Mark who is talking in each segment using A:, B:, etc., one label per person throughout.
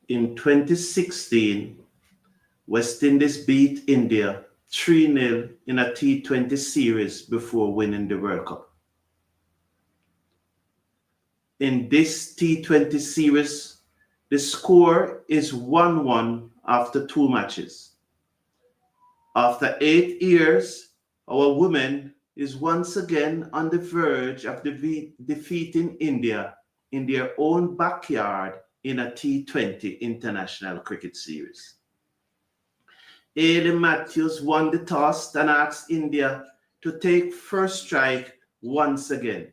A: In 2016, West Indies beat India 3-0 in a T20 series before winning the World Cup. In this T20 series, the score is 1-1 after 2 matches. After 8 years, our women is once again on the verge of defeating India in their own backyard in a T20 international cricket series. Hayley Matthews won the toss and asked India to take first strike once again.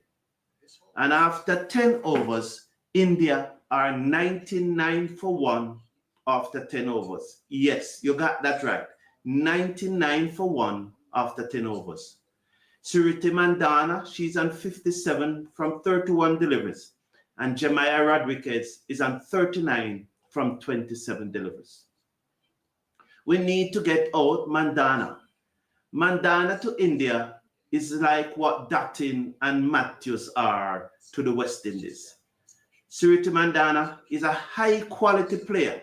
A: And after 10 overs, India are 99 for 1 after 10 overs. Yes, you got that right. 99 for 1 after 10 overs. Mandana, she's on 57 from 31 deliveries. And Jemiah Rodriguez is on 39 from 27 deliveries. We need to get out Mandana. Mandana to India is like what Dottin and Matthews are to the West Indies. Mandana is a high quality player,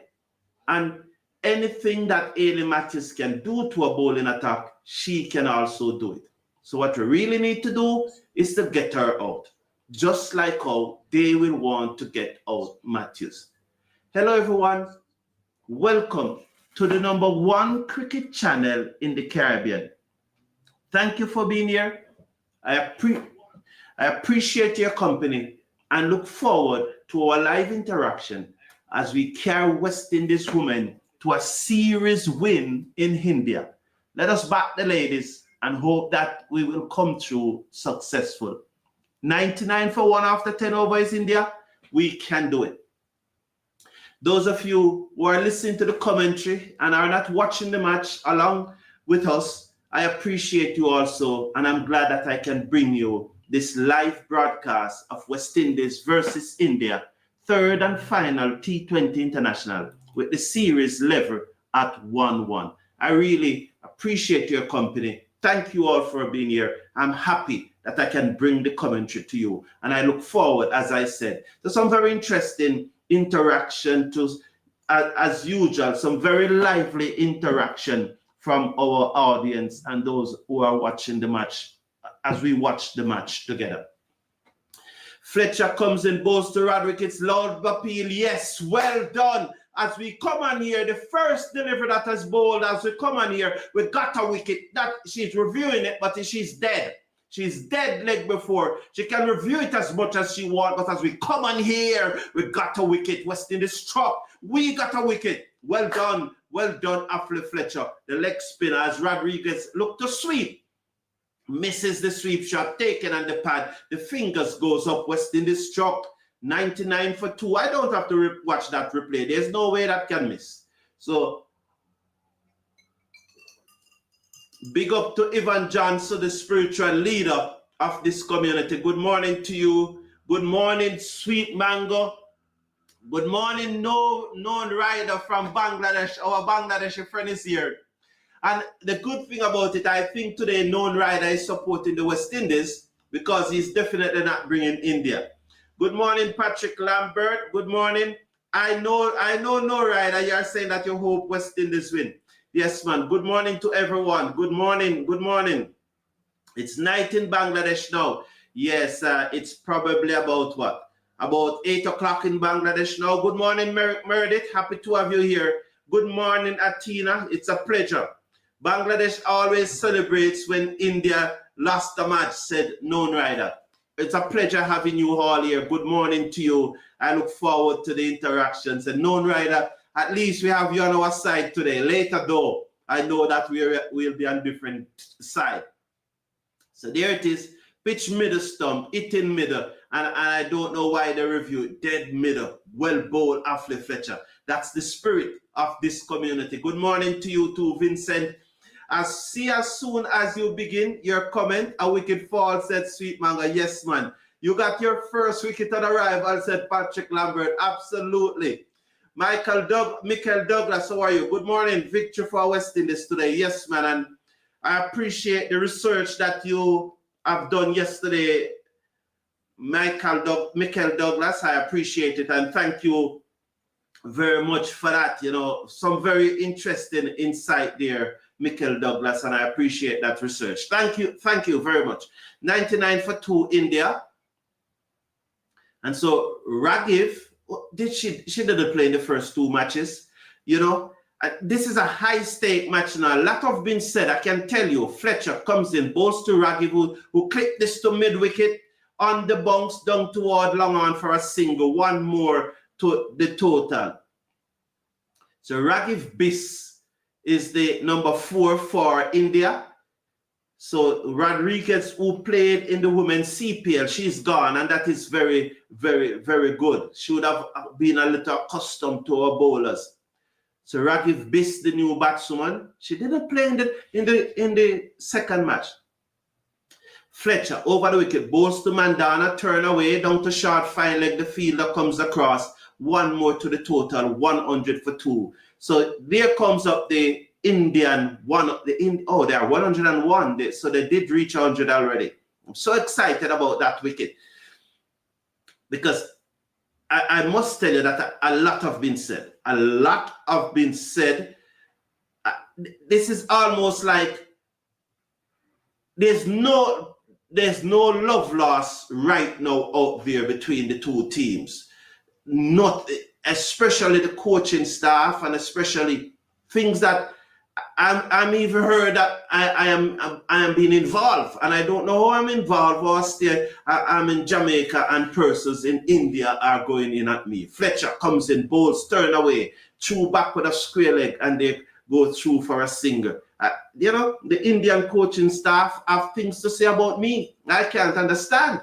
A: and anything that Hayley Matthews can do to a bowling attack, she can also do it. So what we really need to do is to get her out, just like how they will want to get out Matthews. Hello everyone, welcome to the #1 cricket channel in the Caribbean. Thank you for being here. I appreciate your company and look forward to our live interaction as we carry West Indies women to a series win in India. Let us back the ladies and hope that we will come through successful. 99 for 1 after 10 overs India, we can do it. Those of you who are listening to the commentary and are not watching the match along with us, I appreciate you also, and I'm glad that I can bring you this live broadcast of West Indies versus India, third and final T20 International, with the series level at 1-1. I really appreciate your company. Thank you all for being here. I'm happy that I can bring the commentary to you, and I look forward, as I said, to some very interesting interaction, as usual, some very lively interaction from our audience and those who are watching the match as we watch the match together. Fletcher comes in, bows to Rodriguez, loud appeal. Yes, well done. As we come on here, the first delivery that has bowled, as we come on here, we got a wicket. That she's reviewing it, but she's dead. She's dead leg before. She can review it as much as she wants, but as we come on here, we got a wicket. West Indies struck. We got a wicket. Well done. Well done, Affle Fletcher. The leg spinner as Rodriguez looked to sweep. Misses the sweep shot, taken on the pad. The fingers goes up. West Indies struck. 99 for 2. I don't have to watch that replay. There's no way that can miss. So, big up to Ivan Johnson, the spiritual leader of this community. Good morning to you. Good morning, Sweet Mango. Good morning, known rider from Bangladesh. Our Bangladeshi friend is here. And the good thing about it, I think today known rider is supporting the West Indies because he's definitely not bringing India. Good morning, Patrick Lambert. Good morning. I know no rider. You're saying that you hope West Indies win. Yes, man. Good morning to everyone. Good morning. Good morning. It's night in Bangladesh now. Yes, it's probably about what? About 8 o'clock in Bangladesh now. Good morning, Meredith. Happy to have you here. Good morning, Atina. It's a pleasure. Bangladesh always celebrates when India lost a match, said known rider. It's a pleasure having you all here. Good morning to you. I look forward to the interactions. And known rider, at least we have you on our side today. Later, though, I know that we'll be on different side. So there it is. Pitch middle stump, hit in middle. And I don't know why they review it. Dead middle. Well bowled, Affle Fletcher. That's the spirit of this community. Good morning to you too, Vincent. As soon as you begin your comment, a wicket fall, said Sweet Mango. Yes, man. You got your first wicket on arrival, said Patrick Lambert. Absolutely. Michael Douglas, how are you? Good morning. Victory for West Indies today. Yes, man. And I appreciate the research that you have done yesterday, Michael Douglas. I appreciate it. And thank you very much for that. You know, some very interesting insight there, Michael Douglas, and I appreciate that research. Thank you very much. 99 for 2 India. And so Ragiv, she didn't play in the first 2 matches. You know, this is a high stake match now. A lot have been said. I can tell you, Fletcher comes in, bowls to Ragiv, who clipped this to mid wicket on the bounce down toward long on for a single, one more to the total. So Ragiv Biss is the number 4 for India. So Rodriguez, who played in the women's CPL, she's gone, and that is very, very, very good. She would have been a little accustomed to our bowlers. So Ragiv Biss, the new batswoman, she didn't play in the second match. Fletcher over the wicket, bowls to Mandana, turn away, down to short, fine leg, the fielder comes across, one more to the total, 100 for 2. So there comes up the Indian one. They are 101. So they did reach 100 already. I'm so excited about that wicket because I must tell you that a lot have been said. A lot have been said. This is almost like there's no love lost right now out there between the two teams. Not especially the coaching staff, and especially things that I'm even heard that I am being involved, and I don't know how I'm involved. Or still, I'm in Jamaica, and persons in India are going in at me. Fletcher comes in, bowls, turn away, through back with a square leg, and they go through for a single. You know, the Indian coaching staff have things to say about me. I can't understand.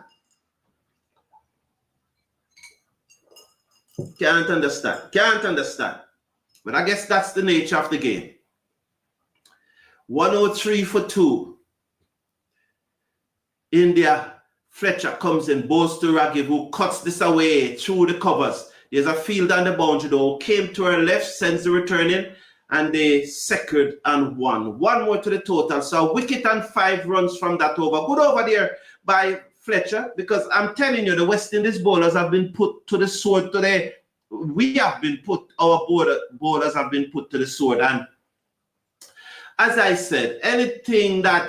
A: Can't understand. But I guess that's the nature of the game. 103 for 2. India, Fletcher comes in, bowls to Ragiv, who cuts this away through the covers. There's a field on the boundary though, came to her left, sends the return in, and they second and 1. One more to the total. So a wicket and 5 runs from that over. Good over there by Fletcher, because I'm telling you, the West Indies bowlers have been put to the sword today. We have been put, our bowlers have been put to the sword. And as I said, anything that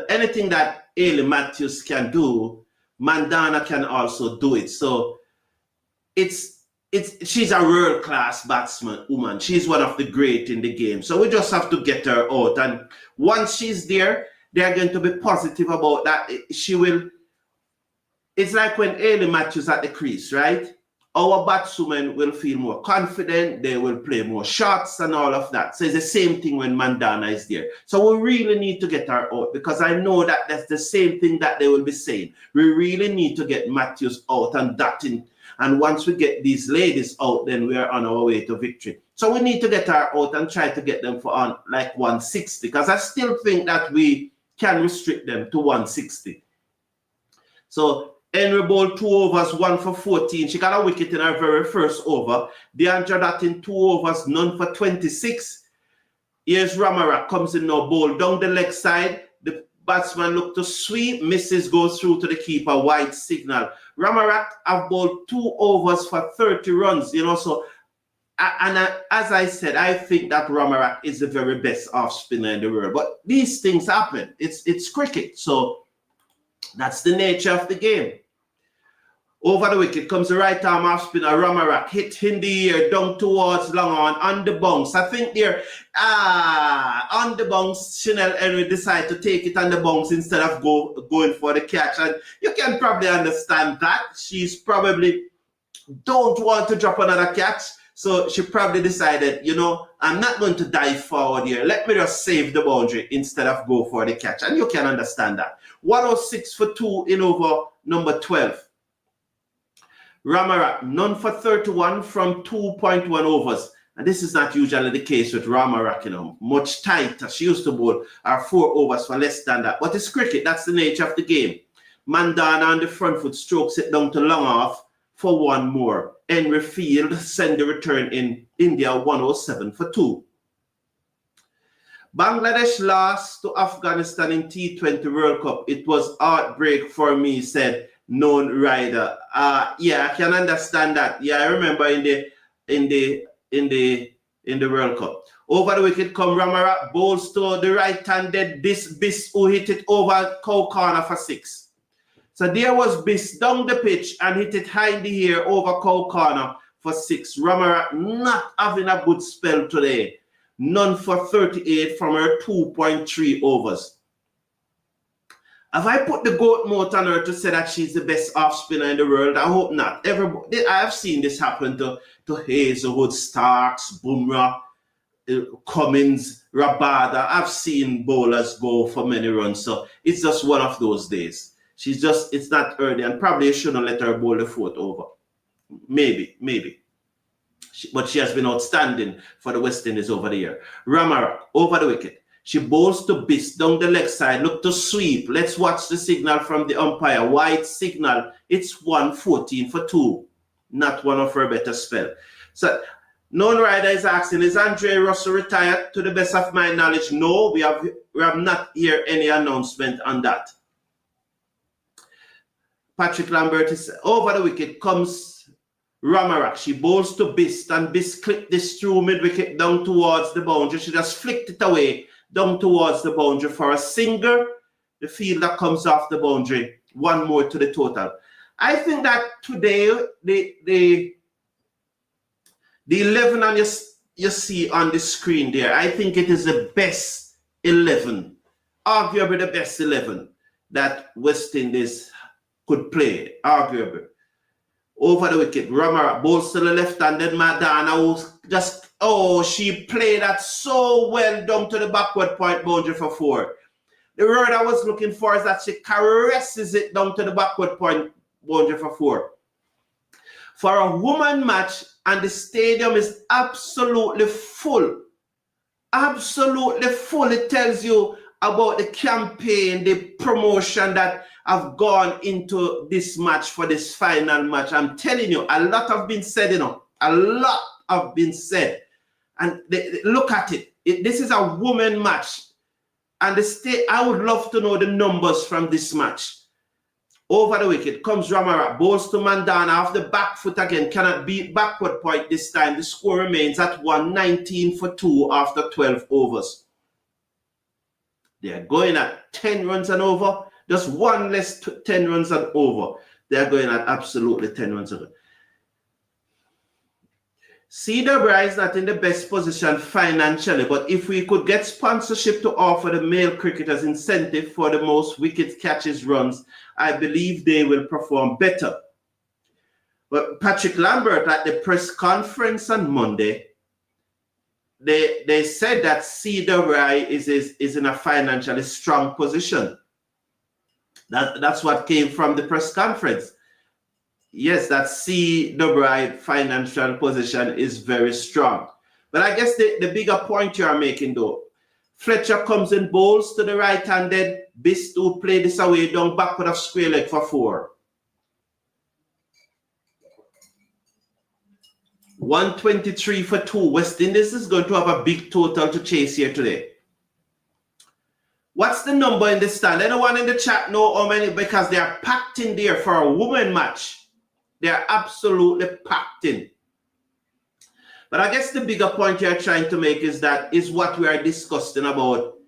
A: anything that Hayley Matthews can do, Mandana can also do it. So she's a world-class woman. She's one of the great in the game. So we just have to get her out. And once she's there, they're going to be positive about that. She will. It's like when Hayley Matthews at the crease, right? Our batswomen will feel more confident. They will play more shots and all of that. So it's the same thing when Mandana is there. So we really need to get her out, because I know that that's the same thing that they will be saying. We really need to get Matthews out and Dottin. And once we get these ladies out, then we are on our way to victory. So we need to get her out and try to get them for like 160, because I still think that we can restrict them to 160. So Henry bowled 2 overs, 1 for 14. She got a wicket in her very first over. DeAndre Dottin 2 overs, none for 26. Here's Ramarak, comes in now, bowl down the leg side. The batsman look to sweep, misses, goes through to the keeper, wide signal. Ramarak have bowled 2 overs for 30 runs, you know, so as I said, I think that Ramarak is the very best off spinner in the world. But these things happen. It's cricket, so that's the nature of the game. Over the wicket comes the right arm off spinner, Ramarak, hit in the air, down towards long on the bounce. I think there, on the bounce, Chanel Henry decided to take it on the bounce instead of going for the catch. And you can probably understand that. She's probably don't want to drop another catch. So she probably decided, you know, I'm not going to dive forward here. Let me just save the boundary instead of go for the catch. And you can understand that. 106 for 2 in over number 12. Ramarak, none for 31 from 2.1 overs. And this is not usually the case with Ramarak, you know, much tighter. She used to bowl 4 overs for less than that. But it's cricket. That's the nature of the game. Mandana on the front foot strokes it down to long off for 1 more. Henry Field send the return in. India 107 for 2. Bangladesh lost to Afghanistan in T20 World Cup. It was heartbreak for me, said known rider. Yeah, I can understand that. Yeah, I remember in the in the World Cup. Over the wicket come Ramarat, bowls to the right-handed Biss who hit it over cow corner for 6. So there was Biss down the pitch and hit it high in the air over cow corner for 6. Ramarat not having a good spell today. None for 38 from her 2.3 overs. Have I put the goat mouth on her to say that she's the best off spinner in the world? I hope not. Everybody, I have seen this happen to Hazelwood, Starks, Bumrah, Cummins, Rabada. I've seen bowlers go for many runs, so it's just one of those days. It's not early, and probably you shouldn't let her bowl the 4th over. Maybe. But she has been outstanding for the West Indies over the year. Ramarat, over the wicket. She bowls to Biss down the leg side. Look to sweep. Let's watch the signal from the umpire. White signal. It's 114 for 2. Not one of her better spell. So, known rider is asking, is Andre Russell retired? To the best of my knowledge, no. We have not heard any announcement on that. Patrick Lambert is over the wicket. Comes Ramarat. She bowls to Biss, and Biss clipped this through mid-wicket down towards the boundary. She just flicked it away down towards the boundary for a single. The fielder comes off the boundary. One more to the total. I think that today, the 11 on you see on the screen there, I think it is the best 11, arguably the best 11 that West Indies could play, arguably. Over the wicket, Ramarat bowls to the left-handed Mandana, who just, she played that so well down to the backward point boundary for 4. The word I was looking for is that she caresses it down to the backward point boundary for 4. For a woman match, and the stadium is absolutely full. Absolutely full. It tells you about the campaign, the promotion that have gone into this match for this final match. I'm telling you, a lot have been said, a lot have been said. And look at it. This is a woman match. And I would love to know the numbers from this match. Over the wicket comes Ramarat, bowls to Mandana off the back foot again, cannot beat backward point this time. The score remains at 119 for 2 after 12 overs. They are going at 10 runs and over, just one less 10 runs and over. They are going at absolutely 10 runs over. Cedarbrae is not in the best position financially, but if we could get sponsorship to offer the male cricketers incentive for the most wicket catches runs, I believe they will perform better. But Patrick Lambert at the press conference on Monday, they said that Cedarbrae is in a financially strong position. That's what came from the press conference. Yes, that Cedarbrae financial position is very strong. But I guess the bigger point you are making, though, Fletcher comes in, bowls to the right-handed, Biss to play this away down backward of square leg for 4. 123 for 2. West Indies is going to have a big total to chase here today. What's the number in the stand? Anyone in the chat know how many? Because they are packed in there for a women match. They are absolutely packed in. But I guess the bigger point you're trying to make is what we are discussing about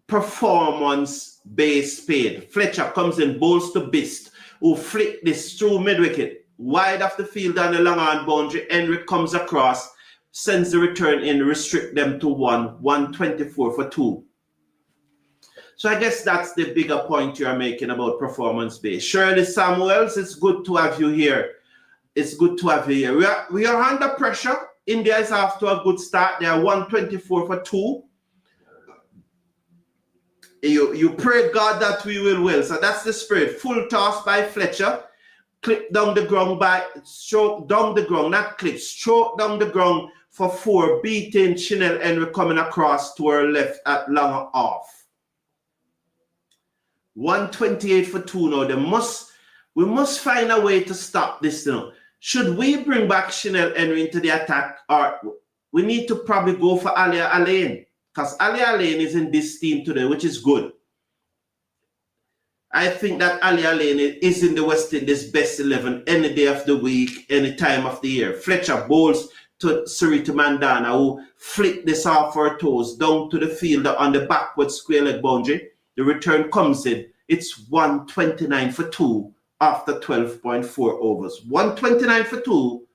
A: performance-based paid. Fletcher comes in, bowls to Biss, who flick this through mid-wicket, wide of the field on the long-on boundary. Henry comes across, sends the return in, restrict them to 124 for 2. So I guess that's the bigger point you're making about performance-based. Shirley Samuels, it's good to have you here. It's good to have you here. We are under pressure. India is off to a good start. They are 124 for 2. You pray God that we will win. So that's the spirit. Full toss by Fletcher. Clip down the ground stroke down the ground, not clip, stroke down the ground for 4, beating Chanel Henry coming across to her left at long off. 128 for 2 now. We must find a way to stop this now. Should we bring back Chanel Henry into the attack, or we need to probably go for Alia Alain? Because Alia Alain is in this team today, which is good. I think that Ali Alain is in the West Indies best 11 any day of the week, any time of the year. Fletcher bowls to Sarita Mandana, who flicked this off her toes down to the fielder on the backward square leg boundary. The return comes in. It's 129 for 2 after 12.4 overs. 129 for 2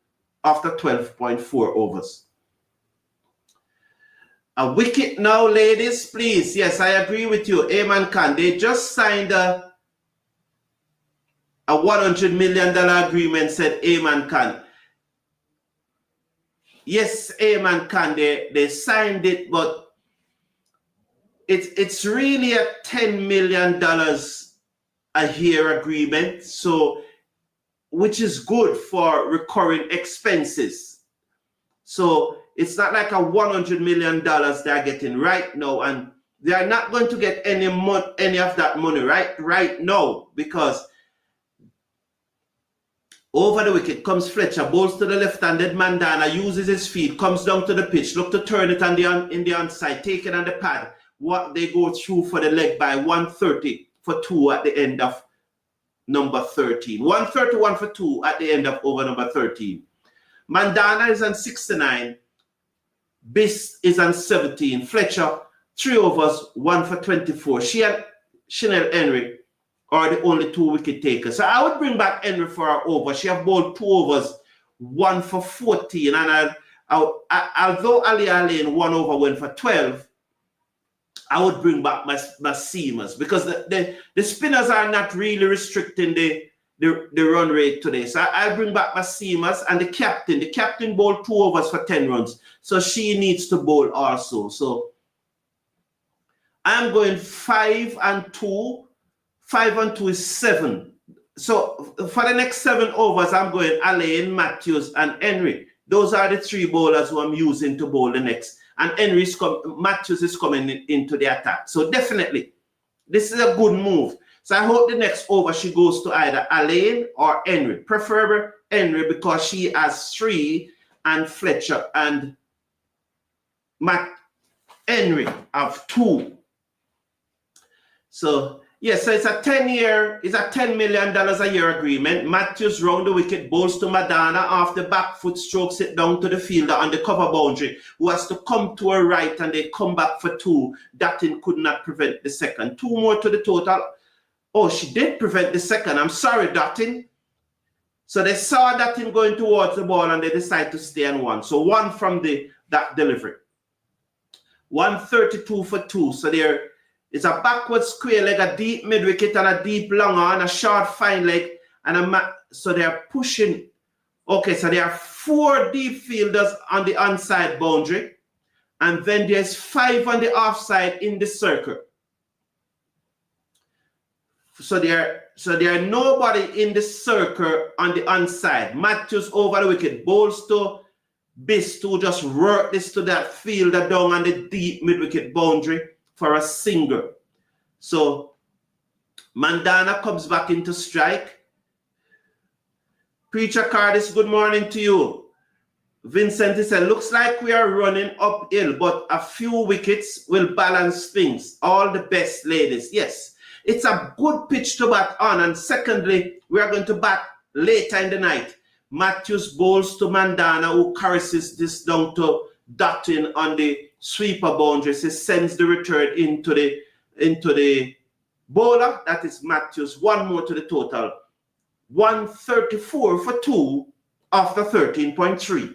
A: after 12.4 overs. A wicket now, ladies, please. Yes, I agree with you. Ayman Khan, they just signed a $100 million agreement, said Ayman Khan. Yes, Ayman Khan, they signed it, but it's really a $10 million a year agreement, so which is good for recurring expenses. So it's not like a $100 million they're getting right now, and they are not going to get any of that money right now, because over the wicket comes Fletcher, bowls to the left-handed Mandana, uses his feet, comes down to the pitch, look to turn it in the onside, take it on the pad. What they go through for the leg by 130 for 2 at the end of number 13. 131 for 2 at the end of over number 13. Mandana is on 69. Biss is on 17. Fletcher, 3 overs, 1 for 24. She and Chanel Henry are the only 2 wicket takers. So I would bring back Henry for her over. She have bowled 2 overs, 1 for 14. And although Ali Alain 1 over went for 12, I would bring back my seamers, because the spinners are not really restricting the run rate today. So I'll bring back my seamers, and the captain. The captain bowled 2 overs for 10 runs. So she needs to bowl also. So I'm going 5 and 2. 5 and 2 is 7. So for the next 7 overs, I'm going Alain, Matthews, and Henry. Those are the 3 bowlers who I'm using to bowl the next. And Matthews is coming into the attack. So definitely, this is a good move. So I hope the next over she goes to either Alain or Henry. Preferably Henry, because she has 3 and Fletcher and Henry have 2. So yes, so it's a $10 million a year agreement. Matthews round the wicket, bowls to Mandana, off the back foot, strokes it down to the fielder on the cover boundary, who has to come to her right, and they come back for 2. Dottin could not prevent the second. 2 more to the total. Oh, she did prevent the second. I'm sorry, Dottin. So they saw Dottin going towards the ball, and they decided to stay on 1. So 1 from that delivery. 132 for 2. So it's a backward square leg, a deep mid wicket, and a deep long on, a short fine leg, and so they are pushing. Okay, so there are 4 deep fielders on the onside boundary, and then there's 5 on the offside in the circle. So there are nobody in the circle on the onside. Matthews over the wicket, bowls to Biss to just work this to that fielder down on the deep mid wicket boundary for a single. So Mandana comes back into strike. Preacher Cardis, good morning to you. Vincent said, looks like we are running uphill, but a few wickets will balance things. All the best, ladies. Yes, it's a good pitch to bat on. And secondly, we are going to bat later in the night. Matthews bowls to Mandana, who caresses this down to Dottin on the sweeper boundaries. He sends the return into the bowler. That is Matthews. 1 more to the total. 134 for 2 after 13.3.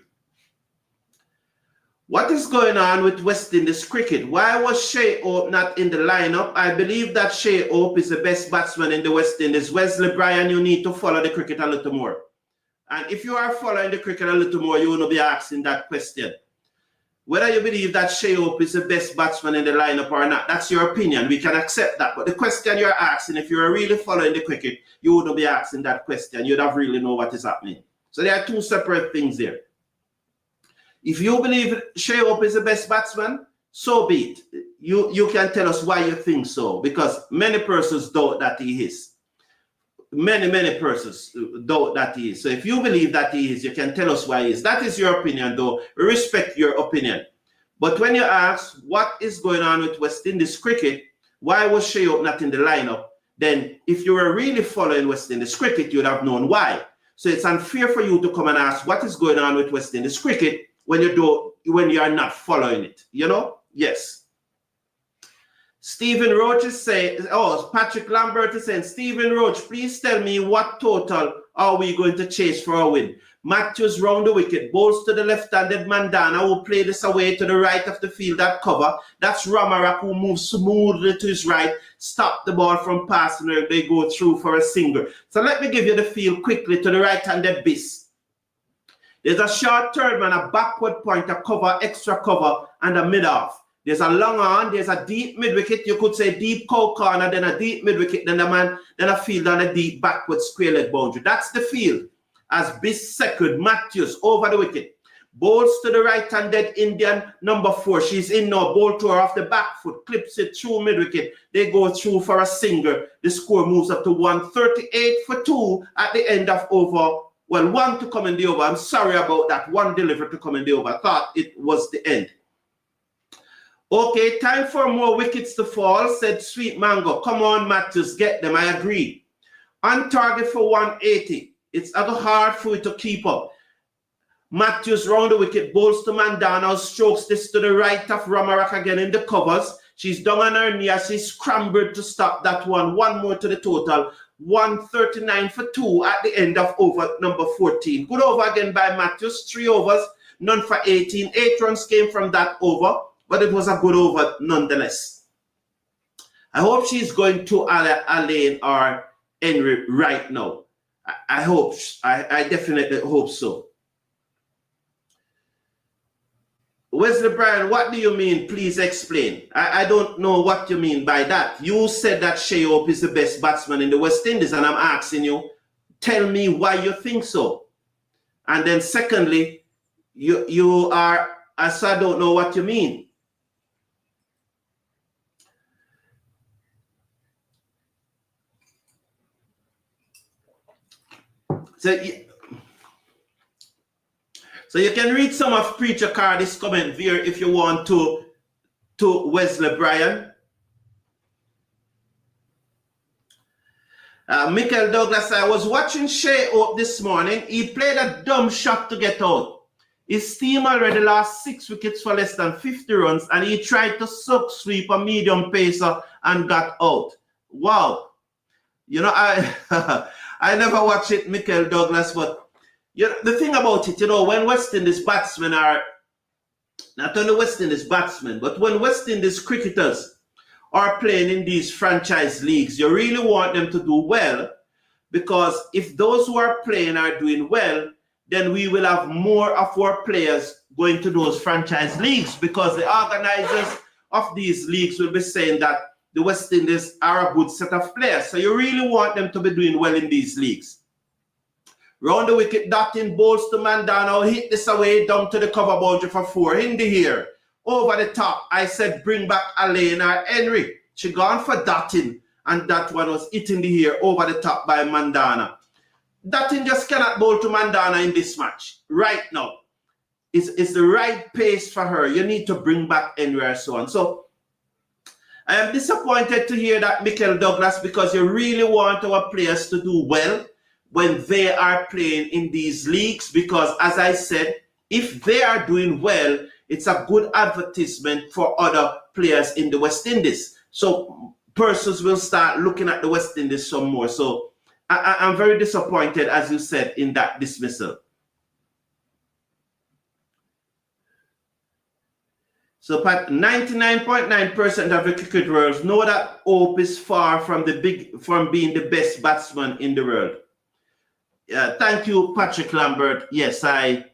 A: What is going on with West Indies cricket? Why was Shea Hope not in the lineup? I believe that Shea Hope is the best batsman in the West Indies. Wesley Bryan, you need to follow the cricket a little more. And if you are following the cricket a little more, you will be asking that question. Whether you believe that Shea Hope is the best batsman in the lineup or not, that's your opinion. We can accept that. But the question you're asking, if you're really following the cricket, you wouldn't be asking that question. You'd have really know what is happening. So there are 2 separate things there. If you believe Shea Hope is the best batsman, so be it. You can tell us why you think so, because many persons doubt that he is. Many persons doubt that he is. So if you believe that he is, you can tell us why he is. That is your opinion, though. We respect your opinion. But when you ask what is going on with West Indies cricket, why was Shea Hope not in the lineup, then if you were really following West Indies cricket, you'd have known why. So it's unfair for you to come and ask what is going on with West Indies cricket when you are not following it, you know? Yes. Stephen Roach is saying, oh, Patrick Lambert is saying, Stephen Roach, please tell me what total are we going to chase for a win? Matthews round the wicket, bowls to the left-handed Mandana, who play this away to the right of the field at cover. That's Ramarak, who moves smoothly to his right, stop the ball from passing her. They go through for a single. So let me give you the field quickly to the right-handed Biss. There's a short third man, a backward point, a cover, extra cover, and a mid-off. There's a long on, there's a deep mid-wicket, you could say deep cow corner, then a deep mid-wicket, then a field on a deep backward square leg boundary. That's the field. As Biss second, Matthews over the wicket. Bowls to the right-handed Indian number 4. She's in now, bowl to her off the back foot, clips it through mid-wicket. They go through for a single. The score moves up to 138 for 2 at the end of over. Well, 1 to come in the over. I'm sorry about that. 1 delivered to come in the over. I thought it was the end. Okay, time for more wickets to fall, said Sweet Mango. Come on, Matthews, get them. I agree. On target for 180. It's hard for you to keep up. Matthews round the wicket, bowls to Mandana, strokes this to the right of Ramarak again in the covers. She's down on her knee as she scrambled to stop that one. 1 more to the total. 139 for 2 at the end of over number 14. Good over again by Matthews. 3 overs, none for 18. 8 runs came from that over, but it was a good over nonetheless. I hope she's going to Alain or Henry right now. I hope, I definitely hope so. Wesley Bryan, what do you mean? Please explain. I don't know what you mean by that. You said that Shai Hope is the best batsman in the West Indies, and I'm asking you, tell me why you think so. And then secondly, you are, so I don't know what you mean. So you can read some of Preacher Cardi's comment here if you want to Wesley Bryan. Michael Douglas, I was watching Shai Hope this morning. He played a dumb shot to get out. His team already lost 6 wickets for less than 50 runs, and he tried to sweep a medium pacer and got out. Wow. You know, I never watched it, Michael Douglas, but you know, the thing about it, you know, when West Indies batsmen are, not only West Indies batsmen, but when West Indies cricketers are playing in these franchise leagues, you really want them to do well, because if those who are playing are doing well, then we will have more of our players going to those franchise leagues, because the organizers of these leagues will be saying that the West Indies are a good set of players. So you really want them to be doing well in these leagues. Round the wicket, Dottin bowls to Mandana, hit this away down to the cover boundary for 4. In the here, over the top, I said bring back Alain or Henry. She gone for Dottin, and that one was hit in the here over the top by Mandana. Dottin just cannot bowl to Mandana in this match right now. It's the right pace for her. You need to bring back Henry or so on. So I am disappointed to hear that, Michael Douglas, because you really want our players to do well when they are playing in these leagues, because as I said, if they are doing well, it's a good advertisement for other players in the West Indies. So persons will start looking at the West Indies some more. So I'm very disappointed, as you said, in that dismissal. So 99.9% of the cricket world know that Hope is far from being the best batsman in the world. Thank you, Patrick Lambert. Yes, I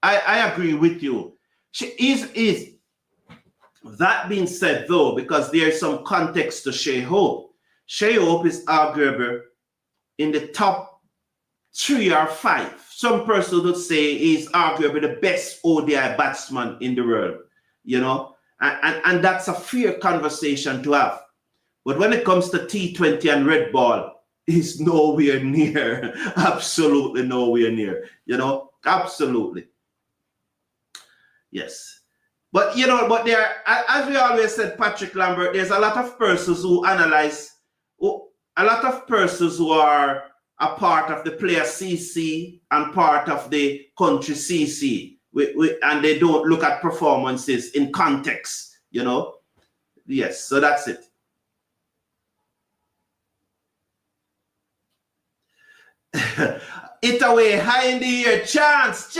A: agree with you. She is. That being said, though, because there is some context to Shai Hope. Shai Hope is arguably in the top 3 or 5. Some person would say he's arguably the best ODI batsman in the world. You know, and that's a fair conversation to have. But when it comes to T20 and red ball, he's nowhere near, absolutely nowhere near, you know, absolutely. Yes. But, you know, but there, as we always said, Patrick Lambert, there's a lot of persons who analyze, a lot of persons who are a part of the player CC and part of the country CC, and they don't look at performances in context, you know. Yes, so that's it. It away, high in the air, chance.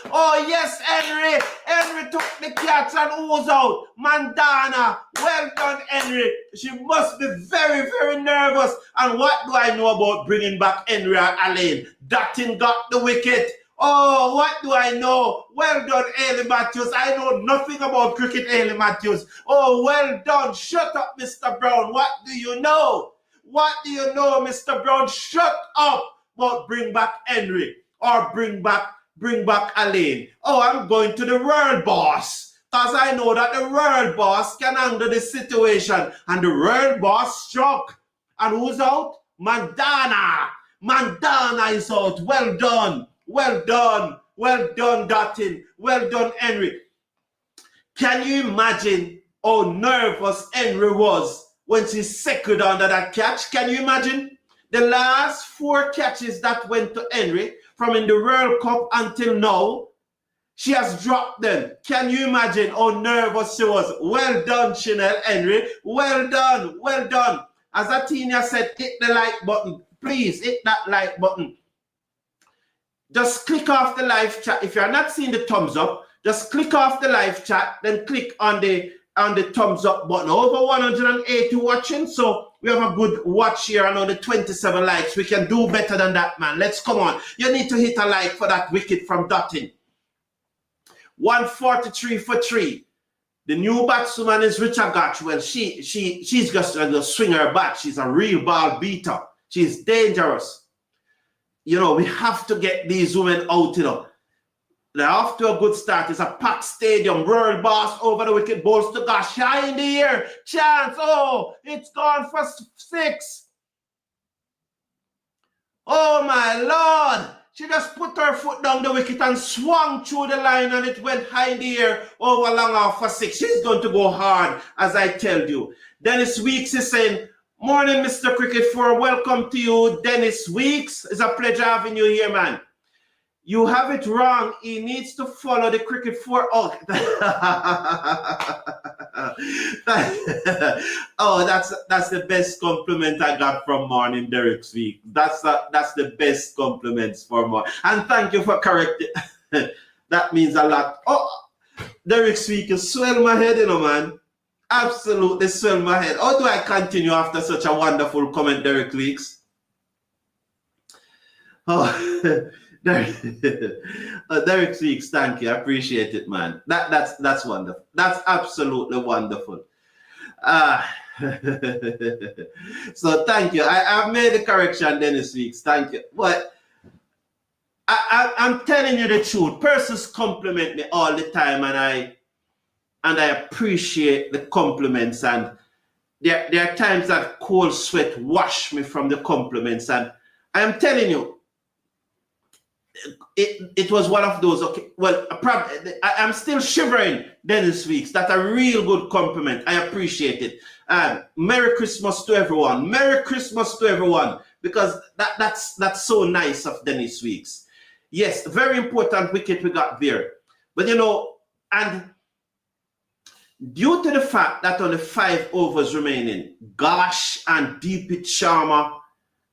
A: Oh yes, Henry took the catch and who's out? Mandana, well done, Henry. She must be very, very nervous. And what do I know about bringing back Henry and Alain? Dottin got the wicket. Oh, what do I know? Well done, Hayley Matthews. I know nothing about cricket, Hayley Matthews. Oh, well done. Shut up, Mr. Brown. What do you know? What do you know, Mr. Brown? Shut up. But bring back Henry or bring back Alain. Oh, I'm going to the world boss because I know that the world boss can handle the situation. And the world boss struck. And who's out? Mandana. Mandana is out. Well done. Well done. Well done, Dottin. Well done, Henry. Can you imagine how nervous Henry was when she seconded under that catch? Can you imagine? The last 4 catches that went to Henry from in the World Cup until now, she has dropped them. Can you imagine how nervous she was? Well done, Chanel Henry. Well done. Well done. As Atinia said, hit the like button. Please hit that like button. Just click off the live chat. If you're not seeing the thumbs up, just click off the live chat, then click on the thumbs up button. Over 180 watching, so we have a good watch here and only 27 likes. We can do better than that, man. Let's come on. You need to hit a like for that wicket from Dottin. 143 for 3. The new batswoman is Richard Gotch. Well, she's just a swinger bat. She's a real ball beater. She's dangerous. You know, we have to get these women out, you know. They're off to a good start. It's a packed stadium. World boss over the wicket. Balls to Gosh. High in the air. Chance. Oh, it's gone for 6. Oh, my Lord. She just put her foot down the wicket and swung through the line and it went high in the air over long off for 6. She's going to go hard, as I tell you. Dennis Weeks is saying, morning, Mr. Cricket 4. Welcome to you, Dennis Weeks. It's a pleasure having you here, man. You have it wrong. He needs to follow the Cricket 4. Oh, oh, that's the best compliment I got from morning Derek's week. That's the best compliments for more. And thank you for correcting. That means a lot. Oh, Derek's week, you swell my head, you know, man. Absolutely swell my head. How do I continue after such a wonderful comment, Derek Weeks? Oh. Derek Speaks, thank you. I appreciate it, man. That's wonderful. That's absolutely wonderful. So thank you. I've made the correction, Dennis Weeks. Thank you. But I'm telling you the truth. Persons compliment me all the time, and I appreciate the compliments. And there are times that cold sweat wash me from the compliments, and I am telling you. It was one of those, okay, well, I'm still shivering, Dennis Weeks. That's a real good compliment. I appreciate it. Merry Christmas to everyone. Merry Christmas to everyone, because that's so nice of Dennis Weeks. Yes, very important wicket we got there. But, you know, and due to the fact that only 5 overs remaining, Gosh and Deepit Sharma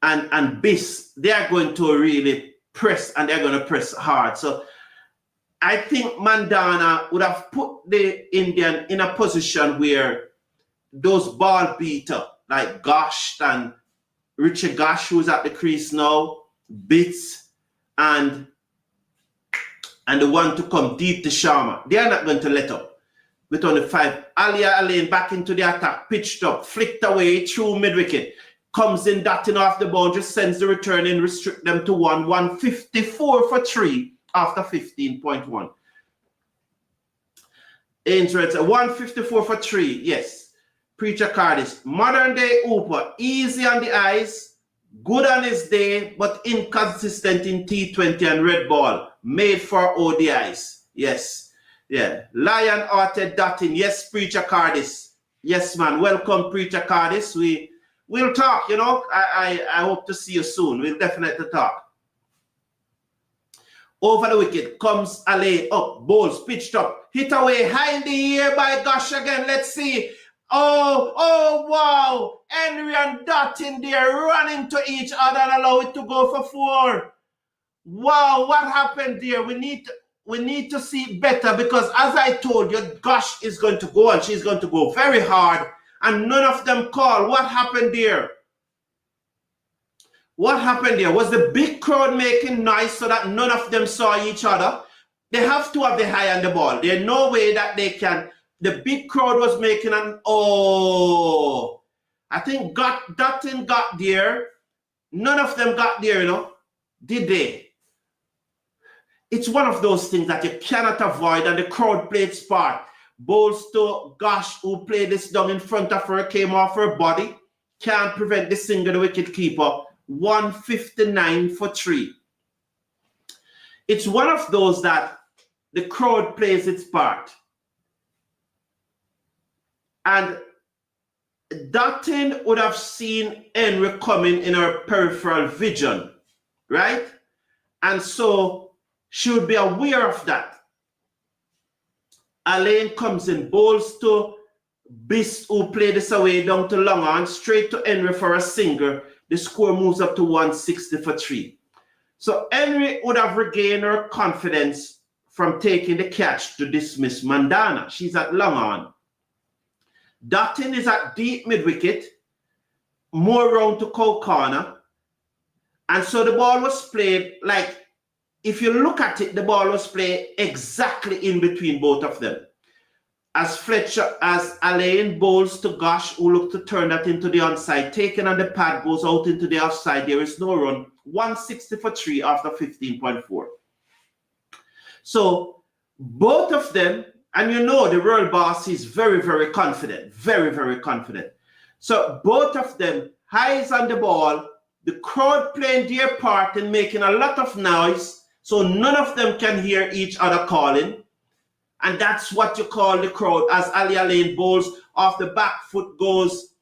A: and Biss, they are going to really press, and they're going to press hard. So I think Mandana would have put the Indian in a position where those ball beater like Gosh and Richard Gosh, who's at the crease now, Bits, and the one to come deep to Sharma, they are not going to let up. With only 5, Alia Alain back into the attack, pitched up, flicked away through mid-wicket. Comes in, Dottin off the boundary, sends the return in, restrict them to 154 for 3 after 15.1. Ainsworth, 154 for 3, yes. Preacher Cardis, modern day Hooper, easy on the eyes, good on his day, but inconsistent in T20 and red ball, made for ODIs. Yes, yeah. Lion-hearted Dottin, yes, Preacher Cardis. Yes, man, welcome, Preacher Cardis. we'll talk, you know. I hope to see you soon. We'll definitely talk. Over the wicket comes Hayley up, bowls pitched up, hit away high in the air by Gosh again. Let's see. Oh, wow. Henry and Dottin there run into each other and allow it to go for 4. Wow, what happened there? We need to see better, because as I told you, Gosh is going to go and she's going to go very hard, and none of them call. What happened there? What happened there? Was the big crowd making noise so that none of them saw each other? They have to have the high on the ball. There's no way that they can. The big crowd was making an, I think Dottin got there. None of them got there, you know. Did they? It's one of those things that you cannot avoid, and the crowd played its part. Bowls to Gosh, who played this down in front of her, came off her body. Can't prevent the single, the wicket keeper. 159 for 3. It's one of those that the crowd plays its part. And Dottin would have seen Henry coming in her peripheral vision, right? And so she would be aware of that. Hayley comes in, bowls to Biss, who played this away down to long on, straight to Henry for a single. The score moves up to 160 for 3. So Henry would have regained her confidence from taking the catch to dismiss Mandana. She's at long on. Dottin is at deep mid-wicket, more round to cold corner. And so the ball was played, like, if you look at it, the ball was played exactly in between both of them. As Fletcher, as Hayley bowls to Gosh, who looked to turn that into the onside, taken on the pad, goes out into the offside. There is no run. 160 for 3 after 15.4. So both of them, and you know the world boss is very, very confident. Very, very confident. So both of them, highs on the ball, the crowd playing their part and making a lot of noise, so none of them can hear each other calling. And that's what you call the crowd. As Hayley bowls off the back foot, goes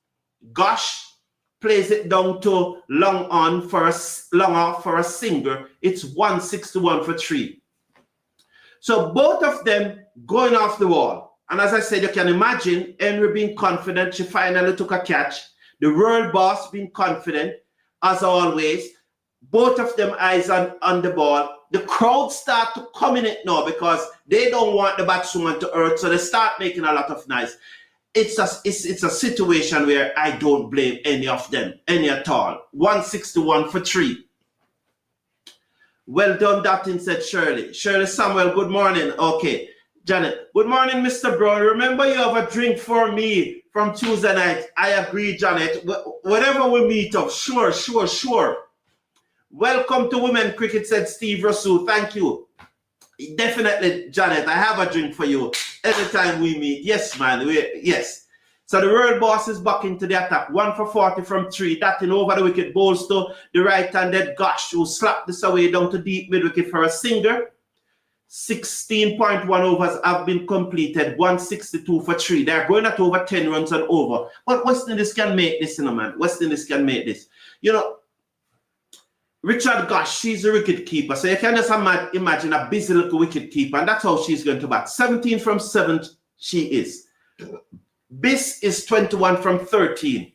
A: Gosh, plays it down to long on for a long off for a single. It's 161 for 3. So both of them going off the wall. And as I said, you can imagine Henry being confident. She finally took a catch. The world boss being confident, as always. Both of them eyes on the ball. The crowd start to come in it now because they don't want the batswoman to hurt, so they start making a lot of noise. It's a situation where I don't blame any of them, any at all. 161 for 3. Well done, Dottin, said Shirley. Shirley Samuel, good morning. Okay. Janet, good morning, Mr. Brown. Remember, you have a drink for me from Tuesday night. I agree, Janet. Whatever we meet up, sure. Welcome to Women Cricket, said Steve Russell. Thank you. Definitely, Janet, I have a drink for you anytime we meet. Yes, man. Yes. So the world boss is back into the attack. 1 for 40 from 3. Dottin over the wicket, bowls to the right-handed Gosh, who slapped this away down to deep mid-wicket for a single. 16.1 overs have been completed. 162 for 3. They're going at over 10 runs and over. But West Indies can make this, you know, man. West Indies can make this. You know, Richard Gosh, she's a wicket keeper. So you can just imagine a busy little wicket keeper, and that's how she's going to bat. 17 from 7, she is. Biss is 21 from 13.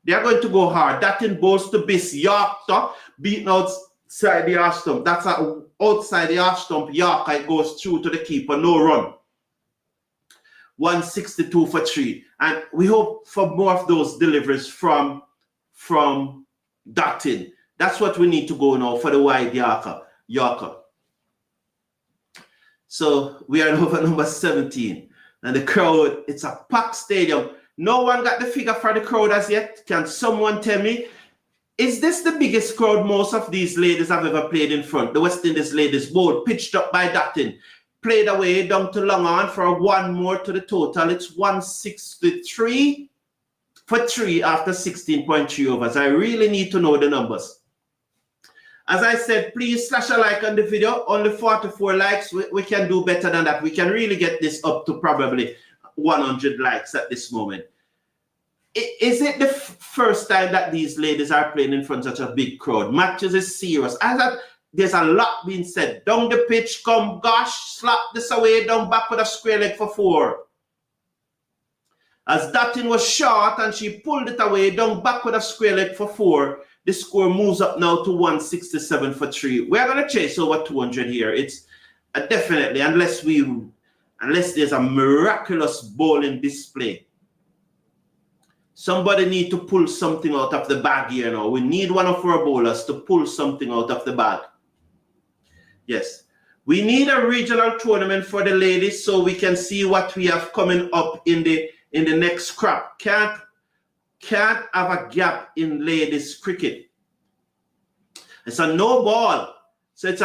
A: They are going to go hard. Dottin bowls to Biss. Yorker, beaten outside the half stump. That's outside the half stump. Yorker, it goes through to the keeper. No run. 162 for 3. And we hope for more of those deliveries from Dottin. That's what we need to go now for the wide Yorker. So we are over number 17. And the crowd, it's a packed stadium. No one got the figure for the crowd as yet. Can someone tell me? Is this the biggest crowd most of these ladies have ever played in front? The West Indies ladies, both pitched up by Dottin. Played away down to long on for 1 more to the total. It's 163 for 3 after 16.3 overs. I really need to know the numbers. As I said, please slash a like on the video. Only 44 likes. We can do better than that. We can really get this up to probably 100 likes at this moment. Is it the first time that these ladies are playing in front of such a big crowd? Matches is serious. I thought there's a lot being said. Down the pitch, come, gosh, slap this away, down back with a square leg for 4. As Dottin was short and she pulled it away, down back with a square leg for 4. The score moves up now to 167 for 3. We're going to chase over 200 here. It's definitely, unless there's a miraculous bowling display. Somebody need to pull something out of the bag here now. We need one of our bowlers to pull something out of the bag. Yes. We need a regional tournament for the ladies so we can see what we have coming up in the next crop. Can't have a gap in ladies cricket. It's a no ball. So it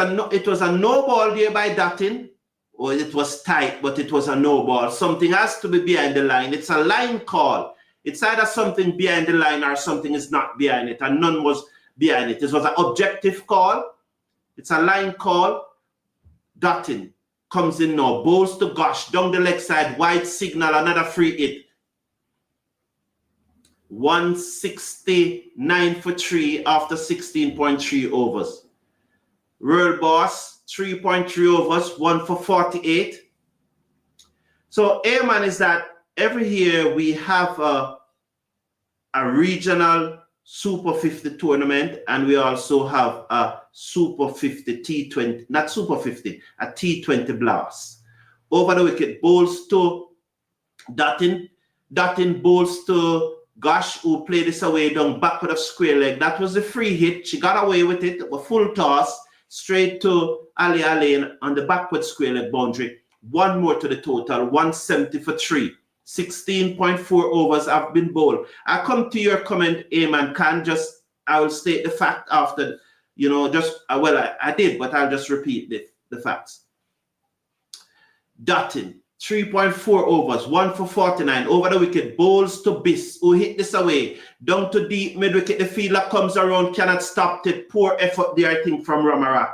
A: was a no ball there by Dottin. Or it was tight, but it was a no ball. Something has to be behind the line. It's a line call. It's either something behind the line or something is not behind it, and none was behind it. This was an objective call. It's a line call. Dottin comes in now, bowls to Gosh, down the leg side, wide signal, another free hit. 169 for 3 after 16.3 overs. World Boss, 3.3 overs, 1 for 48. So, Amen is that every year we have a regional Super 50 tournament, and we also have a Super 50 T20, not Super 50, a T20 blast. Over the wicket, bowls to Dottin. Dottin bowls to Gosh, who played this away down back with a square leg. That was a free hit. She got away with it, a full toss, straight to Ali Lane on the backward square leg boundary. One more to the total, 170 for 3. 16.4 overs have been bowled. I come to your comment, Amen. I will state the fact after, I did, but I'll just repeat the facts. Dottin, 3.4 overs, 1 for 49. Over the wicket, bowls to Biss, who hit this away. Down to deep mid wicket, the fielder comes around, cannot stop it. Poor effort there, I think, from Ramarak.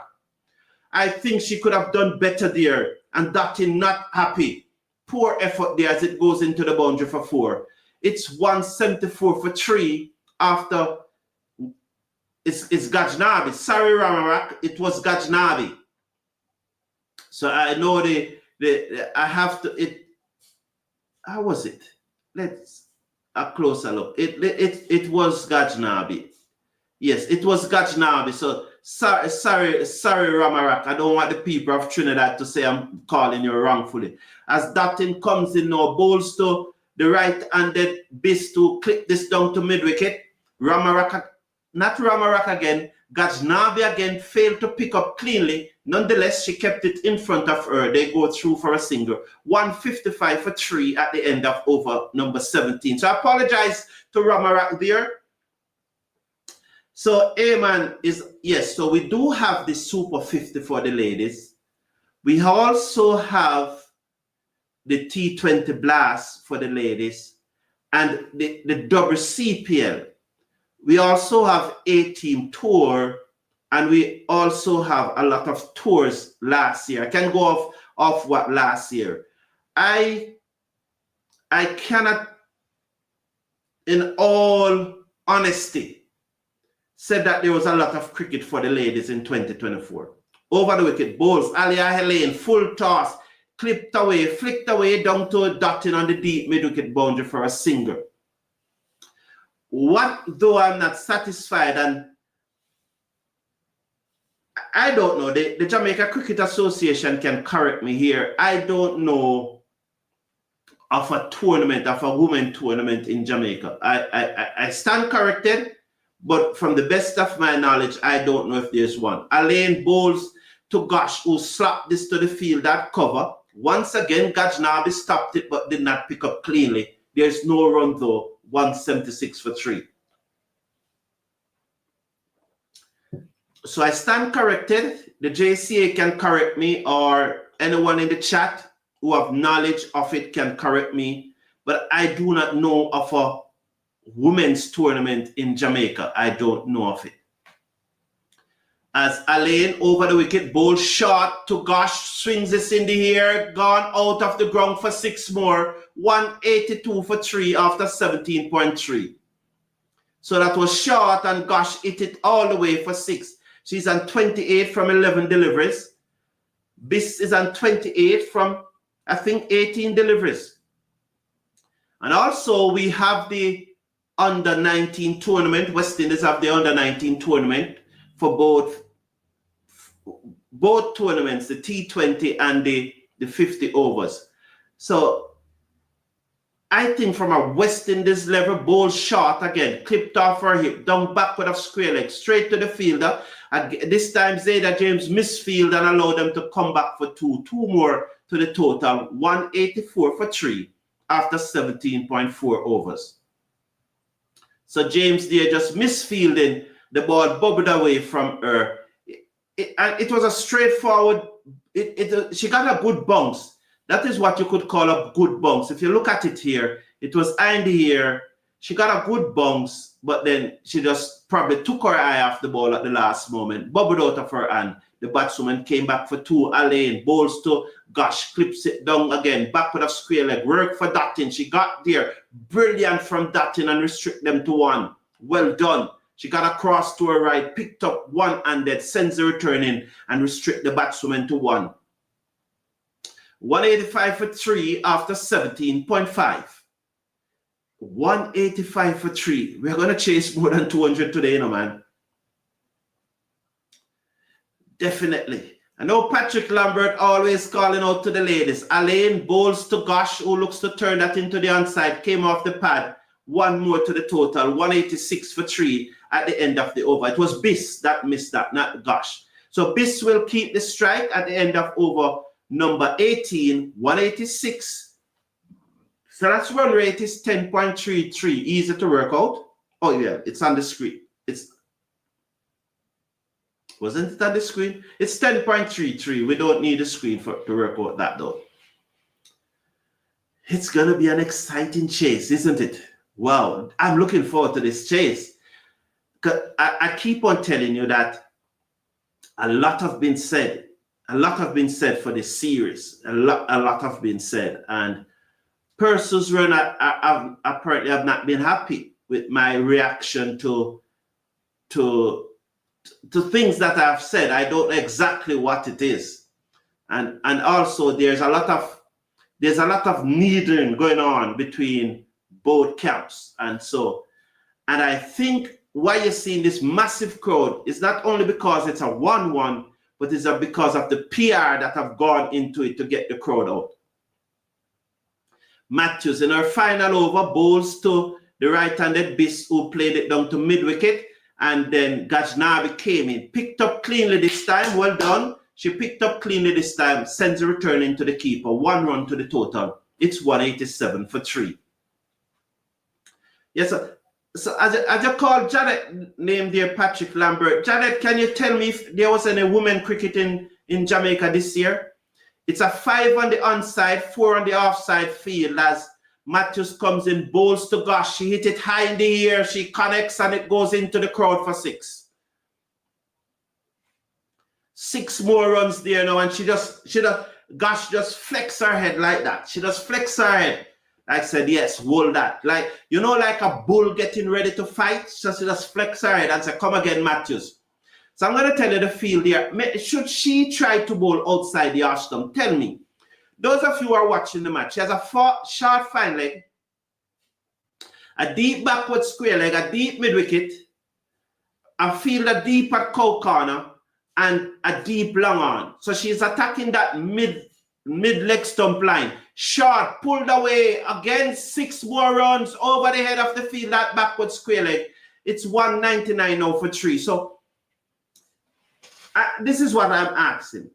A: I think she could have done better there, and Dottin not happy. Poor effort there as it goes into the boundary for 4. It's 174 for 3 after it's Gajnabi. Sorry, Ramarak, it was Gajnabi. So I know I have to, how was it? Let's a closer look. It was Gajnabi. Yes, it was Gajnabi. So sorry, Ramarak. I don't want the people of Trinidad to say I'm calling you wrongfully. As Dottin comes in now, bowls to the right-handed Biss to clip this down to mid-wicket. Not Ramarak again. Gajnabi again failed to pick up cleanly. Nonetheless, she kept it in front of her. They go through for a single. 155 for 3 at the end of over number 17. So I apologize to Ramarak there. So Amen is, yes, so we do have the Super 50 for the ladies. We also have the T20 Blast for the ladies and the double CPL. We also have A-Team Tour, and we also have a lot of tours last year. I can go off what last year. I cannot, in all honesty, say that there was a lot of cricket for the ladies in 2024. Over the wicket, bowls, Alia Helene, full toss, clipped away, flicked away down to Dottin on the deep mid-wicket boundary for a single. What though I'm not satisfied, and I don't know, the Jamaica Cricket Association can correct me here. I don't know of a tournament, of a women tournament in Jamaica. I stand corrected, but from the best of my knowledge, I don't know if there's one. Alain bowls to Gosh, who slapped this to the field at cover. Once again, Gajnabi stopped it, but did not pick up cleanly. There's no run though. 176 for 3. So I stand corrected. The JCA can correct me, or anyone in the chat who have knowledge of it can correct me. But I do not know of a women's tournament in Jamaica. I don't know of it. as Alain over the wicket, bowl short to Gosh, swings this in the air, gone out of the ground for 6 more, 182 for 3 after 17.3. So that was short, and Gosh hit it all the way for 6. She's on 28 from 11 deliveries. Biss is on 28 from, I think, 18 deliveries. And also we have the under-19 tournament. West Indies have the under-19 tournament for both tournaments, the T20 and the 50 overs. So I think from a West Indies level, bowl short again, clipped off her hip, down backward of square leg, straight to the fielder. This time Zayda James misfield and allowed them to come back for 2 more to the total, 184 for 3 after 17.4 overs. So James there just misfielding, the ball bubbled away from her. It was a straightforward, she got a good bounce. That is what you could call a good bounce. If you look at it here, it was in the air. She got a good bounce, but then she just probably took her eye off the ball at the last moment, bubbled out of her hand. The batswoman came back for 2. Alain bowls to Gosh, clips it down again, backward of square leg, work for Dottin. She got there, brilliant from Dottin and restrict them to 1. Well done. She got across to her right, picked up one-handed, sends the return in and restrict the batswoman to 1. 185 for 3 after 17.5. 185 for 3. We're going to chase more than 200 today, you know, man. Definitely. I know Patrick Lambert always calling out to the ladies. Alain bowls to Gosh, who looks to turn that into the onside, came off the pad. 1 more to the total, 186 for 3 at the end of the over. It was Biss that missed that, not Gosh. So Biss will keep the strike at the end of over number 18, 186. So that's run rate is 10.33. Easy to work out. Oh yeah, it's on the screen. Wasn't it on the screen? It's 10.33. We don't need a screen to work out that though. It's going to be an exciting chase, isn't it? Wow, I'm looking forward to this chase. I keep on telling you that a lot have been said. A lot have been said for this series. A lot have been said. And persons apparently have not been happy with my reaction to things that I've said. I don't know exactly what it is. And also there's a lot of needling going on between both camps. And I think why you're seeing this massive crowd is not only because it's a 1-1, but it's because of the PR that have gone into it to get the crowd out. Matthews in her final over bowls to the right-handed Biss, who played it down to mid-wicket, and then Gajnabi came in, picked up cleanly this time. Well done. She picked up cleanly this time, sends a return into the keeper. 1 run to the total. It's 187 for 3. Yes, sir. So as you call Janet, named there Patrick Lambert. Janet, can you tell me if there was any women cricket in Jamaica this year? It's a 5 on the onside, 4 on the offside field as Matthews comes in, bowls to Gosh. She hit it high in the air. She connects and it goes into the crowd for 6. 6 more runs there now, and Gosh just flex her head like that. She just flex her head. I said, yes, hold that. Like, you know, like a bull getting ready to fight. So she just flex her head and say, come again, Matthews. So I'm going to tell you the field here. Should she try to bowl outside the arch stump? Tell me. Those of you who are watching the match, she has a short fine leg, a deep backward square leg, a deep mid-wicket, a fielder deep at cow corner, and a deep long on. So she's attacking that mid-leg stump line. Short, pulled away, again 6 more runs over the head of the field, that backward square leg. It's 199 now for 3. So this is what I'm asking.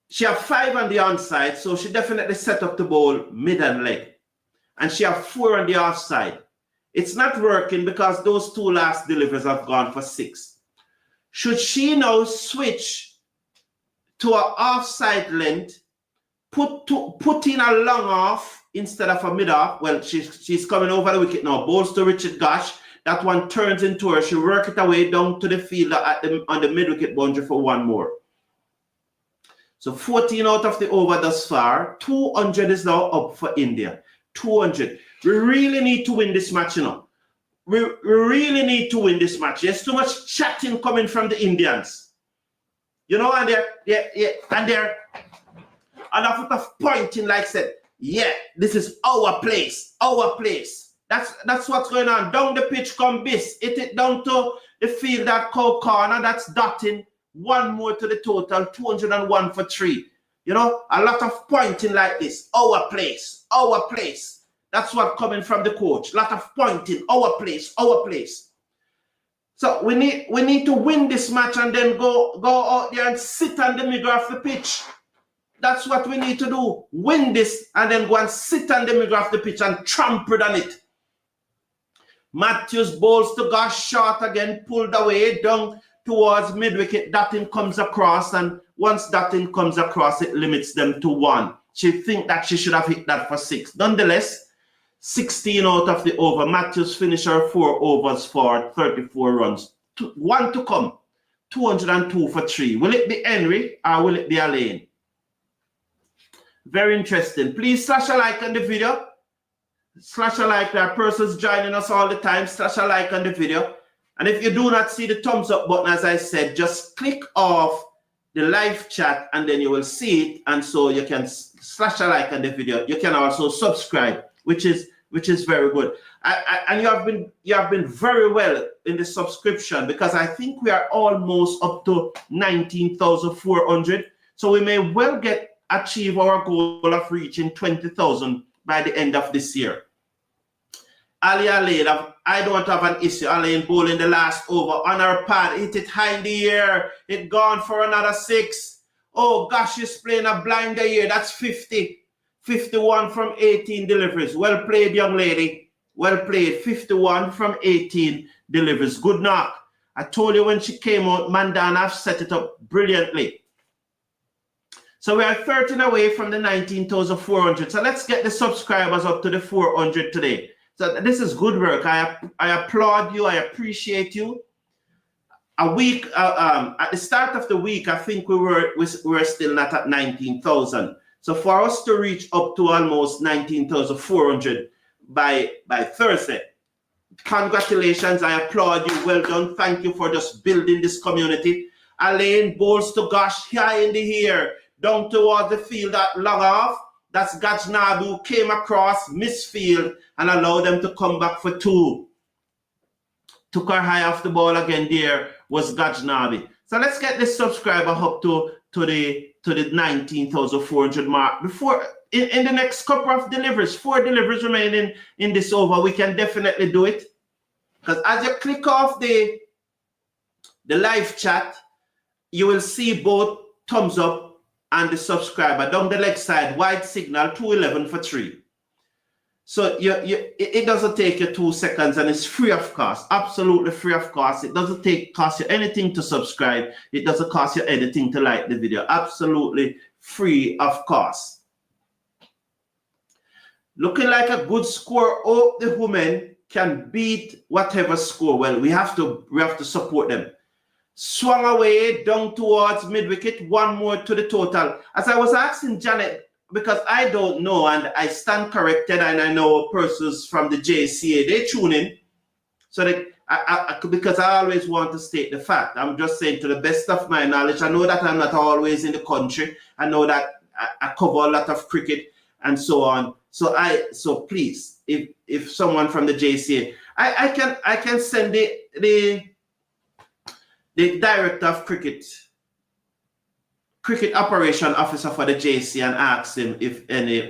A: She have 5 on the onside, so she definitely set up the ball mid and leg. And she have 4 on the offside. It's not working because those 2 last deliveries have gone for 6. Should she now switch to an offside length, put in a long off instead of a mid off? Well, she's coming over the wicket now. Bowls to Richard Gosh. That one turns into her. She work it away down to the fielder on the mid-wicket boundary for one more. So 14 out of the over thus far. 200 is now up for India. 200. We really need to win this match, you know. We really need to win this match. There's too much chatting coming from the Indians. You know, and they're a lot of pointing like said, yeah, this is our place, our place. That's what's going on. Down the pitch come Biss. Hit it down to the field at Cow Corner. That's Dottin. One more to the total. 201 for 3. You know, a lot of pointing like this. Our place. Our place. That's what coming from the coach. A lot of pointing. Our place. Our place. So we need to win this match and then go out there and sit on the middle of the pitch. That's what we need to do. Win this and then go and sit on the middle of the pitch and trample on it. Matthews bowls to Gosh short again, pulled away down towards mid-wicket. Dottin comes across, and once Dottin comes across, it limits them to 1. She think that she should have hit that for 6. Nonetheless, 16 out of the over. Matthews finished her 4 overs for 34 runs. 1 to come. 202 for 3. Will it be Henry or will it be Elaine? Very interesting. Please slash a like on the video. Slash a like. There are persons joining us all the time. Slash a like on the video. And if you do not see the thumbs up button, as I said, just click off the live chat and then you will see it. And so you can slash a like on the video. You can also subscribe, which is very good. And you have been very well in the subscription, because I think we are almost up to 19,400. So we may well achieve our goal of reaching 20,000 by the end of this year. Ali Elaine, I don't have an issue. Elaine bowling the last over on her pad, hit it high in the air, it gone for another 6. Oh gosh, she's playing a blinder here. That's 50. 51 from 18 deliveries. Well played, young lady. Well played. 51 from 18 deliveries. Good knock. I told you when she came out, Mandana set it up brilliantly. So we are 13 away from the 19,400. So let's get the subscribers up to the 400 today. So this is good work. I applaud you. I appreciate you. A week at the start of the week, I think we were still not at 19,000. So for us to reach up to almost 19,400 by Thursday, congratulations. I applaud you. Well done. Thank you for just building this community. Elaine bowls to Gosh high in the air, down towards the field at long off. That's Gajnabi who came across, misfield, and allowed them to come back for 2. Took her high off the ball again. There was Gajnabi. So let's get this subscriber up to the 19,400 mark before in the next couple of deliveries. 4 deliveries remaining in this over. We can definitely do it, because as you click off the live chat, you will see both thumbs up and the subscriber down the leg side, white signal, 211 for 3. So it doesn't take you 2 seconds, and it's free of cost, absolutely free of cost. It doesn't cost you anything to subscribe. It doesn't cost you anything to like the video. Absolutely free of cost. Looking like a good score. Hope the women can beat whatever score. Well, we have to support them. Swung away down towards mid-wicket. 1 more to the total. As I was asking Janet, because I don't know, and I stand corrected, and I know persons from the JCA, they tune in. So because I always want to state the fact. I'm just saying, to the best of my knowledge, I know that I'm not always in the country. I know that I cover a lot of cricket and so on. So please, if someone from the JCA, I can send the director of cricket operation officer for the JC and ask him if any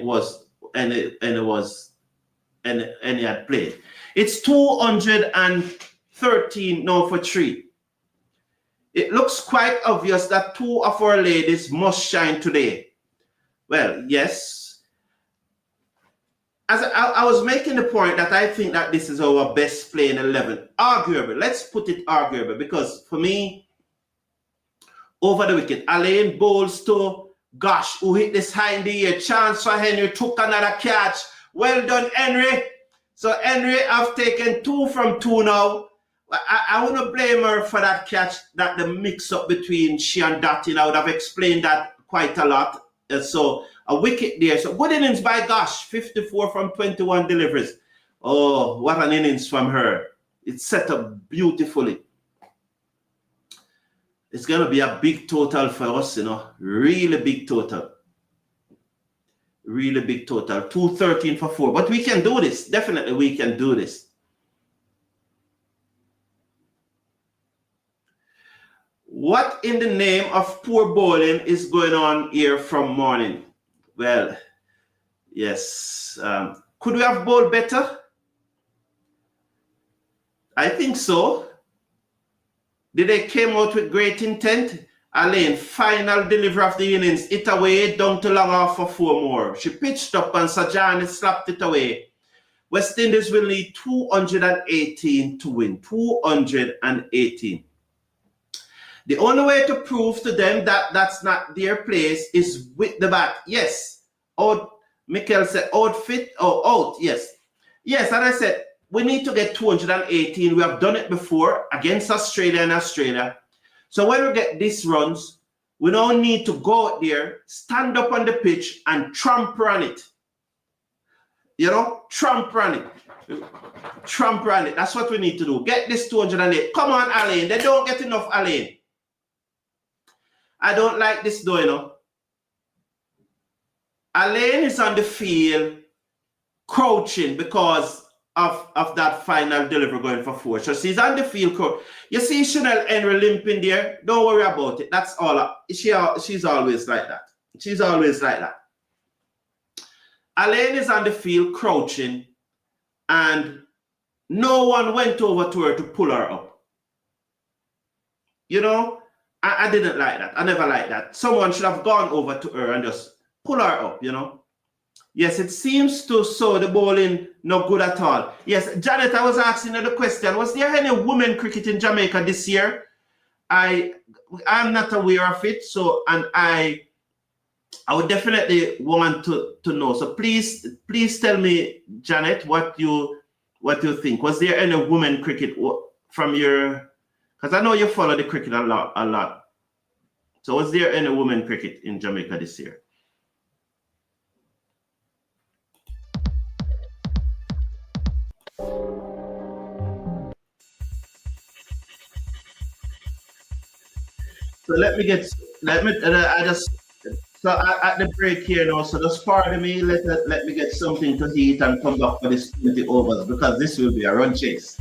A: had played. It's 213 now for 3. It looks quite obvious that 2 of our ladies must shine today. Well, yes. As I was making the point that I think that this is our best playing 11. Arguable. Let's put it arguable, because for me, over the wicket, Elaine bowls to Gosh, who hit this high in the air. Chance for Henry, took another catch. Well done, Henry. So Henry have taken 2 from 2 now. I wouldn't blame her for that catch, that the mix-up between she and Dottin. I would have explained that quite a lot. So a wicket there. So good innings by gosh. 54 from 21 deliveries. Oh, what an innings from her. It's set up beautifully. It's going to be a big total for us, you know. Really big total. Really big total. 213 for 4. But we can do this. Definitely we can do this. What in the name of poor bowling is going on here from morning? Well, yes. Could we have bowled better? I think so. Did they came out with great intent? Alain, final delivery of the innings, it away, down to long off for 4 more. She pitched up and Sajani slapped it away. West Indies will need 218 to win. 218. The only way to prove to them that that's not their place is with the bat. Yes. Out, Mikel said, outfit or out. Yes. Yes, and I said, we need to get 218. We have done it before against Australia and Australia. So when we get these runs, we don't need to go out there, stand up on the pitch and trample on it. You know, trample on it. Trample on it. That's what we need to do. Get this 208. Come on, Alain. They don't get enough, Alain. I don't like this though, you know. Alain is on the field crouching because of that final delivery going for 4. So she's on the field crouching. You see Chanel Henry limping there? Don't worry about it. That's all. She's always like that. She's always like that. Alain is on the field crouching and no one went over to her to pull her up. You know? I didn't like that. I never liked that. Someone should have gone over to her and just pull her up, you know. Yes, it seems to so the bowling not good at all. Yes, Janet, I was asking her the question, was there any women cricket in Jamaica this year? I'm not aware of it, so and I would definitely want to know. So please tell me, Janet, what you think. Was there any women cricket from your? Because I know you follow the cricket a lot. So was there any women cricket in Jamaica this year? So at the break here now, so just pardon me, let me get something to eat and come back for this 20 overs because this will be a run chase.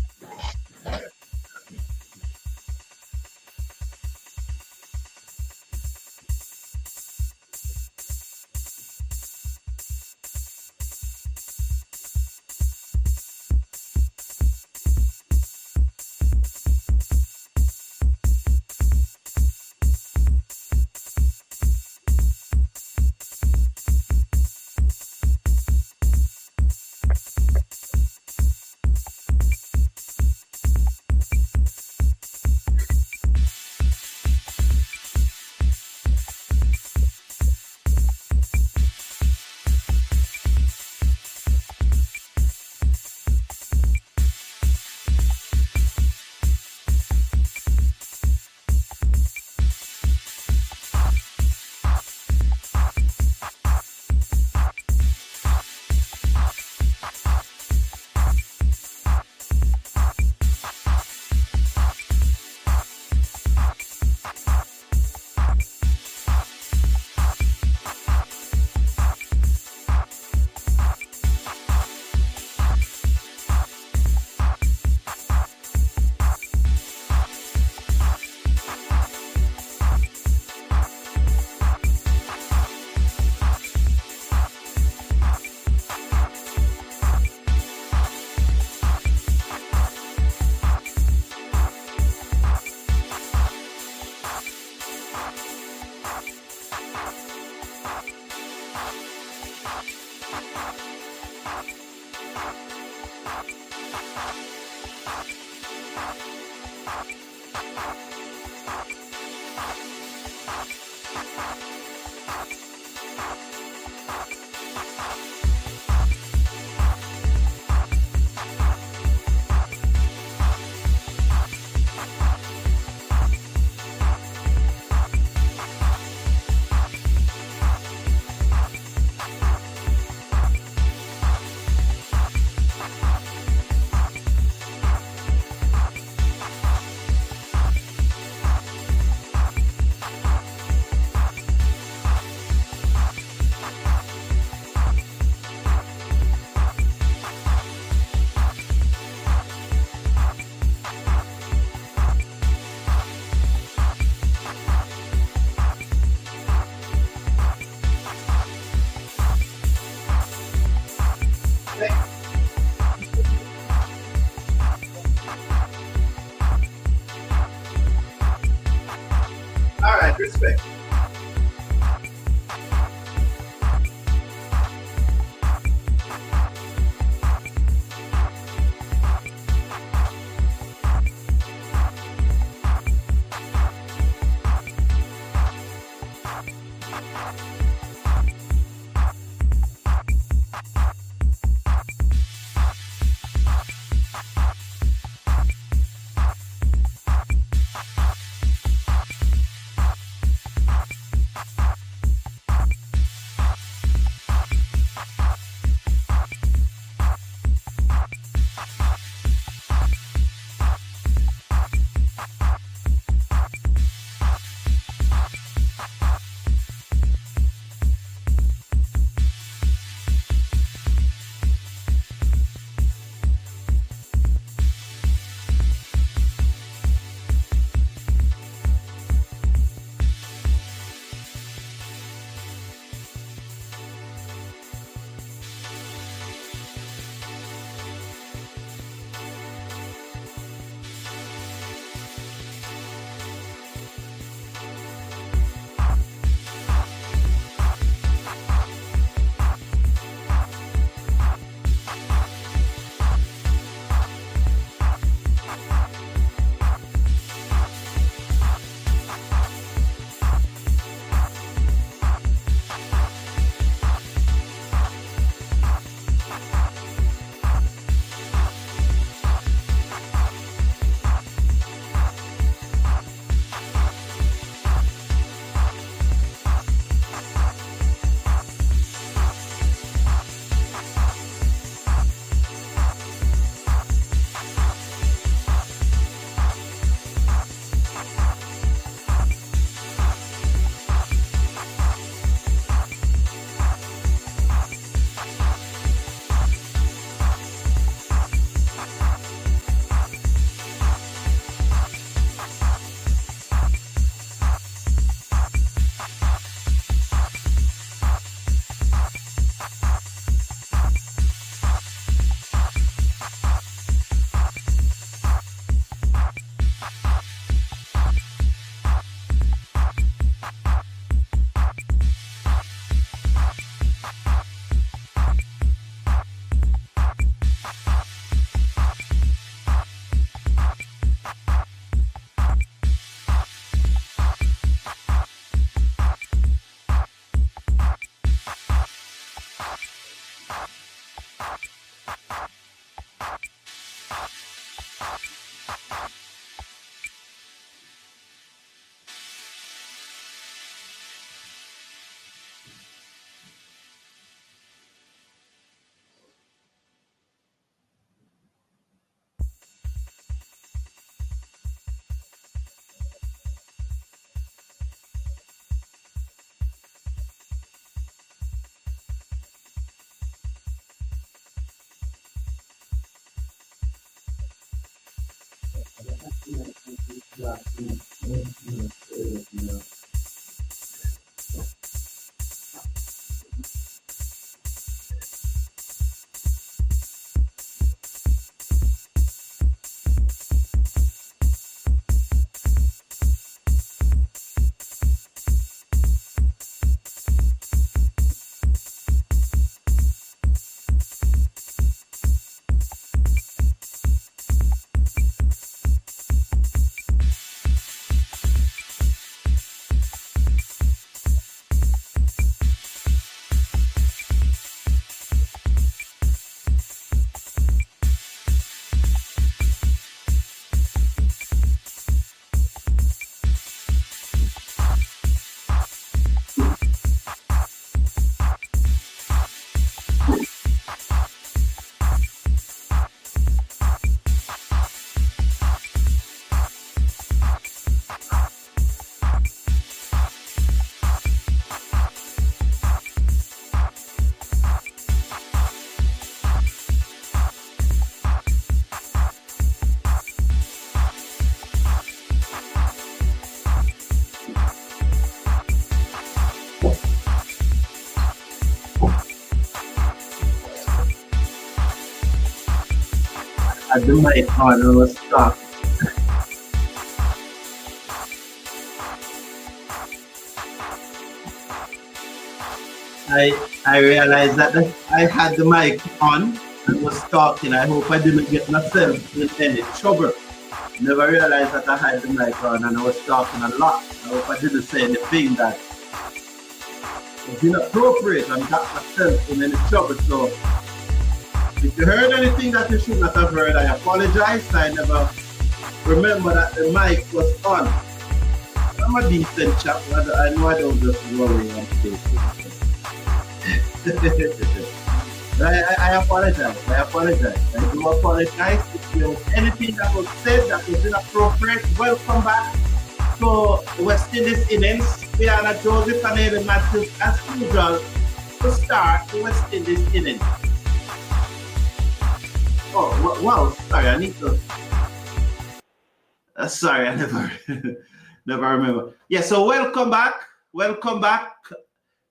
A: At the mic on and was stuck. I realized that I had the mic on and was talking. I hope I didn't get myself in any trouble. Never realized that I had the mic on and I was talking a lot. I hope I didn't say anything that was inappropriate and got myself in any trouble. So if you heard anything that you should not have heard, I apologize. I never remember that the mic was on. I'm a decent chap. I know I don't just worry and stay. I apologize. I apologize. I do apologize if there was anything that was said that was inappropriate. Welcome back to West Indies Innings. We are at Joseph and Hayley Matthews as usual to start the West Indies Innings. Oh, wow. Sorry, I need to. Sorry, I never remember. Yeah, so welcome back. Welcome back,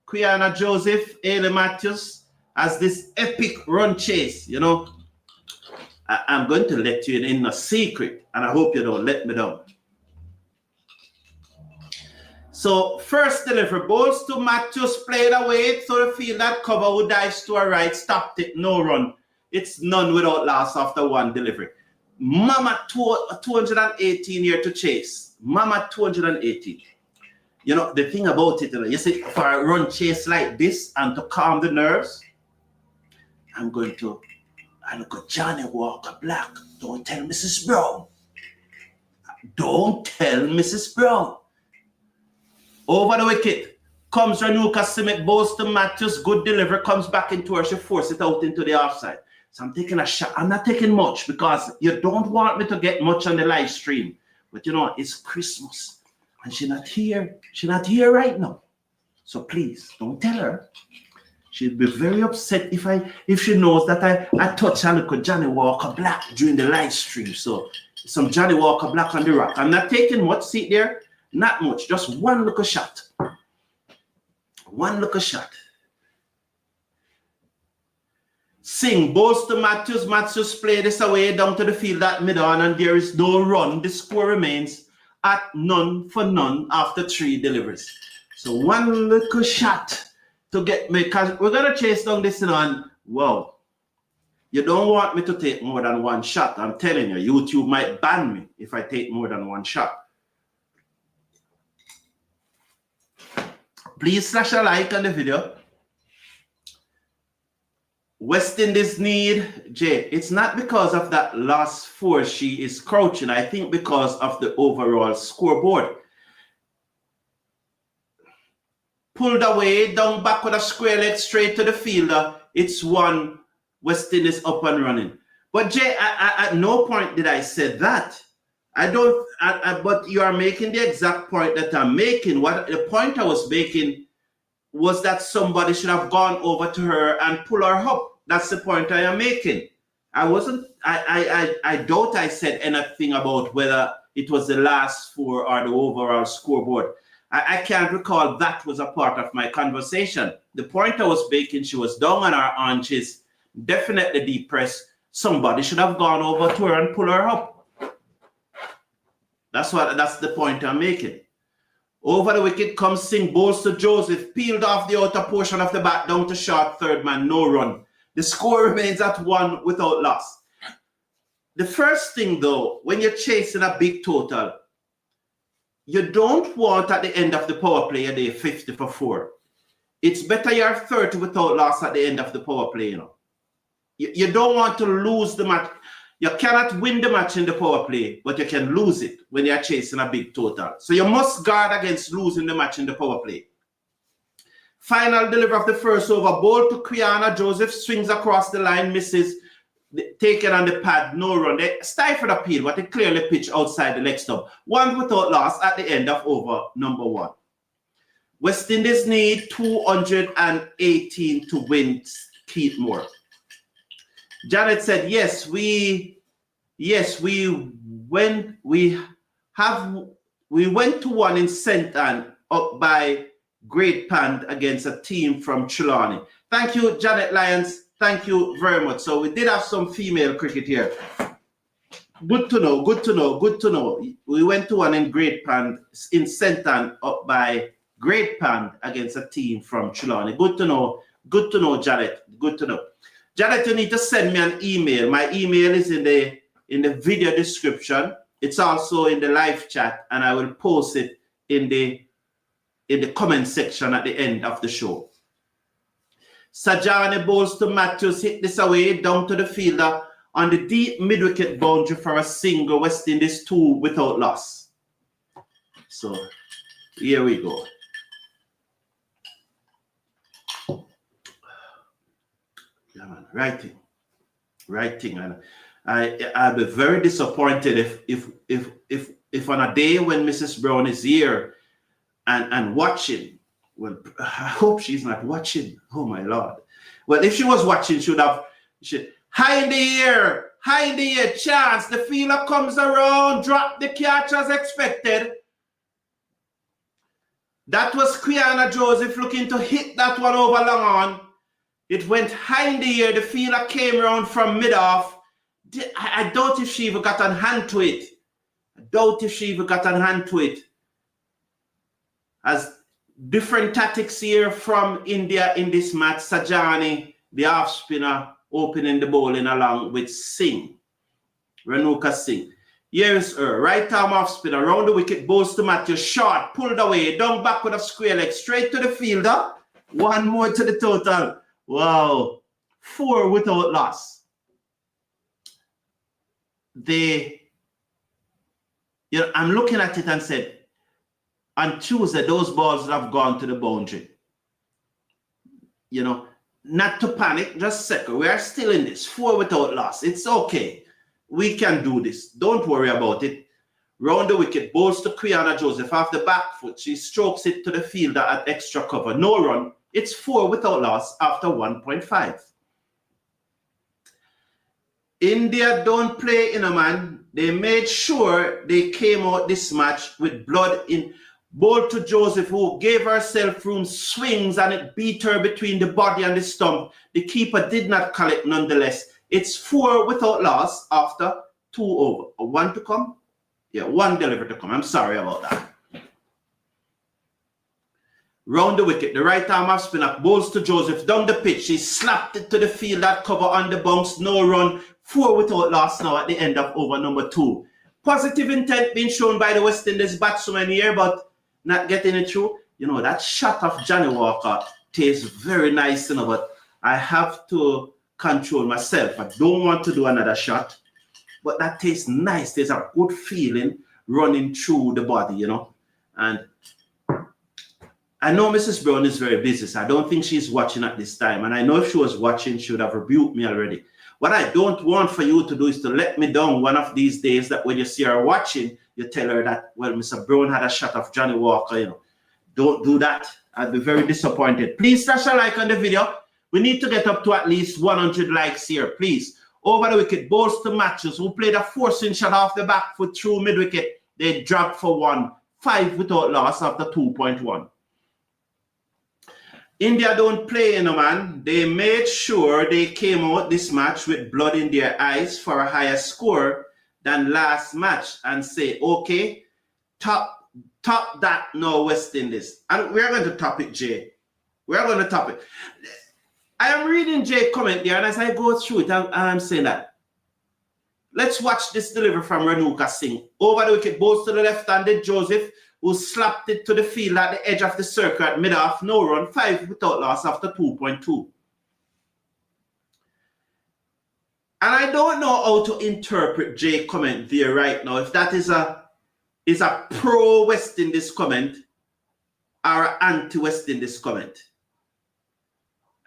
A: Quiana Joseph, Hayley Matthews, as this epic run chase. You know, I'm going to let you in a secret, and I hope you don't let me down. So, first delivery, balls to Matthews, played away through the field. That cover who dives to a right, stopped it, no run. It's none without loss after one delivery. Mama 218 here to chase. Mama 218. You know, the thing about it, you see, for a run chase like this and to calm the nerves, I look at Johnny Walker Black. Don't tell Mrs. Brown. Don't tell Mrs. Brown. Over the wicket. Comes Renuka Simit, balls to Matthews, good delivery, comes back into her, she forces it out into the offside. So I'm taking a shot. I'm not taking much because you don't want me to get much on the live stream. But you know, it's Christmas. And she's not here. She's not here right now. So please, don't tell her. She'll be very upset if she knows that I touch a little Johnny Walker Black during the live stream. So some Johnny Walker Black on the rock. I'm not taking much, see there? Not much. Just one little shot. One little shot. Sing, balls to Matthews. Matthews play this away down to the field at mid-on, and there is no run. The score remains at none for none after 3 deliveries. So one little shot to get me, because we're going to chase down this one. Wow. You don't want me to take more than one shot. I'm telling you, YouTube might ban me if I take more than one shot. Please slash a like on the video. West Indies need, Jay, it's not because of that last 4 she is crouching. I think because of the overall scoreboard. Pulled away, down back with a square leg straight to the fielder. It's 1, West Indies up and running. But Jay, at no point did I say that. I don't, but you are making the exact point that I'm making. What the point I was making was that somebody should have gone over to her and pull her up. That's the point I am making. I doubt I said anything about whether it was the last 4 or the overall scoreboard. I can't recall that was a part of my conversation. The point I was making, she was down on her haunches, definitely depressed. Somebody should have gone over to her and pull her up. That's the point I'm making. Over the wicket comes Singh, bowls to Joseph, peeled off the outer portion of the bat down to short, third man, no run. The score remains at 1 without loss. The first thing though, when you're chasing a big total, you don't want at the end of the power play a day 50 for 4. It's better you're 30 without loss at the end of the power play, you know. You don't want to lose the match. You cannot win the match in the power play, but you can lose it when you're chasing a big total. So you must guard against losing the match in the power play. Final delivery of the first over, ball to Quiana. Joseph swings across the line, misses, taken on the pad, no run. They stifled appeal, but they clearly pitched outside the leg stump. 1 without loss at the end of over number 1. West Indies need 218 to win Keithmore. Janet said, yes, we went to 1 in St. Anne up by Great Pond against a team from Trelawney. Thank you, Janet Lyons. Thank you very much. So we did have some female cricket here. Good to know, good to know, good to know. We went to 1 in Great Pond in St. Anne up by Great Pond against a team from Trelawney. Good to know, Janet. Good to know. Janet, you need to send me an email. My email is in the video description. It's also in the live chat, and I will post it in the comment section at the end of the show. Sajani bowls to Matthews, hit this away down to the fielder on the deep mid-wicket boundary for a single. West Indies 2 without loss. So here we go. Yeah, man, writing, and I'll be very disappointed if on a day when Mrs. Brown is here and watching. Well, I hope she's not watching. Oh my Lord. Well, if she was watching, she high in the air, chance. The fielder comes around, drop the catch as expected. That was Quiana Joseph looking to hit that one over long on. It went high in the air. The fielder came around from mid-off. I doubt if she even got on hand to it. As different tactics here from India in this match. Sajani, the off spinner, opening the bowling along with Singh. Renuka Singh. Here's her. Right arm off spinner. Round the wicket, bowls to Matthews. Short, pulled away. Down back with a square leg. Straight to the fielder. 1 more to the total. Wow. 4 without loss. I'm looking at it and said, on Tuesday, those balls have gone to the boundary. Not to panic, just a second. We are still in this. 4 without loss. It's okay. We can do this. Don't worry about it. Round the wicket, bowls to Quiana Joseph off the back foot. She strokes it to the fielder at extra cover. No run. It's 4 without loss after 1.5. India don't play in a man. They made sure they came out this match with blood in. Ball to Joseph, who gave herself room, swings, and it beat her between the body and the stump. The keeper did not collect nonetheless. It's 4 without loss after 2 over. 1 to come? Yeah, 1 delivery to come. I'm sorry about that. Round the wicket, the right arm off spinner, bowls to Joseph, down the pitch. She slapped it to the field, that cover on the bounce, no run. 4 without loss now at the end of over number 2. Positive intent being shown by the West Indies batsman here, but not getting it through. That shot of Johnny Walker tastes very nice, but I have to control myself. I don't want to do another shot, but that tastes nice. There's a good feeling running through the body, you know. And I know Mrs. Brown is very busy, so I don't think she's watching at this time. And I know if she was watching, she would have rebuked me already. What I don't want for you to do is to let me down one of these days that when you see her watching, you tell her that, well, Mr. Brown had a shot of Johnny Walker, you know. Don't do that. I'd be very disappointed. Please smash a like on the video. We need to get up to at least 100 likes here, please. Over the wicket, balls to Matthews, who played a forcing shot off the back foot through mid-wicket. They dropped for 1, 5 without loss after 2.1. India don't play, you know, man. They made sure they came out this match with blood in their eyes for a higher score than last match and say, okay, top that now, West Indies. And we're going to top it, Jay. We're going to top it. I am reading Jay comment there, and as I go through it, I'm saying that. Let's watch this delivery from Renuka Singh. Over the wicket, balls to the left-handed Joseph, who slapped it to the field at the edge of the circle at mid-off, no run, 5 without loss after 2.2. And I don't know how to interpret Jay comment there right now, if that is a pro-West Indies comment or an anti-West Indies comment.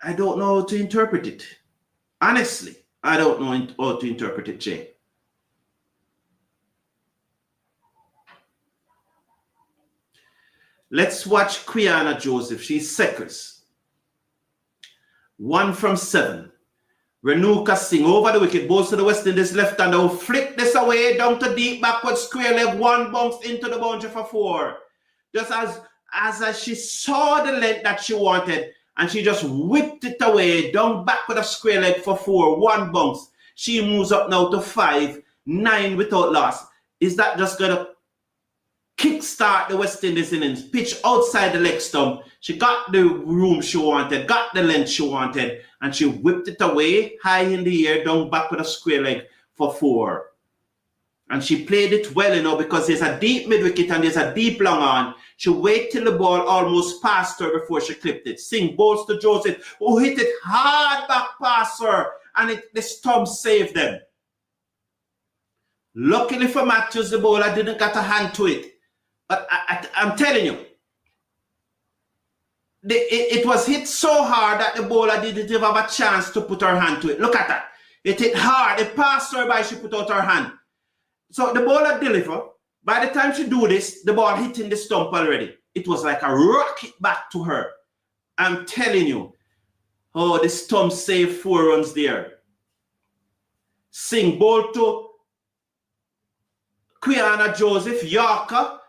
A: I don't know how to interpret it. Honestly, I don't know how to interpret it, Jay. Let's watch Quiana Joseph. She's seconds. 1 from 7. Renuka Singh over the wicket. Balls to the West Indies left hand. Will flick this away down to deep backward square leg. 1 bounce into the boundary for 4. Just as she saw the length that she wanted, and she just whipped it away down backward of square leg for 4. 1 bounce. She moves up now to 5. 9 without loss. Is that just going to kickstart the West Indies innings? Pitch outside the leg stump. She got the room she wanted, got the length she wanted, and she whipped it away high in the air, down back with a square leg for 4. And she played it well, you know, because there's a deep mid-wicket and there's a deep long on. She waited till the ball almost passed her before she clipped it. Singh balls to Joseph, who hit it hard back past her, and the stump saved them. Luckily for Matthews, the bowler didn't get a hand to it. But I'm telling you, it was hit so hard that the bowler didn't even have a chance to put her hand to it. Look at that. It hit hard. It passed her by. She put out her hand. So the bowler delivered. By the time she do this, the ball hitting the stump already. It was like a rocket back to her. I'm telling you. Oh, the stump saved 4 runs there. Singh ball to Quiana Joseph, Yorker.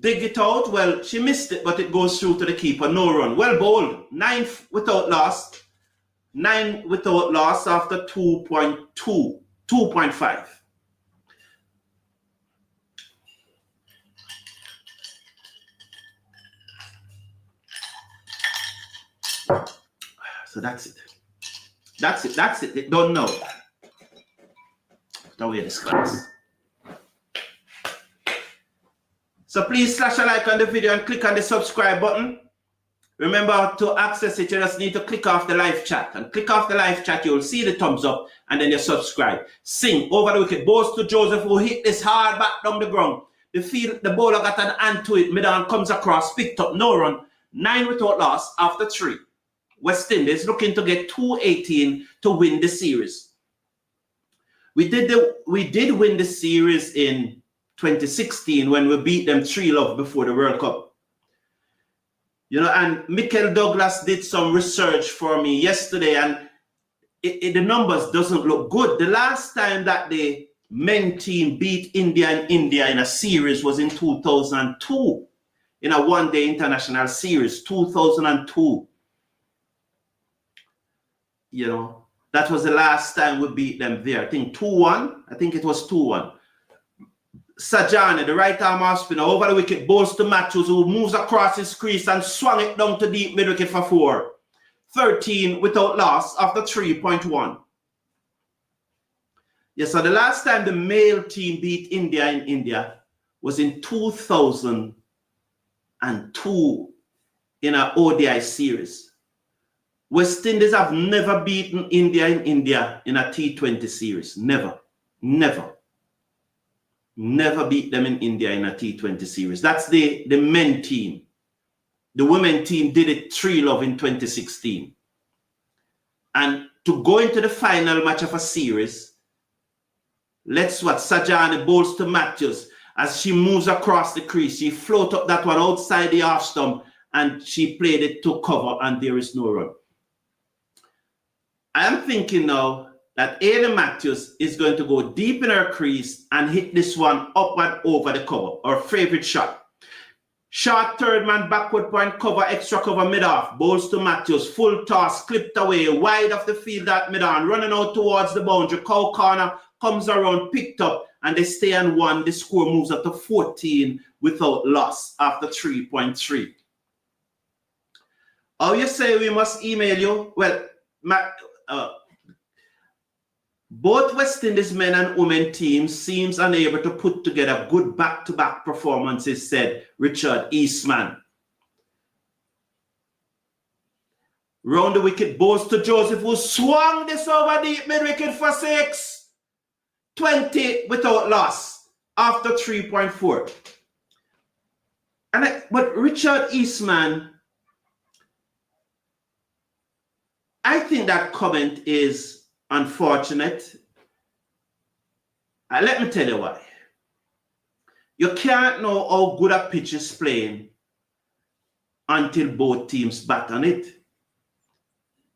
A: Dig it out. Well, she missed it, but it goes through to the keeper. No run. Well bowled. 9 without loss. 9 without loss after 2.2. 2.5. So that's it. That's it. That's it. They don't know. The way this class. So please slash a like on the video and click on the subscribe button. Remember, to access it, you just need to click off the live chat. And click off the live chat, you'll see the thumbs up, and then you subscribe. Singh over the wicket. Balls to Joseph, who hit this hard back down the ground. The bowler got an hand to it. Mid-on comes across, picked up, no run. 9 without loss after 3. West Indies looking to get 218 to win the series. We did win the series in 2016 when we beat them 3-0 before the World Cup. You know, and Michael Douglas did some research for me yesterday, and the numbers doesn't look good. The last time that the men team beat India in a series was in 2002, in a one-day international series, 2002. You know, that was the last time we beat them there. I think 2-1. I think it was 2-1. Sajani, the right arm off spinner, over the wicket, balls to Matthews, who moves across his crease and swung it down to deep mid-wicket for 4. 13 without loss after 3.1. Yes, so the last time the male team beat India in India was in 2002 in an ODI series. West Indies have never beaten India in India in a T20 series. Never. Never. Never beat them in India in a T20 series. That's the men team. The women team did it 3-0 in 2016. And to go into the final match of a series, let's watch Sajani bowls to Matthews. As she moves across the crease, she float up that one outside the off stump and she played it to cover and there is no run. I am thinking now that Hayley Matthews is going to go deep in her crease and hit this one upward over the cover, her favorite shot. Short third man, backward point cover, extra cover mid-off, bowls to Matthews, full toss, clipped away, wide of the field at mid-on, running out towards the boundary, cow corner, comes around, picked up, and they stay on 1. The score moves up to 14 without loss after 3.3. Oh, you say we must email you? Well, both West Indies men and women teams seems unable to put together good back-to-back performances, said Richard Eastman. Round the wicket, bowls to Joseph, who swung this over deep mid-wicket for 6. 20 without loss after 3.4. But Richard Eastman, I think that comment is unfortunate. Let me tell you why. You can't know how good a pitch is playing until both teams bat on it.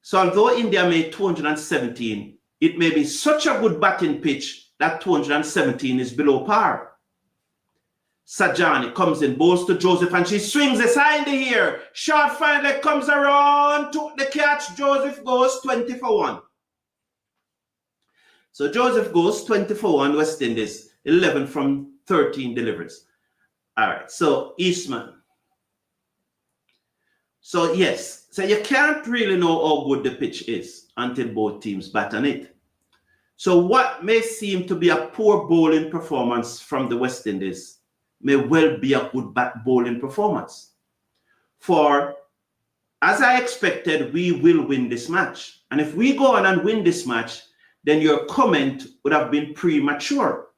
A: So although India made 217, it may be such a good batting pitch that 217 is below par. Sajani comes in, bowls to Joseph, and she swings a side here. Short finally comes around, took the catch. Joseph goes 20 for 1. So Joseph goes 20 for 1, West Indies, 11 from 13 deliveries. All right, so Eastman. So yes, so you can't really know how good the pitch is until both teams bat on it. So what may seem to be a poor bowling performance from the West Indies may well be a good bowling performance. For, as I expected, we will win this match. And if we go on and win this match, then your comment would have been premature.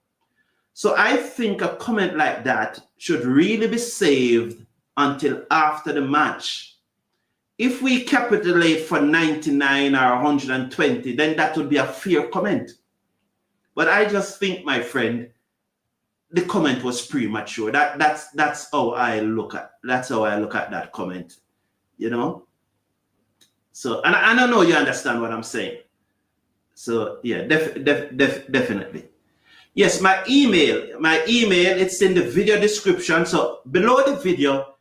A: So I think a comment like that should really be saved until after the match. If we capitulate for 99 or 120, then that would be a fair comment. But I just think, my friend, the comment was premature. That's how I look at that comment, you know. So and I know you understand what I'm saying. So yeah, definitely. Yes, my email, it's in the video description. So below the video,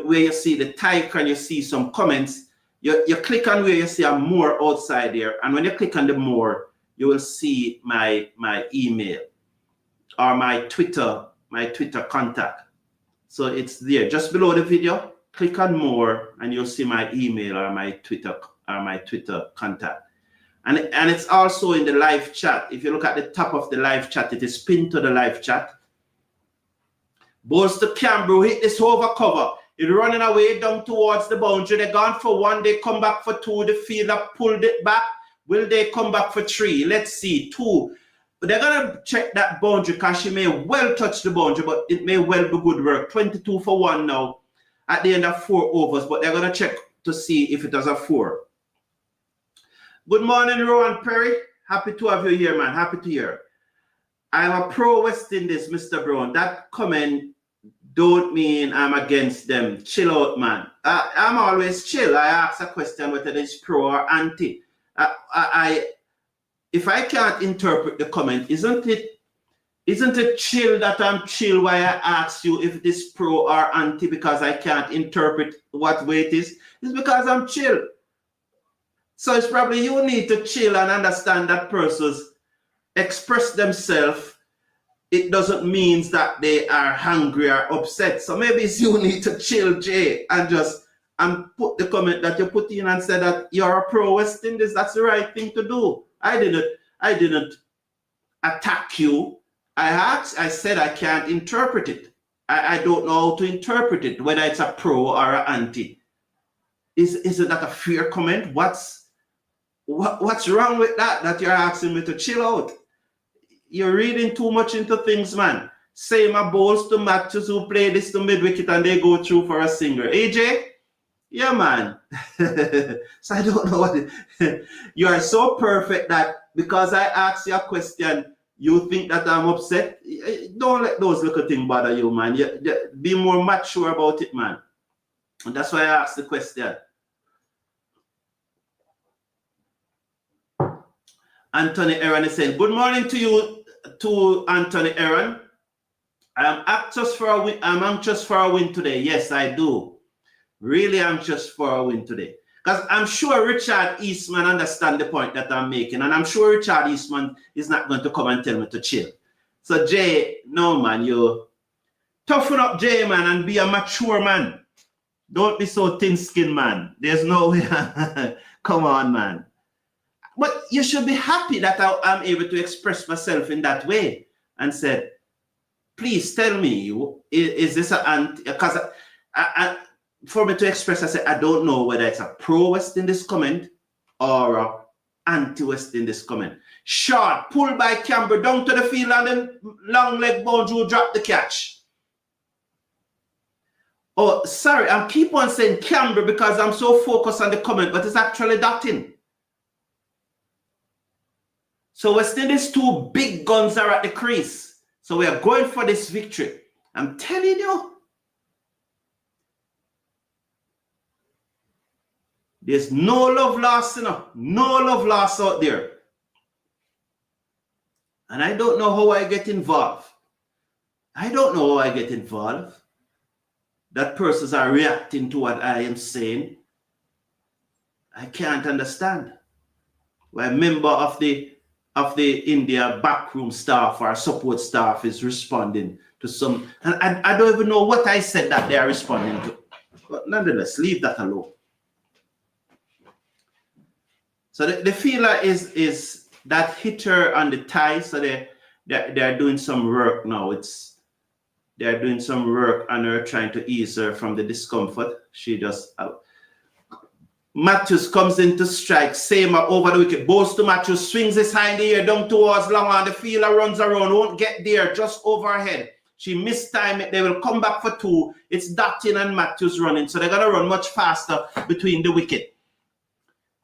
A: where you see the title and you see some comments, you click on where you see a more outside there, and when you click on the more, you will see my email or my Twitter contact. So it's there just below the video. Click on more, and you'll see my email or my Twitter contact. And it's also in the live chat. If you look at the top of the live chat, it is pinned to the live chat. Bowls to Campbell, hit this over cover. It's running away down towards the boundary. They're gone for 1. They come back for 2. The fielder pulled it back. Will they come back for 3? Let's see. 2. But they're going to check that boundary because she may well touch the boundary, but it may well be good work. 22 for 1 now at the end of 4 overs, but they're going to check to see if it was a 4. Good morning, Rowan Perry. Happy to have you here, man. Happy to hear. I'm a pro West Indies, Mr. Brown. That comment don't mean I'm against them. Chill out, man. I'm always chill. I ask a question whether it's pro or anti. If I can't interpret the comment, isn't it chill that I'm chill why I ask you if this pro or anti because I can't interpret what way it is? It's because I'm chill. So it's probably you need to chill and understand that persons express themselves. It doesn't mean that they are hungry or upset. So maybe it's you need to chill, Jay, and put the comment that you put in and say that you're a pro West Indies. That's the right thing to do. I didn't attack you. I said I can't interpret it. I don't know how to interpret it, whether it's a pro or an anti. Isn't that a fair comment? What's wrong with that you're asking me to chill out? You're reading too much into things, man. Same bowls to Matthews who play this to mid-wicket and they go through for a singer. AJ? Yeah, man. So I don't know what you are so perfect that because I asked you a question, you think that I'm upset. Don't let those little things bother you, man. Be more mature about it, man. And that's why I asked the question. Anthony Aaron is saying, good morning to you, to Anthony Aaron. I'm anxious for a win. I'm anxious for a win today. Yes, I do. Really anxious for a win today. Because I'm sure Richard Eastman understands the point that I'm making. And I'm sure Richard Eastman is not going to come and tell me to chill. So Jay, no man, you toughen up, Jay, man, and be a mature man. Don't be so thin-skinned, man. There's no way. Come on, man. But you should be happy that I'm able to express myself in that way and said, please tell me, is this an, because for me to express, I said, I don't know whether it's a pro-West Indies comment or a anti-West Indies comment. Short, pulled by Campbell down to the field and then long leg boundary who dropped the catch. Oh, sorry, I keep on saying Campbell because I'm so focused on the comment, but it's actually Dottin. So West Indies' two big guns are at the crease. So we are going for this victory. I'm telling you. There's no love lost, you know. No love lost out there. And I don't know how I get involved. I don't know how I get involved. That persons are reacting to what I am saying. I can't understand. Why a member of the India backroom staff or support staff is responding to some, and I don't even know what I said that they are responding to. But nonetheless, leave that alone. So the feeler is that hit her on the thigh, so they're doing some work now. They're doing some work on her, trying to ease her from the discomfort. She just Matthews comes in to strike, same over the wicket, bowls to Matthews, swings his high in the air down towards long on. The fielder runs around, won't get there, just over her head. She mistimed it. They will come back for two. It's Dottin and Matthews running, so they're going to run much faster between the wicket.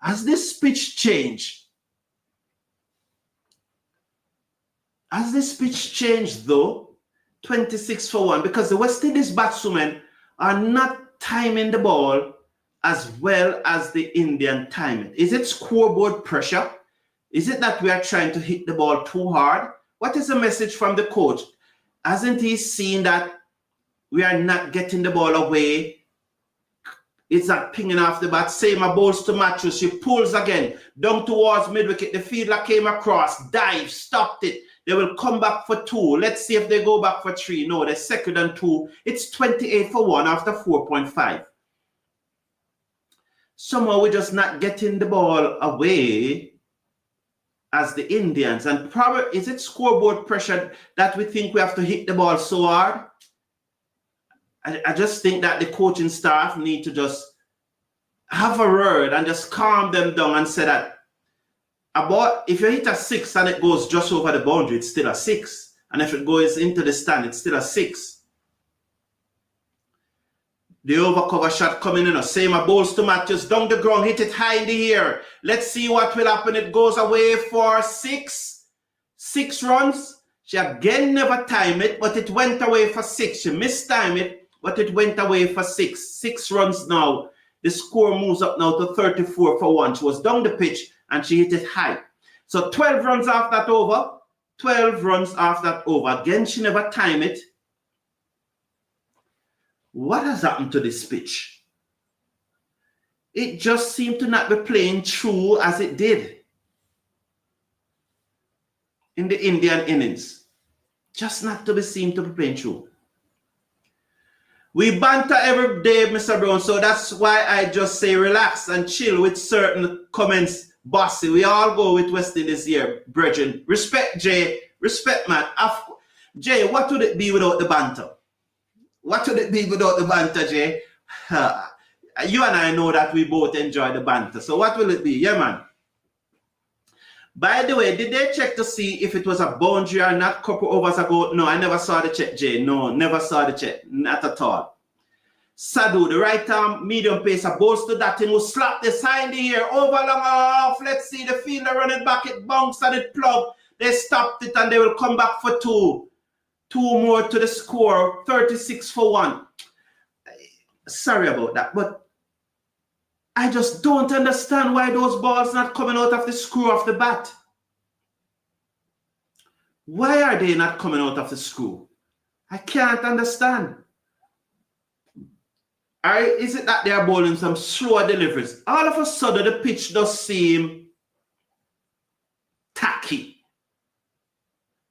A: Has this pitch changed? Has this pitch changed though? 26 for 1, because the West Indies batsmen are not timing the ball as well as the Indian timing. Is it scoreboard pressure? Is it that we are trying to hit the ball too hard? What is the message from the coach? Hasn't he seen that we are not getting the ball away? It's not pinging off the bat. Same bowls to Matthews. She pulls again down towards mid-wicket. The fielder came across, dive, stopped it. They will come back for two. Let's see if they go back for three. No, they're second and two. It's 28 for 1 after 4.5. Somehow we're just not getting the ball away as the Indians. And probably, is it scoreboard pressure that we think we have to hit the ball so hard? I just think that the coaching staff need to just have a word and just calm them down and say that if you hit a 6 and it goes just over the boundary, it's still a 6. And if it goes into the stand, it's still a 6. The overcover shot coming in, same bowls to Matthews, down the ground, hit it high in the air. Let's see what will happen. It goes away for 6. 6 runs. She again never timed it, but it went away for 6. She mistimed it, but it went away for 6. 6 runs now. The score moves up now to 34 for 1. She was down the pitch and she hit it high. So 12 runs off that over. 12 runs off that over. Again, she never timed it. What has happened to this pitch? It just seemed to not be playing true as it did in the Indian innings. Just not to be seen to be playing true. We banter every day, Mr. Brown, so that's why I just say relax and chill with certain comments, bossy. We all go with West Indies here, brethren. Respect, Jay. Respect, man. Jay, what would it be without the banter? What would it be without the banter, Jay? You and I know that we both enjoy the banter. So what will it be? Yeah, man. By the way, did they check to see if it was a boundary or not? Couple overs ago? No, I never saw the check, Jay. No, never saw the check. Not at all. Sadu, the right arm medium pacer, bowls to Dottin, who slapped the side in the air, over long off. Let's see the fielder run it back, it bounced and it plugged. They stopped it and they will come back for two. Two more to the score, 36 for 1. Sorry about that, but I just don't understand why those balls not coming out of the screw of the bat. Why are they not coming out of the screw? I can't understand. Is it that they are bowling some slower deliveries? All of a sudden, the pitch does seem tacky.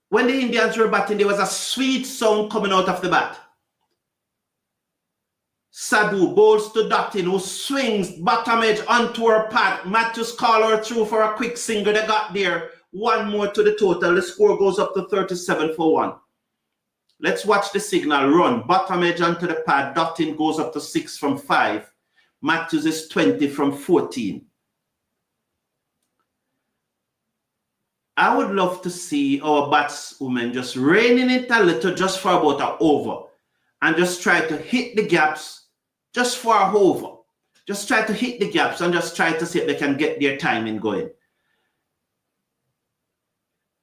A: When the Indians were batting, there was a sweet sound coming out of the bat. Sadu bowls to Dottin, who swings bottom edge onto her pad. Matthews call her through for a quick single. They got there. One more to the total. The score goes up to 37 for 1. Let's watch the signal run. Bottom edge onto the pad. Dottin goes up to 6 from 5. Matthews is 20 from 14. I would love to see our batswomen just reining it a little just for about an over and just try to hit the gaps just for a over. Just try to hit the gaps and just try to see if they can get their timing going.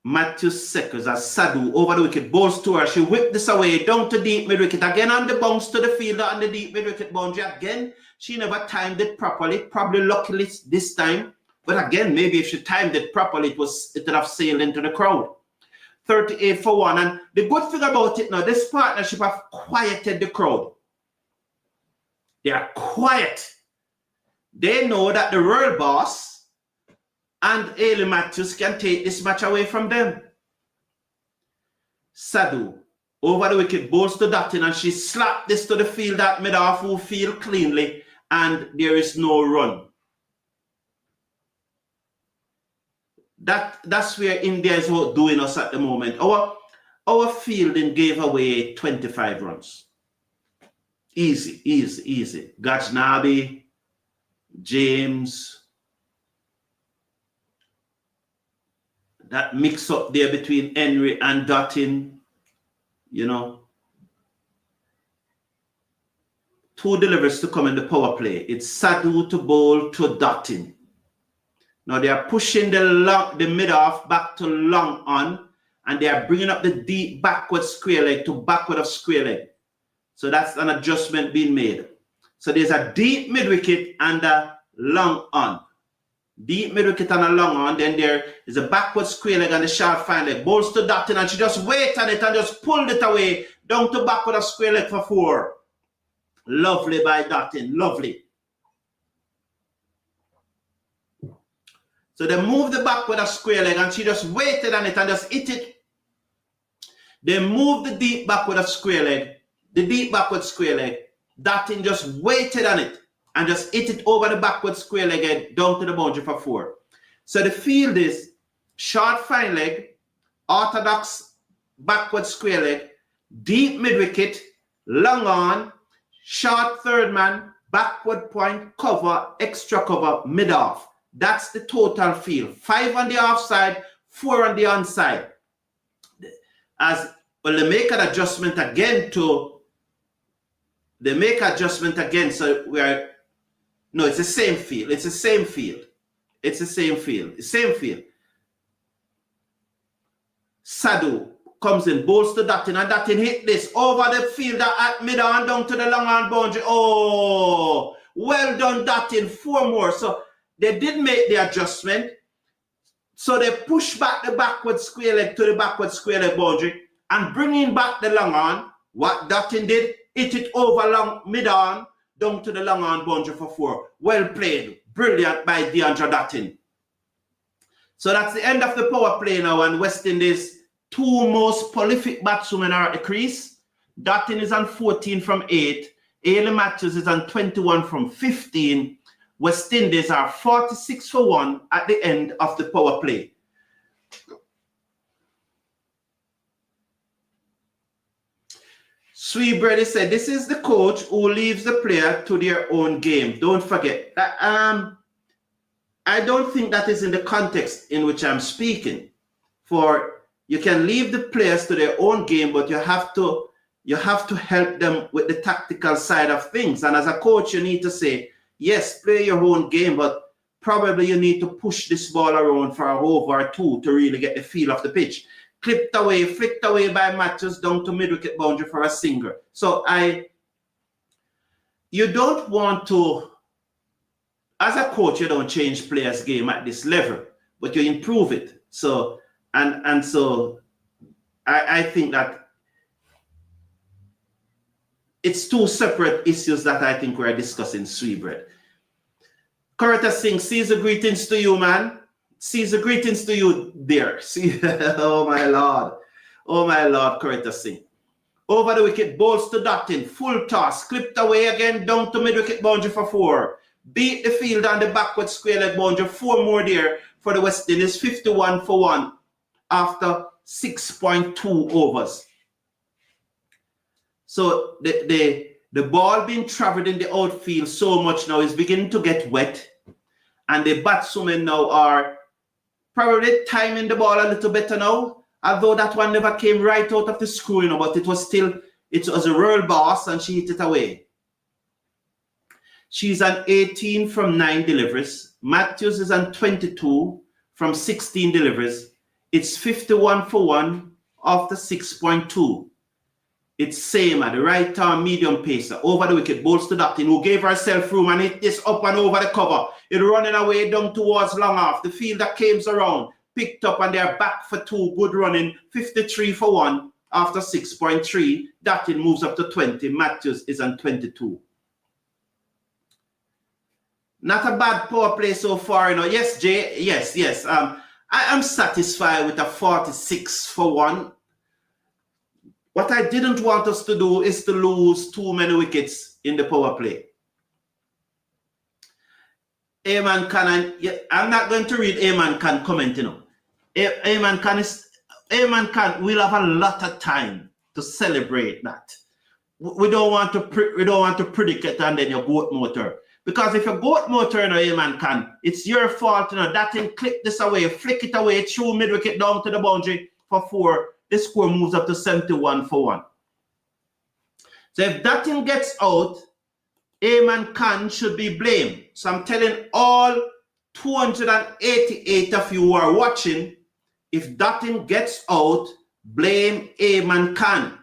A: Matthews seconds as Sadu over the wicket, bowls to her. She whipped this away down to deep mid wicket. Again on the bounce to the fielder on the deep mid wicket boundary. Again, she never timed it properly. Probably luckily this time. But again, maybe if she timed it properly, it would have sailed into the crowd. 38 for 1. And the good thing about it now, this partnership have quieted the crowd. They are quiet. They know that the world boss and Hayley Matthews can take this match away from them. Sadu over the wicket, bowls to Dottin, and she slapped this to the field at mid-off, who field cleanly, and there is no run. That's where India is doing us at the moment. Our fielding gave away 25 runs. Easy, easy, easy. Gajnabi, James. That mix up there between Henry and Dottin, you know. 2 deliveries to come in the power play. It's Sadu to bowl to Dottin. Now they are pushing the mid-off back to long on, and they are bringing up the deep backward square leg to backward of square leg. So that's an adjustment being made. So there's a deep mid-wicket and a long on. Deep mid-wicket and a long on. Then there is a backward square leg and a sharp fine leg. Bowls to Dottin, and she just waited on it and just pulled it away down to backward of square leg for 4. Lovely by Dottin, lovely. So they moved the backward of square leg and she just waited on it and just hit it. They moved the deep backward of square leg, the deep backward square leg. Dottin just waited on it and just hit it over the backward square leg and down to the boundary for 4. So the field is short fine leg, orthodox backward square leg, deep mid wicket, long on, short third man, backward point, cover, extra cover, mid off. That's the total field. 5 on the offside, 4 on the onside. As well, they make an adjustment again so we are, no, it's the same field. It's the same field. It's the same field. The same field. Sadu comes in, bowls to Dottin, and Dottin hit this over the fielder at mid-on down to the long-on boundary. Oh, well done, Dottin. 4 more. So they did make the adjustment. So they push back the backward square leg to the backward square leg boundary and bringing back the long on. What Dottin did, hit it over long mid-on down to the long on boundary for 4. Well played. Brilliant by DeAndre Dottin. So that's the end of the power play now, and West Indies' 2 most prolific batswomen are at the crease. Dottin is on 14 from 8. Hayley Matthews is on 21 from 15. West Indies are 46 for 1 at the end of the power play. Sweetbready said, this is the coach who leaves the player to their own game. Don't forget. I don't think that is in the context in which I'm speaking. For you can leave the players to their own game, but you have to help them with the tactical side of things. And as a coach, you need to say, yes, play your own game, but probably you need to push this ball around for a over or two to really get the feel of the pitch. Flicked away by Matthews down to mid-wicket boundary for a single. So you don't want to, as a coach, you don't change players' game at this level, but you improve it. So, and so I think that it's two separate issues that I think we're discussing, Sweetbread. Coretta Singh, Caesar, greetings to you, man. Caesar, greetings to you, dear. Oh, my Lord. Oh, my Lord, Coretta Singh. Over the wicket, balls to Dottin. Full toss. Clipped away again, down to mid-wicket boundary for 4. Beat the field on the backward square leg boundary. 4 more there for the West Indies. 51 for 1 after 6.2 overs. So the ball being traveled in the outfield so much now is beginning to get wet. And the batsmen now are probably timing the ball a little better now, although that one never came right out of the screw, you know, but it was a real boss and she hit it away. She's on 18 from 9 deliveries. Matthews is on 22 from 16 deliveries. It's 51 for 1 after 6.2. It's Seema, the right arm medium pacer, over the wicket, balls to Dottin, who gave herself room and hit this up and over the cover. It running away down towards long off. The fielder came around, picked up, and they're back for 2. Good running, 53 for 1 after 6.3. Dottin moves up to 20. Matthews is on 22. Not a bad power play so far, you know. Yes, Jay. Yes. I am satisfied with a 46 for 1. What I didn't want us to do is to lose too many wickets in the power play. Ayman Khan, I'm not going to read Ayman Khan comment, you know. Ayman Khan will have a lot of time to celebrate that. We don't want to predict it and then your goat motor. Because if your goat motor, you know, Ayman Khan, it's your fault, you know. That thing clip this away, flick it away, through mid wicket down to the boundary for 4. The score moves up to 71 for 1. So if that thing gets out, Ayman Khan should be blamed. So I'm telling all 288 of you who are watching, if that thing gets out, blame Ayman Khan.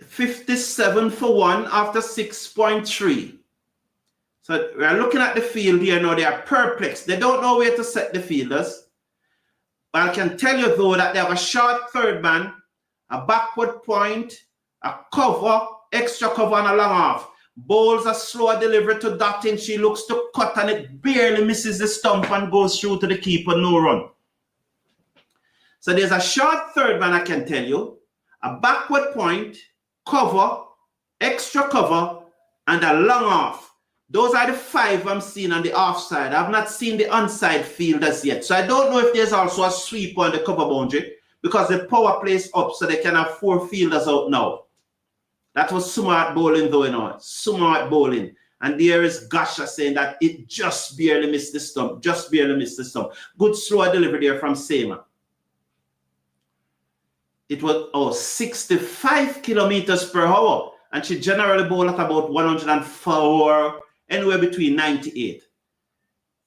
A: 57 for 1 after 6.3. So we're looking at the field here now. They are perplexed. They don't know where to set the fielders. But I can tell you, though, that they have a short third man, a backward point, a cover, extra cover, and a long off. Bowls a slow delivery to Dottin. She looks to cut, and it barely misses the stump and goes through to the keeper. No run. So there's a short third man, I can tell you, a backward point, cover, extra cover, and a long off. Those are the 5 I'm seeing on the offside. I've not seen the onside fielders yet. So I don't know if there's also a sweep on the cover boundary because the power plays up so they can have 4 fielders out now. That was smart bowling though, you know. Smart bowling. And there is Gasha saying that it just barely missed the stump. Just barely missed the stump. Good slow delivery there from Seema. It was 65 kilometers per hour. And she generally bowled at about 104, anywhere between 98.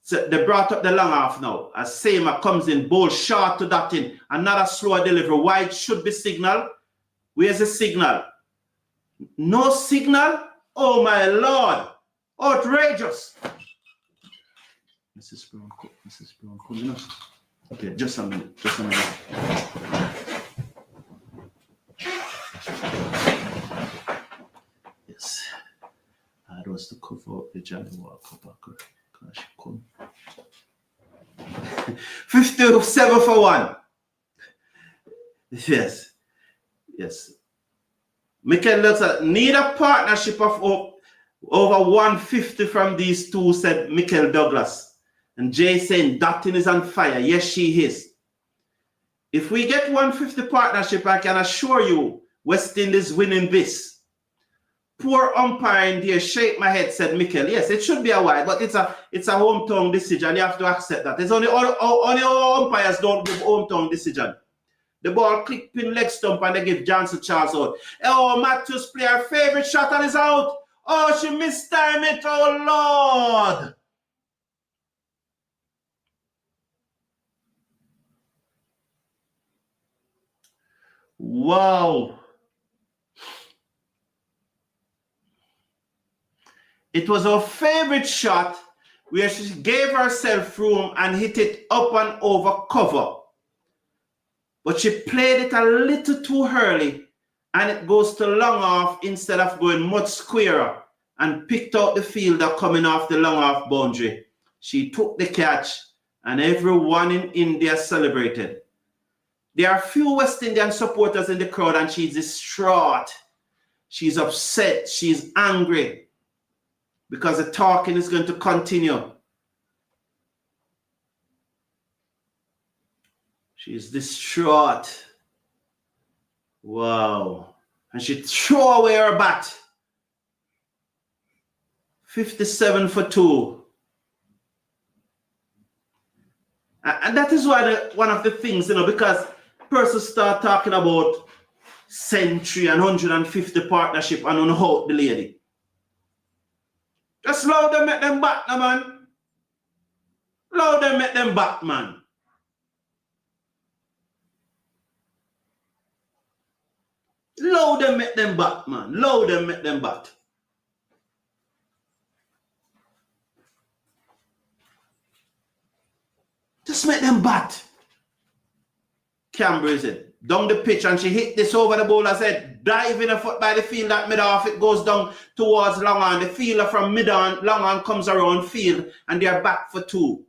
A: So they brought up the long off now. As Seema comes in, bowl short to Dottin. Another slow delivery. Wide should be signal. Where's the signal? No signal? Oh my Lord. Outrageous. Mrs. Brown, coming up. Okay, just a minute. Yes. That was to cover up the Johnny Walker backer. 57 for 1. Yes. Mikel looks at need a partnership of over 150 from these two, said Mikel Douglas. And Jay saying Dottin is on fire. Yes, she is. If we get 150 partnership, I can assure you West Indies winning this. Poor umpiring there, shake my head, said Mikel. Yes, it should be a wide, but it's a hometown decision. You have to accept that. It's only umpires don't give hometown decision. The ball click pin leg stump and they give Johnson Charles out. Oh, Matthews play her favorite shot and is out. Oh, she mistimed it. Oh, Lord. Wow. It was her favorite shot where she gave herself room and hit it up and over cover. But she played it a little too early and it goes to long off instead of going much squarer and picked out the fielder coming off the long off boundary. She took the catch and everyone in India celebrated. There are few West Indian supporters in the crowd and she's distraught. She's upset. She's angry because the talking is going to continue. She's distraught. Wow. And she threw away her bat. 57 for 2. And that is why one of the things, because persons start talking about century and 150 partnership and unhout the lady. Just allow them make them bat, man. Allow them make them bat, man. Allow them make them bat, man. Allow them make them bat. Just make them bat. Campbell is it. Down the pitch and she hit this over the bowler's head. Diving a foot by the field at mid-off. It goes down towards long on. The fielder from mid-on, long on comes around field and they're back for 2.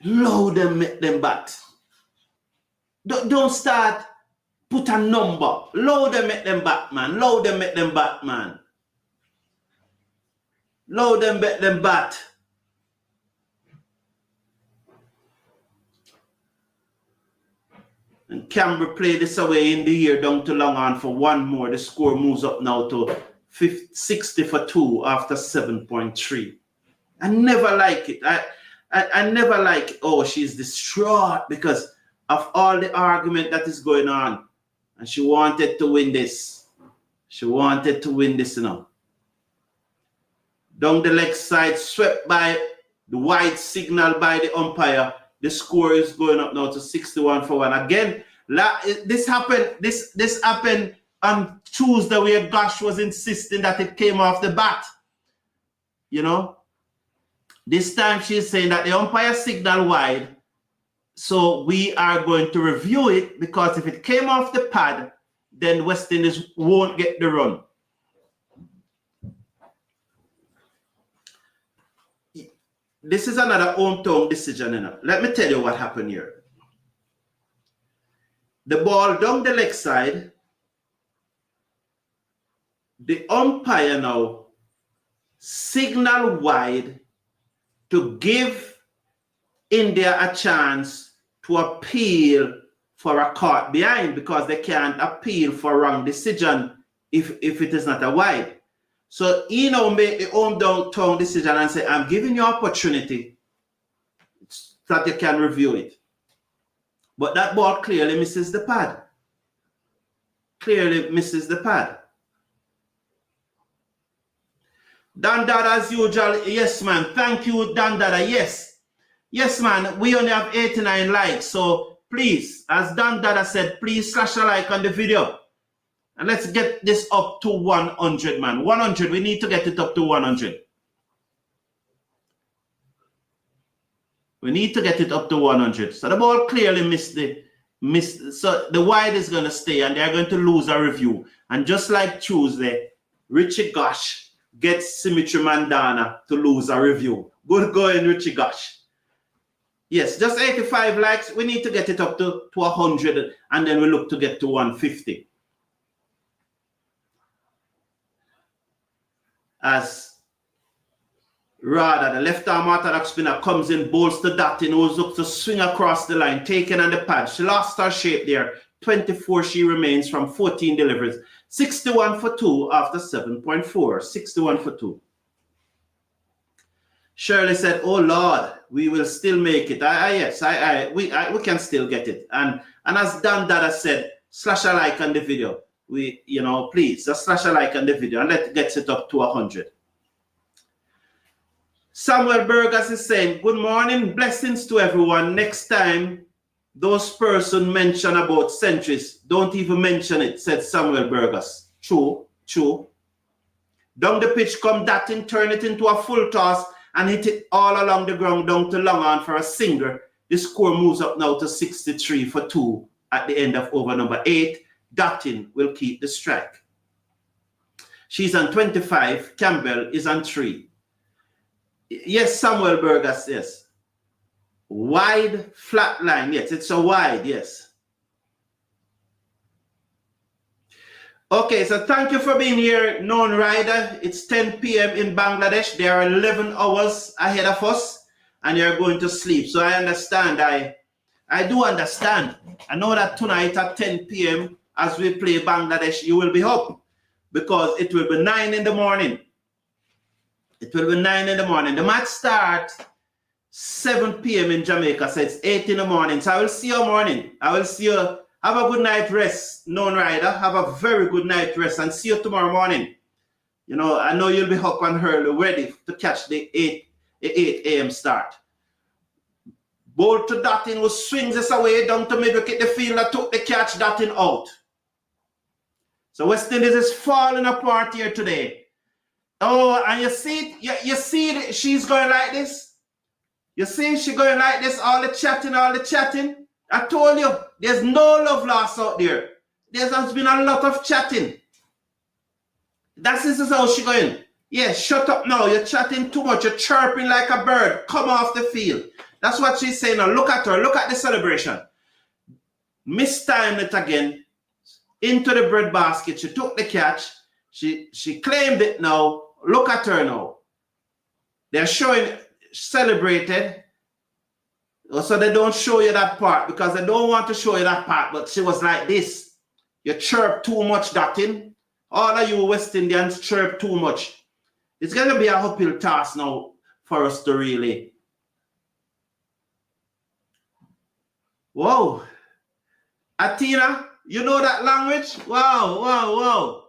A: Allow them make them bat. Don't start put a number. Allow them make them bat, man. Allow them make them bat, man. Allow them make them bat. And Campbell played this away in the air down to long on for 1 more. The score moves up now to 60 for 2 after 7.3. I never like it. I never like, oh, she's distraught because of all the argument that is going on. And she wanted to win this. She wanted to win this, Down the leg side, swept by the wide signal by the umpire. The score is going up now to 61 for 1. Again, this happened. This happened on Tuesday where Gosh was insisting that it came off the bat. This time she's saying that the umpire signal wide. So we are going to review it because if it came off the pad, then West Indies won't get the run. This is another hometown decision. Let me tell you what happened here. The ball down the leg side. The umpire now signal wide to give India a chance to appeal for a caught behind because they can't appeal for wrong decision if it is not a wide. So he now made the hometown decision and say, I'm giving you opportunity so that you can review it. But that ball clearly misses the pad. Clearly misses the pad. Dan Dada as usual, yes man. Thank you, Dan Dada, yes. Yes man, we only have 89 likes. So please, as Dan Dada said, please slash a like on the video. And let's get this up to 100, man. 100. We need to get it up to 100. We need to get it up to 100. So the ball clearly missed. So the wide is going to stay and they're going to lose a review. And just like Tuesday, Richie Gosh gets Symmetry Mandana to lose a review. Good going, Richie Gosh. Yes, just 85 likes. We need to get it up to 100 and then we look to get to 150. As rather the left arm orthodox spinner comes in, bowls to Dottin, who looks to swing across the line, taken on the pad. She lost her shape there, 24 she remains from 14 deliveries. 61 for 2 after 7.4. 61 for 2. Shirley said, "Oh Lord, we will still make it." Yes, we can still get it. And as Dan Dada said, slash a like on the video. Please just slash a like on the video and let's get it up to 100. Samuel Burgers is saying, "Good morning, blessings to everyone. Next time those person mention about centuries, don't even mention it," said Samuel Burgers. True. Down the pitch come Dottin, turn it into a full toss and hit it all along the ground down to long on for a single. The score moves up now to 63 for 2 at the end of over number 8. Dottin will keep the strike. She's on 25. Campbell is on 3. Yes, Samuel Burgers, yes. Wide, flat line. Yes, it's a wide, yes. Okay, so thank you for being here, known rider. It's 10 p.m. in Bangladesh. They are 11 hours ahead of us, and you're going to sleep. So I understand. I do understand. I know that tonight at 10 p.m., as we play Bangladesh, you will be up because it will be 9 in the morning. It will be 9 in the morning. The match starts 7 p.m. in Jamaica, so it's 8 in the morning. So I will see you morning. I will see you. Have a good night rest, known rider. Have a very good night rest and see you tomorrow morning. I know you'll be up and early, ready to catch the 8 a.m. start. Ball to Dottin, who swings this away down to mid-wicket. The fielder took the catch, Dottin out. So West Indies is falling apart here today. Oh, and you see it? You see it? She's going like this? You see she going like this? All the chatting. I told you, there's no love lost out there. There has been a lot of chatting. This is how she going. Yeah, shut up now. You're chatting too much. You're chirping like a bird. Come off the field. That's what she's saying now. Look at her. Look at the celebration. Mistimed it again. Into the bread basket. She took the catch. She claimed it now. Look at her now. They're showing celebrated. So they don't show you that part because they don't want to show you that part. But she was like this. You chirp too much, Dottin. All of you West Indians chirp too much. It's going to be a uphill task now for us to really. Whoa. Athena, you know that language? Wow.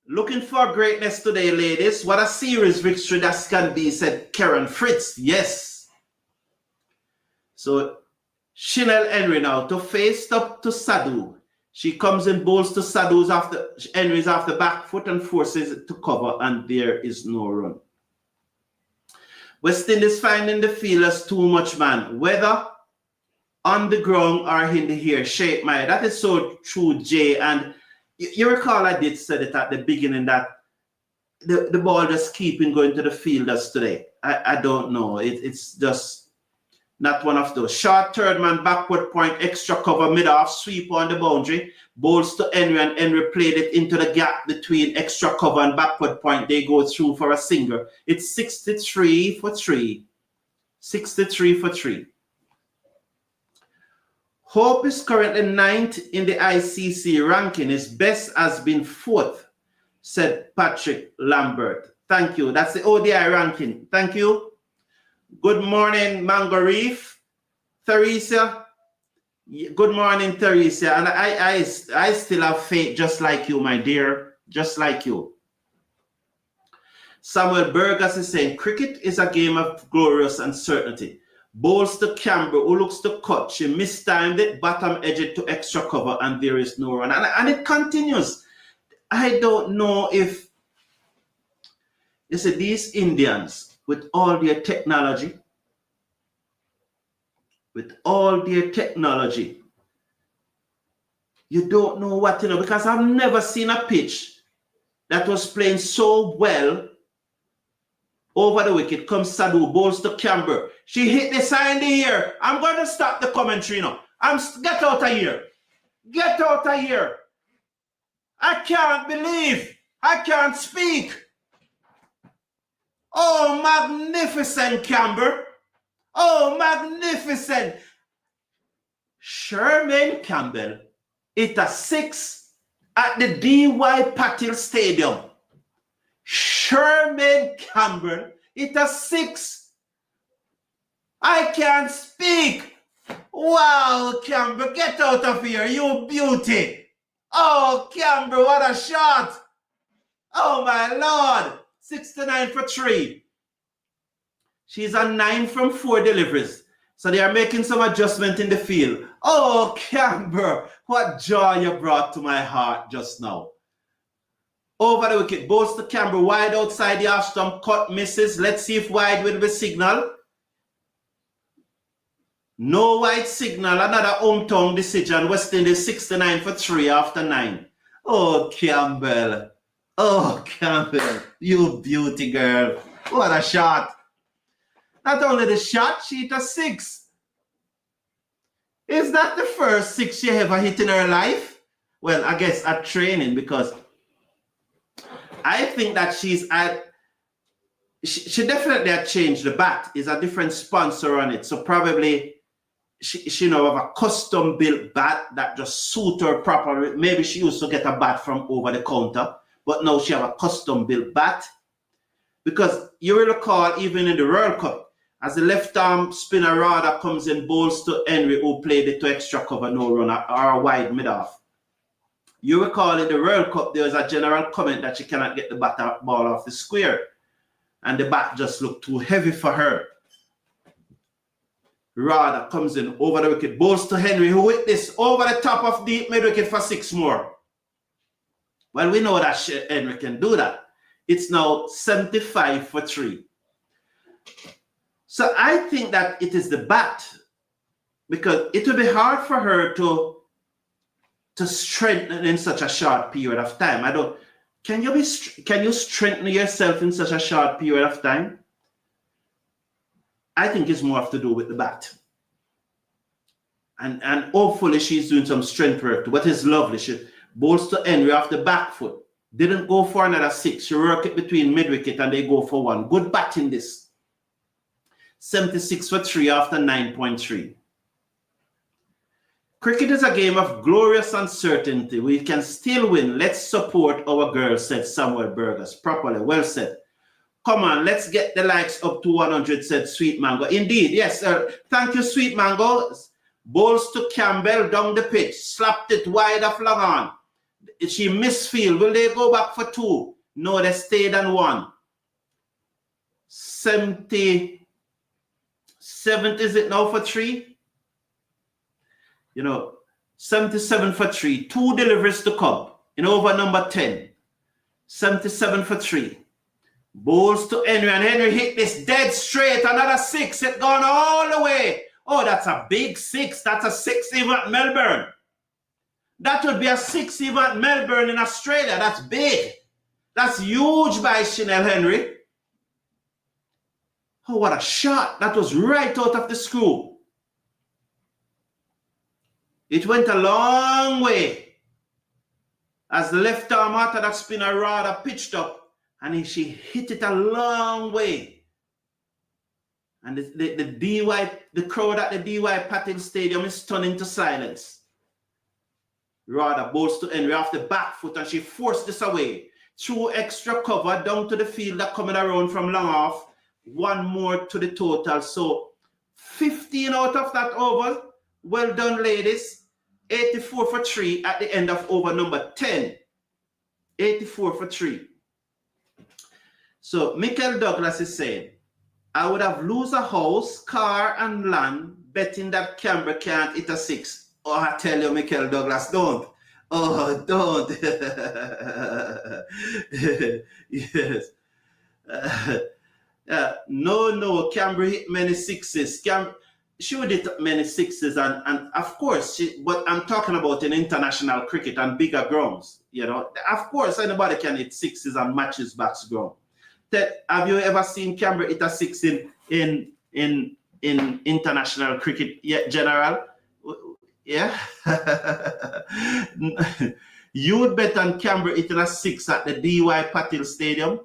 A: Looking for greatness today, ladies. What a series victory that can be, said Karen Fritz. Yes. So Chanel Henry now to face up to Sadhu. She comes in, bowls to Sadhu's after Henry's off the back foot and forces it to cover, and there is no run. West Indies finding the fielders too much, man. Whether on the ground or in the air, shape my. That is so true, Jay. And you recall I did say it at the beginning that the ball just keeping going to the fielders today. I don't know. It's just not one of those. Short third man, backward point, extra cover, mid-off, sweep on the boundary. Bowls to Henry, and Henry played it into the gap between extra cover and backward point. They go through for a single. It's 63 for 3. 63 for 3. Hope is currently 9th in the ICC ranking. His best has been 4th, said Patrick Lambert. Thank you. That's the ODI ranking. Thank you. Good morning, Mango Reef. Theresa. Good morning, Theresa. And I still have faith just like you, my dear. Just like you. Samuel Burgess is saying, cricket is a game of glorious uncertainty. Bowls to Campbell, who looks to cut. She mistimed it, bottom edge it to extra cover, and there is no run. And it continues. I don't know if, you see, these Indians, with all their technology, you don't know what to know, because I've never seen a pitch that was playing so well. Over the wicket comes Sadhu, bowls to Campbell. She hit the side in the air. I'm going to stop the commentary now. Get out of here. Get out of here. I can't believe. I can't speak. Oh, magnificent, Campbell. Oh, magnificent. Sherman Campbell It a 6 at the D.Y. Patil Stadium. Sherman Campbell, it a 6. I can't speak. Wow, Campbell, get out of here, you beauty. Oh, Campbell, what a shot. Oh, my Lord. 69 for 3. She's on 9 from 4 deliveries. So they are making some adjustment in the field. Oh, Campbell, what joy you brought to my heart just now. Over the wicket, balls to Campbell, wide outside the half stump, cut, misses. Let's see if wide will be signal. No wide signal, another hometown decision. West Indies 69 for 3 after 9. Oh, Campbell. Oh, Campbell, you beauty girl. What a shot. Not only the shot, she hit a 6. Is that the first 6 she ever hit in her life? Well, I guess at training, because I think that she definitely had changed the bat. Is a different sponsor on it. So probably she have a custom built bat that just suit her properly. Maybe she used to get a bat from over the counter, but now she have a custom built bat. Because you will recall, even in the World Cup, as the left arm spinner Rada comes in, bowls to Henry, who played it to extra cover, no run, or a wide mid-off. You recall in the World Cup, there was a general comment that she cannot get the ball off the square. And the bat just looked too heavy for her. Rada comes in over the wicket, bowls to Henry, who hit this over the top of the mid-wicket for 6 more. Well, we know that Henry can do that. It's now 75 for 3. So I think that it is the bat, because it will be hard for her to strengthen in such a short period of time. Can you strengthen yourself in such a short period of time? I think it's more have to do with the bat. And hopefully she's doing some strength work. What is lovely, she bowls to Henry off the back foot. Didn't go for another 6. She work it between mid-wicket and they go for 1. Good batting this. 76 for 3 after 9.3. Cricket is a game of glorious uncertainty. We can still win. Let's support our girls, said Samuel Burgess. Properly, well said. Come on, let's get the likes up to 100, said Sweet Mango. Indeed, yes, sir. Thank you, Sweet Mango. Bowls to Campbell down the pitch. Slapped it wide of long on. She missed field. Will they go back for 2? No, they stayed on 1. 77 is it now for 3? 77 for 3. 2 deliveries to come in over number 10. 77 for 3. Bowls to Henry, and Henry hit this dead straight. Another 6. It gone all the way. Oh, that's a big 6. That's a 6 even at Melbourne. That would be a 6 even at Melbourne in Australia. That's big. That's huge by Chanel Henry. Oh, what a shot. That was right out of the screw. It went a long way. As the left arm after that spinner Rada pitched up, and she hit it a long way. And the crowd at the D.Y. Patil Stadium is stunned into silence. Rada bowls to Henry off the back foot, and she forced this away. Through extra cover down to the fielder coming around from long off. 1 more to the total. So 15 out of that over. Well done, ladies. 84 for 3 at the end of over number 10. 84 for 3. So Michael Douglas is saying, I would have lose a house, car, and land betting that Campbell can't hit a 6. Oh, I tell you, Michael Douglas, don't. Oh, don't. Yes. No, Campbell hit many 6s. She would hit many 6s, and of course, but I'm talking about in international cricket and bigger grounds. Of course, anybody can hit 6s and matches backs ground. Have you ever seen Campbell hit a 6 in international cricket yet, General? Yeah. You would bet on Campbell hitting a 6 at the D.Y. Patil Stadium?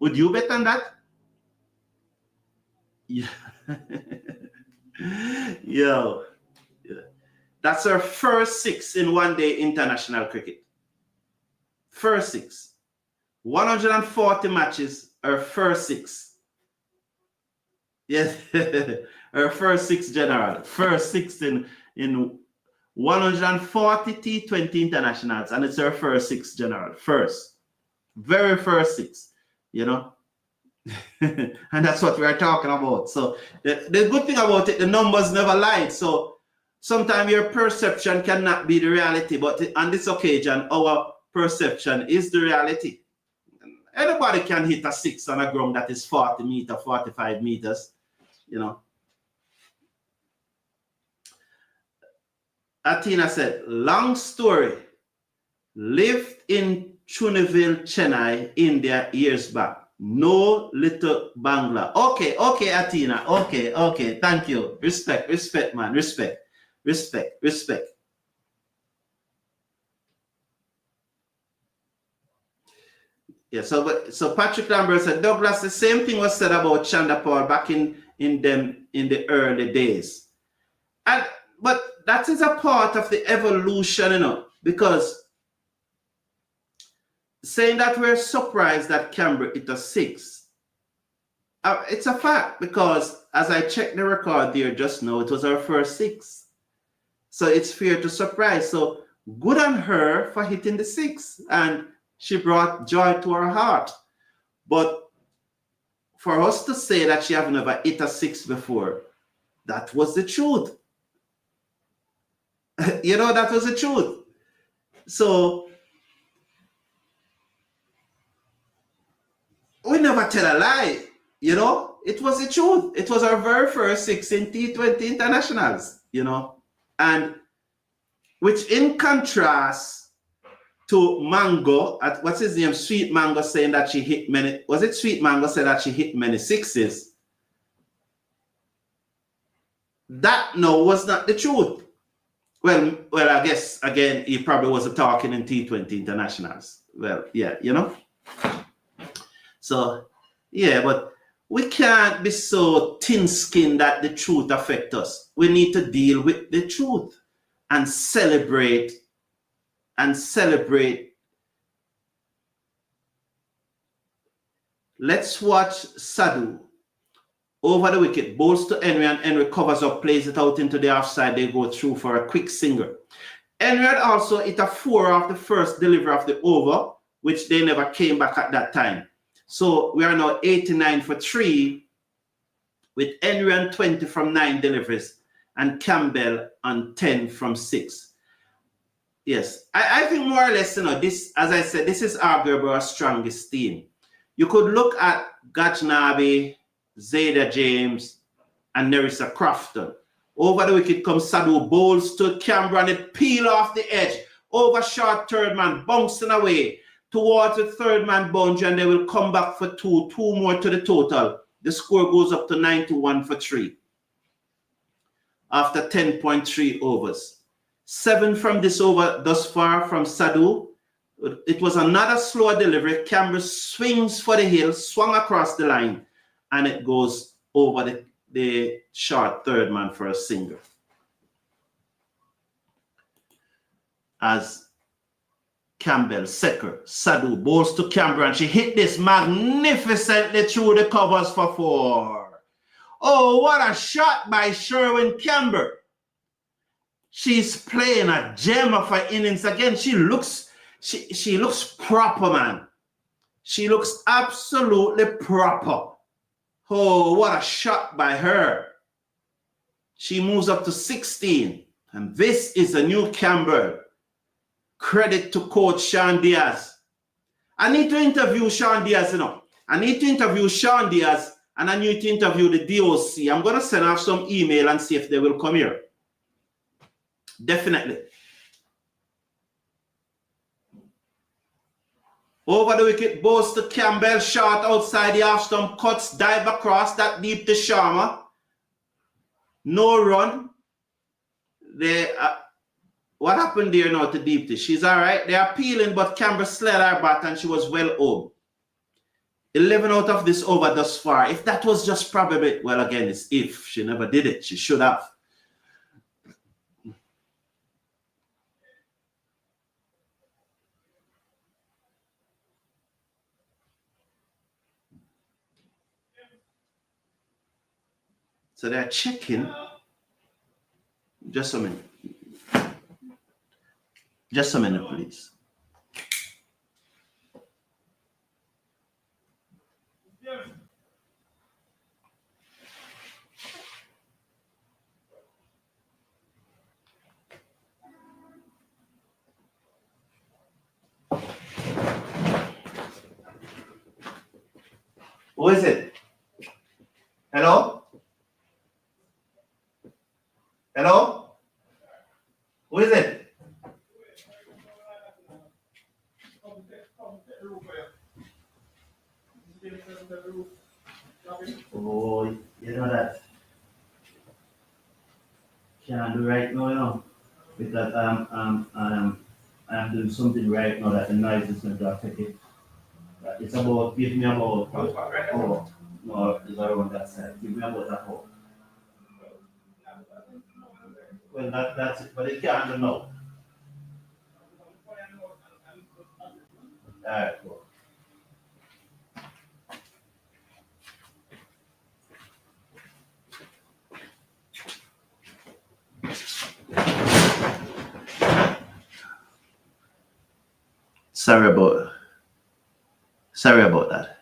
A: Would you bet on that? Yeah. Yo. Yeah. That's her first 6 in one-day international cricket. First 6. 140 matches, her first 6. Yes, her first 6 general. First 6 in 140 T20 internationals, and it's her first 6 general. First. Very first 6, you know. And that's what we are talking about. So the good thing about it, the numbers never lied. So sometimes your perception cannot be the reality, but on this occasion, our perception is the reality. Anybody can hit a 6 on a ground that is 40 meters, 45 meters, you know. Athena said, long story, lived in Chuniville, Chennai, India years back. No little Bangla. Okay, Athena. Okay. Thank you. Respect, man. Respect. Yeah, so Patrick Lambert said, Douglas, the same thing was said about Chanderpaul back in the early days. But that is a part of the evolution, you know, because saying that we're surprised that Campbell hit a 6, it's a fact, because as I checked the record there just now, it was our first 6. So it's fair to surprise. So good on her for hitting the 6, and she brought joy to our heart. But for us to say that she have never hit a 6 before, that was the truth. You know, that was the truth. So we never tell a lie, you know. It was the truth. It was our very first 6 in T20 internationals, you know. And which in contrast to Mango, at what's his name, Sweet Mango, saying that she hit many, was it Sweet Mango said that she hit many 6s? That no was not the truth. Well, I guess again he probably wasn't talking in T20 internationals. Well, yeah, you know. So yeah, but we can't be so thin-skinned that the truth affects us. We need to deal with the truth and celebrate. Let's watch Sadhu over the wicket, bowls to Henry, and Henry covers up, plays it out into the offside. They go through for a quick single. Henry had also hit a 4 off the first delivery of the over, which they never came back at that time. So we are now 89 for 3 with Henry on 20 from 9 deliveries and Campbell on 10 from 6. Yes, I think more or less, you know, this, as I said, this is arguably our strongest team. You could look at Gajnabi, Zayda James, and Nerissa Crofton. Over the wicket comes Sadhu, bowls to Campbell, and it peel off the edge. Over short third man, bouncing away towards the third man boundary, and they will come back for 2 more to the total. The score goes up to 91 for 3 after 10.3 overs. 7 from this over thus far from Sadhu. It was another slow delivery. Campbell swings for the hill, swung across the line, and it goes over the short third man for a single. As Campbell, Secker, Sadhu bowls to Campbell, and she hit this magnificently through the covers for 4. Oh, what a shot by Sherwin Campbell. She's playing a gem of her innings again. She looks proper, man. She looks absolutely proper. Oh, what a shot by her. She moves up to 16. And this is a new Campbell. Credit to Coach Sean Diaz. I need to interview Sean Diaz, you know. I need to interview Sean Diaz, and I need to interview the DOC. I'm going to send off some email and see if they will come here. Definitely. Over the wicket, bowls to Campbell, short outside the half stump, cuts, dive across, that deep to Sharma. No run. What happened there now to Deepti? She's all right. They are peeling, but Campbell slid her bat and she was well home. 11 out of this over thus far. If that was just probably, well, again, it's if. She never did it. She should have. So they're checking. Just a minute. Just a minute, please. Who is it? Hello? Hello? Who is it? Oh, you know that. Can't do right now, you know, because I'm doing something right now that the noise is going to affect it. It's about, give me about, oh, no, it's around that side. Give me about that hole. Well, that's it, but it can't do now. All right, cool. Sorry about that.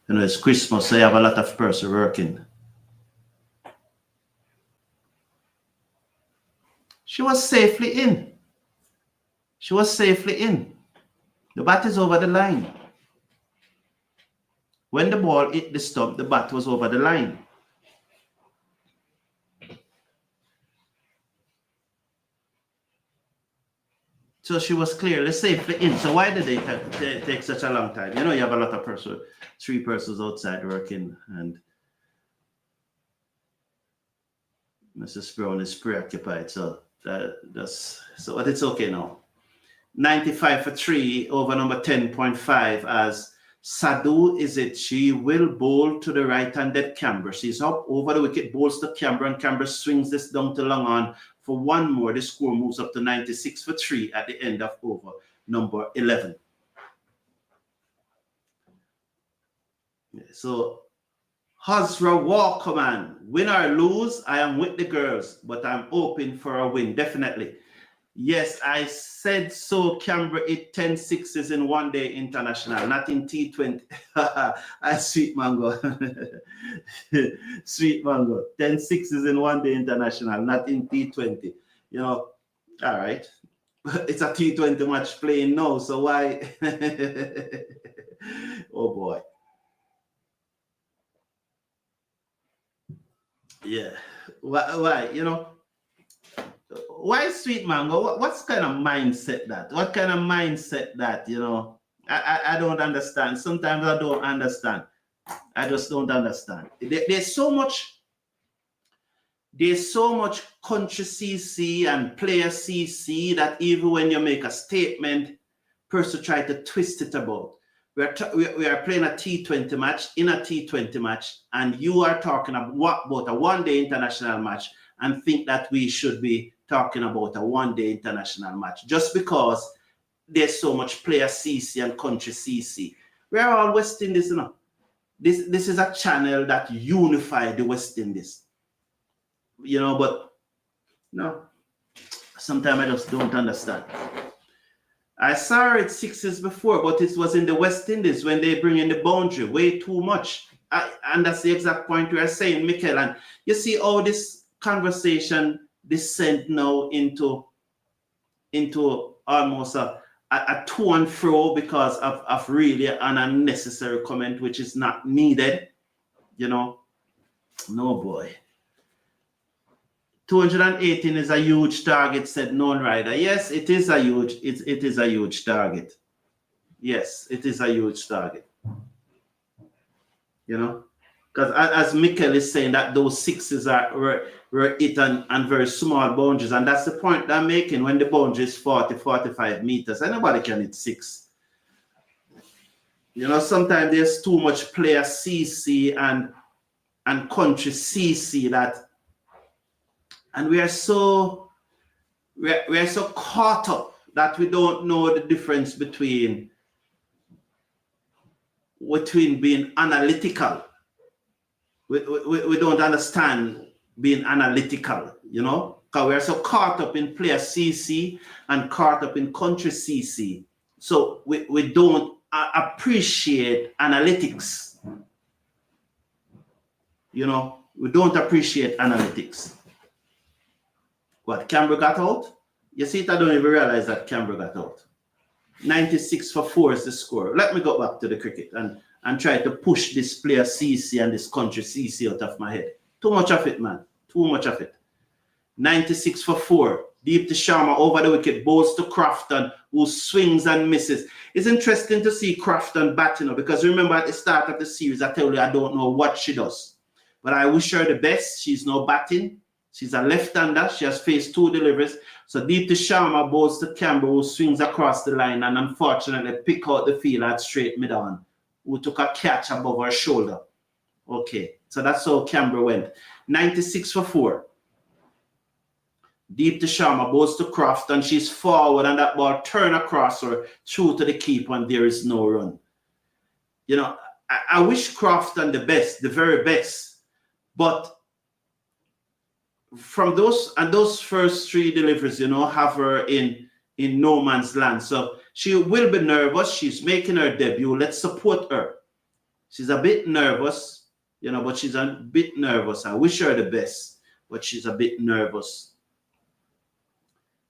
A: You know, it's Christmas, so you have a lot of person working. She was safely in. She was safely in. The bat is over the line. When the ball hit the stump, the bat was over the line. So she was clearly safely in. So why did they take such a long time? You know, you have a lot of person, 3 persons outside working, and Mrs. Brown is preoccupied. So but it's okay now. 95 for 3 over number 10.5 as Sadhu is it. She will bowl to the right-handed Campbell. She's up over the wicket, bowls to Campbell, and Campbell swings this down to long on for 1 more. The score moves up to 96 for 3 at the end of over number 11. So Hazra Walker, man, win or lose, I am with the girls, but I'm hoping for a win, definitely. Yes, I said so. Canberra hit 10 sixes in one day international, not in T20. Sweet mango. Sweet mango. 10 sixes in one day international, not in T20. You know, all right. It's a T20 match playing now, so why? Oh boy. Yeah. Why? You know, why Sweet Mango? What's kind of mindset that? What kind of mindset that, you know? I don't understand. Sometimes I don't understand. I just don't understand. There's so much country CC and player CC that even when you make a statement, person try to twist it about. We are playing a T20 match, in a T20 match, and you are talking about a one-day international match and think that we should be talking about a one-day international match just because there's so much player CC and country CC. We are all West Indies, you know. This is a channel that unifies the West Indies. You know, but no, sometimes I just don't understand. I saw it 6s before, but it was in the West Indies when they bring in the boundary way too much. And that's the exact point we are saying, Mikel. And you see how this conversation descend now into almost a to and fro because of really an unnecessary comment which is not needed. You know, no boy. 218 is a huge target, said known rider. Yes, it is a huge target. Yes, it is a huge target. You know, because as Mikel is saying that those 6s were hit and very small boundaries, and that's the point I'm making. When the boundary is 40-45 meters, anybody can hit 6. You know, sometimes there's too much player CC and country CC that. And we are so caught up that we don't know the difference between between being analytical. We don't understand being analytical, you know, because we're so caught up in player CC and caught up in country CC. So we don't appreciate analytics. You know, we don't appreciate analytics. What, Campbell got out? You see it, I don't even realize that Campbell got out. 96 for 4 is the score. Let me go back to the cricket and try to push this player CC and this country CC out of my head. Too much of it, man. Too much of it. 96 for 4. Deep to Sharma over the wicket, bowls to Crofton, who swings and misses. It's interesting to see Crofton batting, because remember at the start of the series, I told you I don't know what she does. But I wish her the best. She's now batting. She's a left-hander. She has faced 2 deliveries. So deep to Sharma, bowls to Campbell, who swings across the line and unfortunately pick out the field at straight mid-on, who took a catch above her shoulder. Okay, so that's how Campbell went. 96 for 4. Deep to Sharma, bowls to Croft, and she's forward, and that ball turn across her through to the keeper, and there is no run. You know, I wish Crofton the best, the very best, but from those first 3 deliveries, you know, have her in no man's land. So she will be nervous. She's making her debut. Let's support her. She's a bit nervous, you know, but she's a bit nervous. I wish her the best, but she's a bit nervous.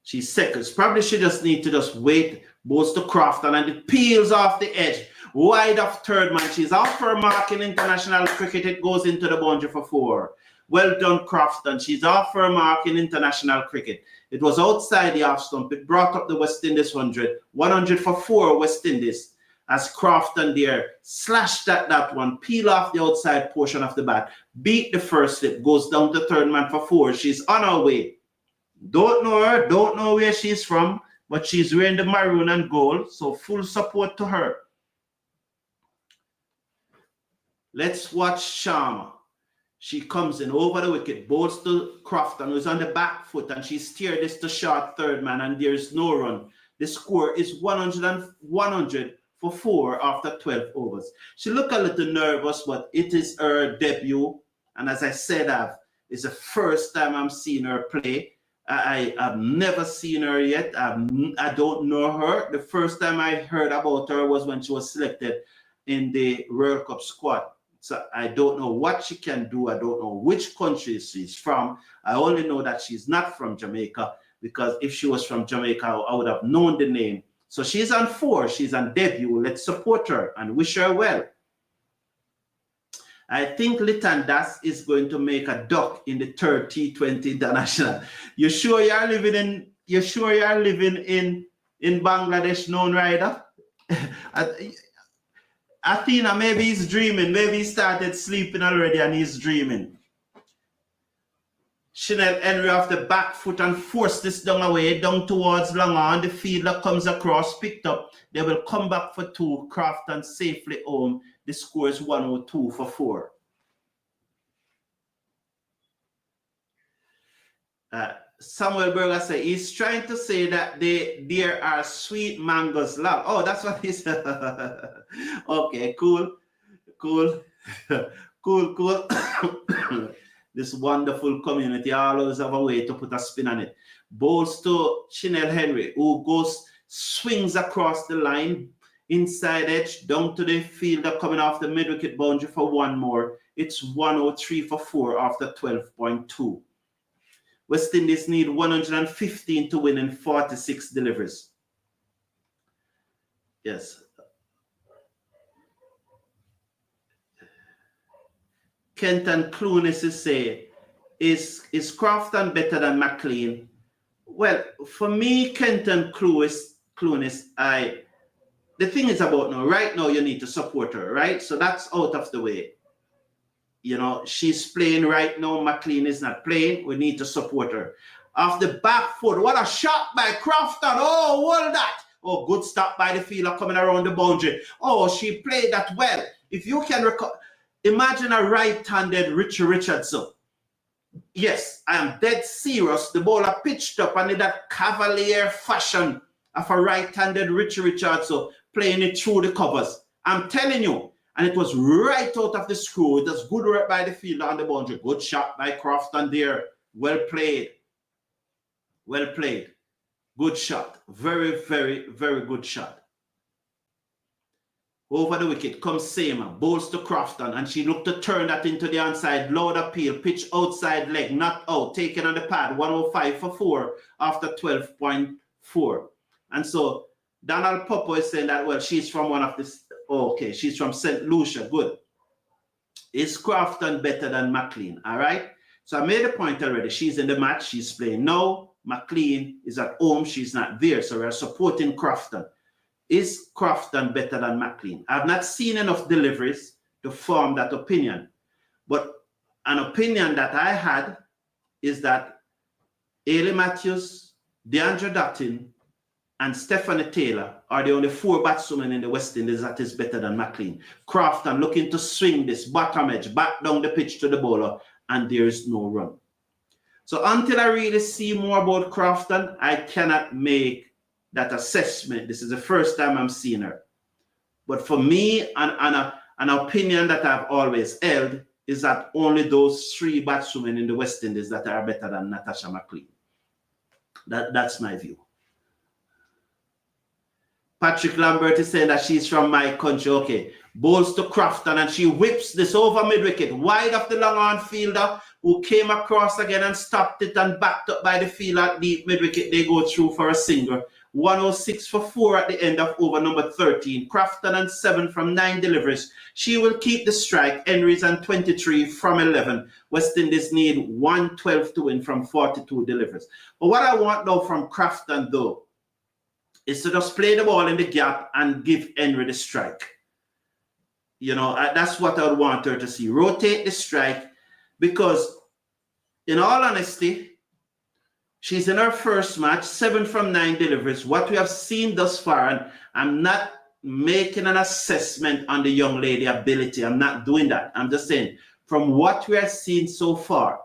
A: She's seconds. Probably she just need to just wait. Bowls to Crofton, and it peels off the edge. Wide off third man. She's off her mark in international cricket. It goes into the boundary for 4. Well done, Crofton. She's off her mark in international cricket. It was outside the off stump. It brought up the West Indies 100. 100 for 4 West Indies. As Crofton there slashed at that one, peel off the outside portion of the bat, beat the first slip, goes down to third man for 4. She's on her way. Don't know her, don't know where she's from, but she's wearing the maroon and gold, so full support to her. Let's watch Sharma. She comes in over the wicket, bowls to Crofton, who's on the back foot, and she steered this to short third man, and there's no run. The score is 100 for 4 after 12 overs. She looked a little nervous, but it is her debut, and as I said, it's the first time I'm seeing her play. I've never seen her yet. I don't know her. The first time I heard about her was when she was selected in the World Cup squad. So I don't know what she can do. I don't know which country she's from. I only know that she's not from Jamaica, because if she was from Jamaica, I would have known the name. So she's on 4. She's on debut. Let's support her and wish her well. I think Litan Das is going to make a duck in the 3rd T20 International. You sure you are living in Bangladesh, known rider? Athena, maybe he's dreaming. Maybe he started sleeping already and he's dreaming. Chanel Henry off the back foot and force this down away, down towards long on. The fielder comes across, picked up. They will come back for 2. Crofton safely home. The score is 102 for 4. Samuel Berger said he's trying to say that there are sweet mangoes love. Oh, that's what he said. Okay, cool. This wonderful community always have a way to put a spin on it. Bowls to Chanel Henry, who swings across the line, inside edge, down to the fielder coming off the mid-wicket boundary for 1 more. It's 103 for 4 after 12.2. West Indies need 115 to win in 46 deliveries. Yes. Kenton Clunis is saying, is Crofton better than McLean? Well, for me, Kenton Clunis, the thing is about now, right now you need to support her, right? So that's out of the way. You know, she's playing right now. McLean is not playing. We need to support her. Off the back foot, what a shot by Crofton. Oh, hold that. Oh, good stop by the fielder coming around the boundary. Oh, she played that well. If you can imagine a right-handed Richie Richardson. Yes, I am dead serious. The bowler pitched up and in that cavalier fashion of a right-handed Richie Richardson playing it through the covers. I'm telling you, and it was right out of the screw. It was good work by the fielder on the boundary. Good shot by Crofton there. Well played. Well played. Good shot. Very, very, very good shot. Over the wicket comes Seamer, bowls to Crofton, and she looked to turn that into the onside. Loud appeal, pitch outside leg, not out, taken on the pad, 105 for 4 after 12.4. And so Donald Popo is saying that, well, she's from one of this. Oh, okay, she's from St. Lucia. Good. Is Crofton better than McLean? All right. So I made a point already. She's in the match. She's playing now. McLean is at home. She's not there. So we're supporting Crofton. Is Crofton better than McLean? I've not seen enough deliveries to form that opinion. But an opinion that I had is that Hayley Matthews, DeAndre Dottin, and Stephanie Taylor are the only 4 batswomen in the West Indies that is better than McLean. Crofton looking to swing this bottom edge, back down the pitch to the bowler, and there is no run. So until I really see more about Crofton, I cannot make that assessment. This is the first time I'm seeing her. But for me, an opinion that I've always held is that only those 3 batswomen in the West Indies that are better than Natasha McLean. That's my view. Patrick Lambert is saying that she's from my country. Okay. Bowls to Crofton, and she whips this over mid-wicket, wide of the long-on fielder, who came across again and stopped it and backed up by the fielder at deep mid-wicket. They go through for a single. 106 for 4 at the end of over number 13. Crofton and 7 from 9 deliveries. She will keep the strike. Henry's and 23 from 11. West Indies need 112 to win from 42 deliveries. But what I want now from Crofton, though, is to just play the ball in the gap and give Henry the strike. You know, that's what I would want her to see. Rotate the strike, because in all honesty, she's in her first match, 7 from 9 deliveries. What we have seen thus far, and I'm not making an assessment on the young lady ability. I'm not doing that. I'm just saying, from what we have seen so far,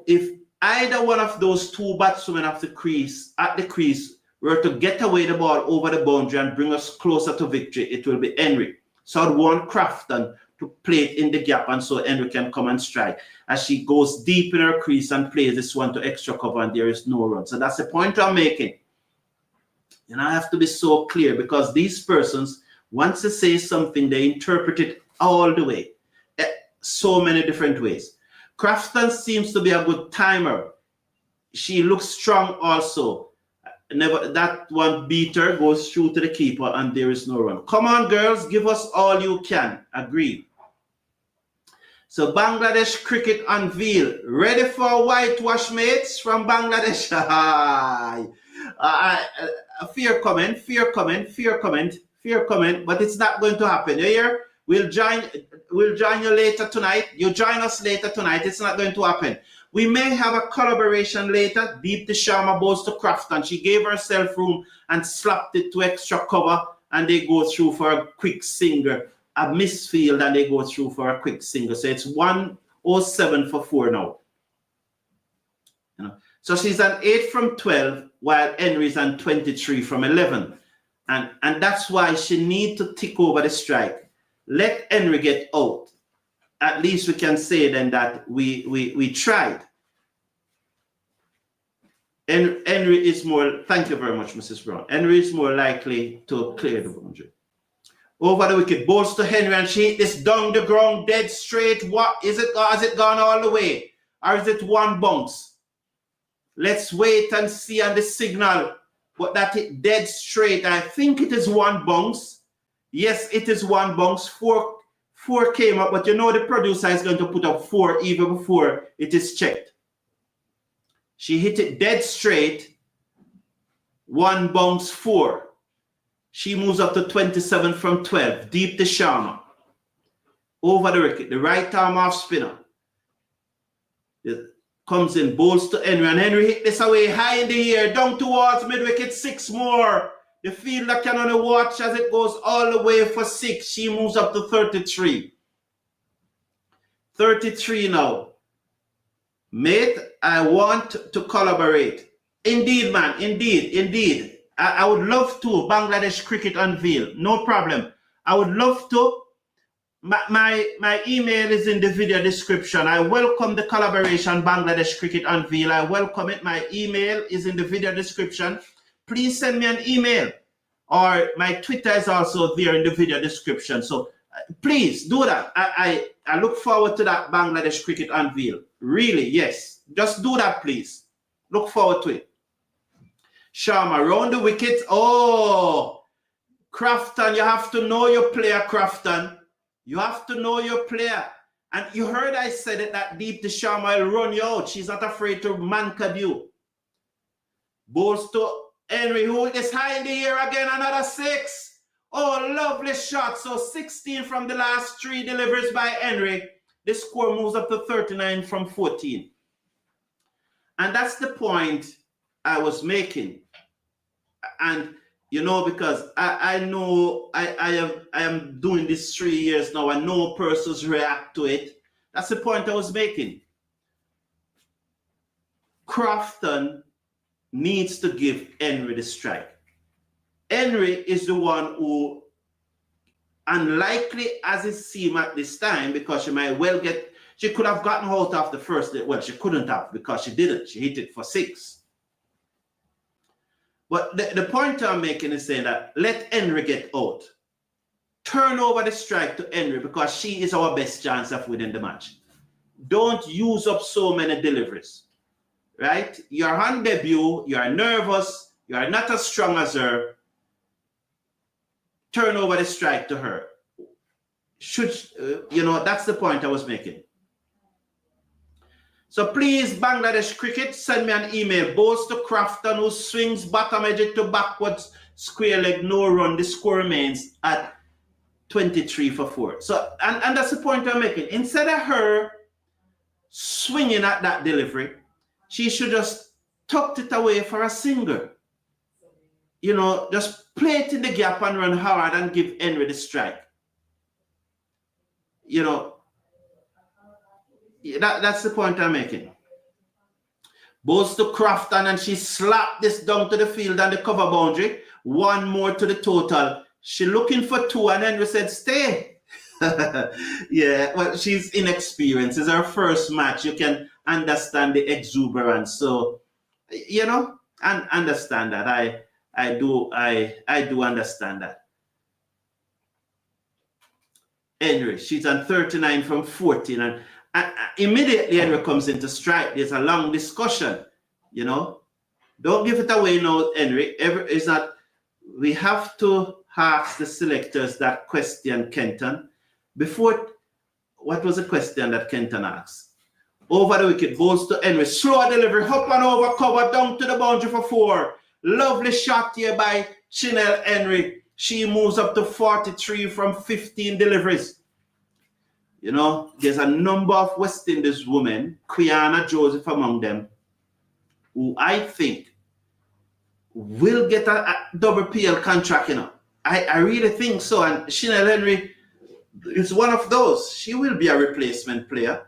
A: if either one of those 2 batswomen at the crease were to get away the ball over the boundary and bring us closer to victory, it will be Henry. So I'd want Crofton to play it in the gap, and so Henry can come and strike as she goes deep in her crease and plays this one to extra cover, and there is no run. So that's the point I'm making. And I have to be so clear, because these persons, once they say something, they interpret it all the way, so many different ways. Crofton seems to be a good timer. She looks strong also. Never that one beater goes through to the keeper, and there is no run. Come on, girls, give us all you can. Agreed. So Bangladesh cricket unveil. Ready for whitewash, mates, from Bangladesh. Fear comment, but it's not going to happen. You hear? We'll join you later tonight. You join us later tonight. It's not going to happen. We may have a collaboration later. Deep Sharma bowls to Crofton. She gave herself room and slapped it to extra cover, and they go through for a quick single. A misfield, and they go through for a quick single. So it's 107 for 4 now. You know, so she's an 8 from 12, while Henry's an 23 from 11. And that's why she needs to tick over the strike. Let Henry get out. At least we can say then that we tried. And Henry is more, thank you very much, Mrs. Brown. Henry is more likely to clear the boundary. Over the wicket, bowls to Henry, and she hit this down the ground dead straight. What is it? Has it gone all the way? Or is it one bounce? Let's wait and see on the signal. But that hit dead straight. I think it is one bounce. Yes, it is one bounce. Four came up, but you know the producer is going to put up 4 even before it is checked. She hit it dead straight. 1 bounce 4. She moves up to 27 from 12. Deep to Sharma. Over the wicket. The right arm off spinner. It comes in, bowls to Henry. And Henry hit this away high in the air. Down towards mid-wicket. 6 more. The fielder can only watch as it goes all the way for 6. She moves up to 33. 33 now. Mate, I want to collaborate. Indeed, man. Indeed. I would love to Bangladesh cricket unveil. No problem. I would love to, My email is in the video description. I welcome the collaboration Bangladesh Cricket Unveil. I welcome it. My email is in the video description. Please send me an email, or my Twitter is also there in the video description. So please do that. I look forward to that Bangladesh Cricket Unveil. Really, yes. Just do that, please. Look forward to it. Sharma, round the wicket. Oh, Crafton, you have to know your player, Crafton. You have to know your player. And you heard I said it, that Deep to Sharma will run you out. She's not afraid to man-cab you. Balls to Henry, who is high in the air again, another 6. Oh, lovely shot. So 16 from the last 3 deliveries by Henry. The score moves up to 39 from 14. And that's the point I was making. And you know, because I know I am doing this 3 years now. I know persons react to it. That's the point I was making. Crafton needs to give Henry the strike. Henry is the one who, unlikely as it seemed at this time, because she might well get, she could have gotten out of the first, well, she couldn't have because she didn't. She hit it for 6. But the point I'm making is saying that let Henry get out. Turn over the strike to Henry because she is our best chance of winning the match. Don't use up so many deliveries, right? You're on debut, you're nervous, you're not as strong as her. Turn over the strike to her. You know, that's the point I was making. So please, Bangladesh Cricket, send me an email. Balls to Crafton, who swings bottom edge to backwards, square leg, no run. The score remains at 23 for 4. So, and that's the point I'm making. Instead of her swinging at that delivery, she should just tuck it away for a single. You know, just play it in the gap and run hard and give Henry the strike. You know, that's the point I'm making. Balls to Crafton, and she slapped this down to the field and the cover boundary. 1 more to the total. She looking for 2, and Henry said, stay. Yeah, well, she's inexperienced. It's her first match. You can understand the exuberance. So, you know, and understand that. I do understand that. Henry, she's on 39 from 14, and immediately Henry comes into strike. There's a long discussion, you know. Don't give it away now, Henry. We have to ask the selectors that question, Kenton. Before, what was the question that Kenton asked? Over the wicket, balls to Henry. Slow delivery, up and over, cover, down to the boundary for 4. Lovely shot here by Chinel Henry. She moves up to 43 from 15 deliveries. You know, there's a number of West Indies women, Quiana Joseph among them, who I think will get a double PL contract, you know. I really think so. And Chinel Henry is one of those. She will be a replacement player.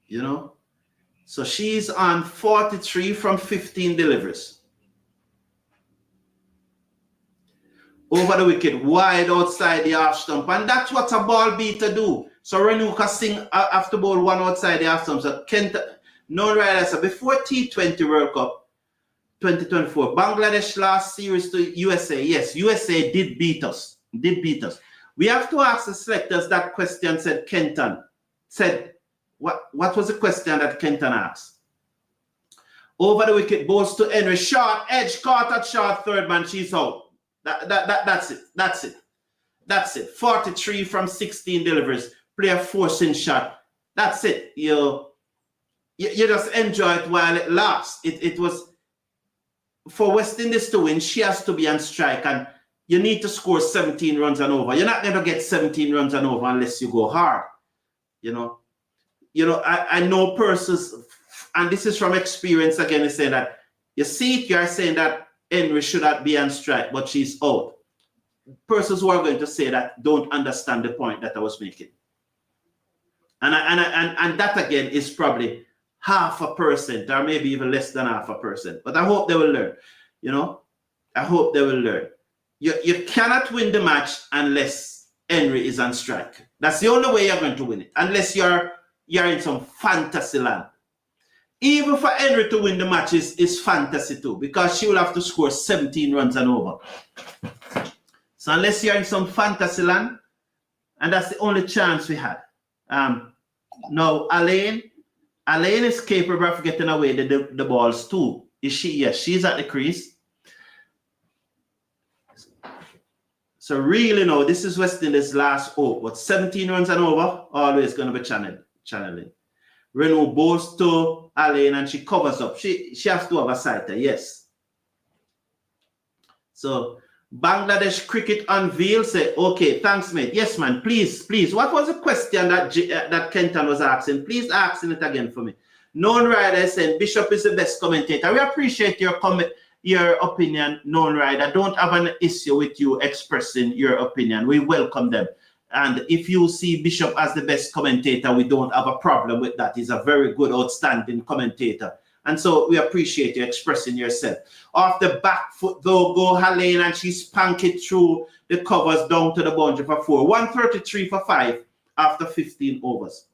A: You know. So she's on 43 from 15 deliveries. Over the wicket, wide outside the half stump. And that's what a ball beater do. So Renuka Singh after ball 1 outside the half stump. So Kent, no right. So before T20 World Cup 2024, Bangladesh last series to USA. Yes, USA did beat us. We have to ask the selectors that question, said Kenton. Said, what was the question that Kenton asked? Over the wicket, balls to Henry. Short edge, caught at short third man. She's out. That's it. 43 from 16 deliveries. Player forcing shot. That's it. You just enjoy it while it lasts. It was for West Indies to win. She has to be on strike, and you need to score 17 runs and over. You're not going to get 17 runs and over unless you go hard. You know. I know persons, and this is from experience again, is saying that you see it. You are saying that Henry should not be on strike, but she's out. Persons who are going to say that don't understand the point that I was making. And that again is probably 0.5%, or maybe even less than 0.5%. But I hope they will learn. You know, I hope they will learn. You cannot win the match unless Henry is on strike. That's the only way you're going to win it, unless you're in some fantasy land. Even for Henry to win the match is fantasy too, because she will have to score 17 runs and over. So unless you're in some fantasy land, and that's the only chance we had. Now, Elaine is capable of getting away the balls too. Is she? Yes, she's at the crease. So really, no, this is West Indies' last hope. But 17 runs and over, always going to be channeling. Renault bowls to Elaine and she covers up. She has to have a sighter, yes. So Bangladesh Cricket Unveil say, okay, thanks, mate. Yes, man, please. What was the question that Kenton was asking? Please ask it again for me. Known Rider saying Bishop is the best commentator. We appreciate your opinion, Known Rider. Don't have an issue with you expressing your opinion. We welcome them. And if you see Bishop as the best commentator, we don't have a problem with that. He's a very good, outstanding commentator. And so we appreciate you expressing yourself. Off the back foot, though, go Helene, and she spanked it through the covers down to the boundary for 4. 133 for 5 after 15 overs.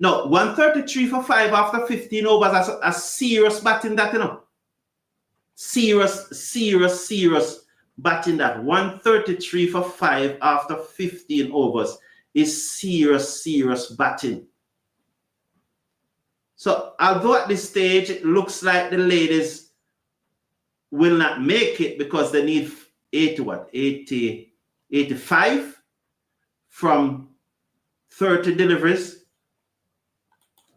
A: No, 133 for 5 after 15 overs. That's a serious batting that, you know. Serious batting that. 133 for 5 after 15 overs is serious batting. So although at this stage it looks like the ladies will not make it because they need 85 from 30 deliveries,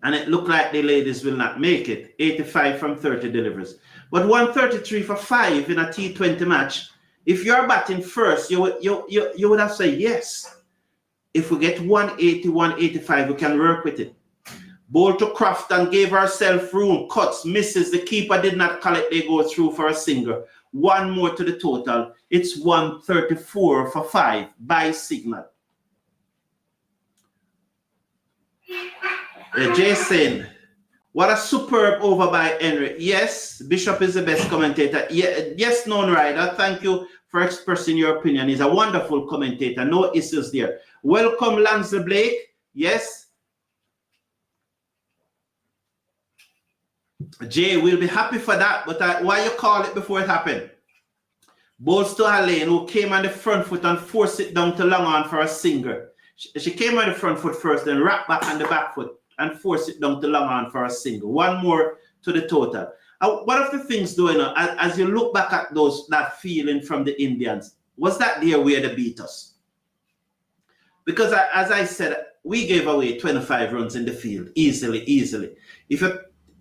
A: and it looked like the ladies will not make it. 85 from 30 deliveries. But 133 for 5 in a T20 match, if you're batting first, you would have said yes. If we get 180, 185, we can work with it. Ball to Crafton, gave herself room, cuts, misses. The keeper did not collect. They go through for a single. One more to the total. It's 134 for 5 by signal. Jason, what a superb over by Henry. Yes, Bishop is the best commentator. Yes, Known Rider, thank you for expressing your opinion. He's a wonderful commentator. No issues there. Welcome, Lansley Blake. Yes. Jay, we'll be happy for that, but why you call it before it happened? Balls to Helene, who came on the front foot and forced it down to long on for a single. She came on the front foot first, then wrapped back on the back foot and forced it down to long on for a single. One more to the total. One of the things, though, you know, as you look back at that feeling from the Indians, was that there where they beat us? Because as I said, we gave away 25 runs in the field easily.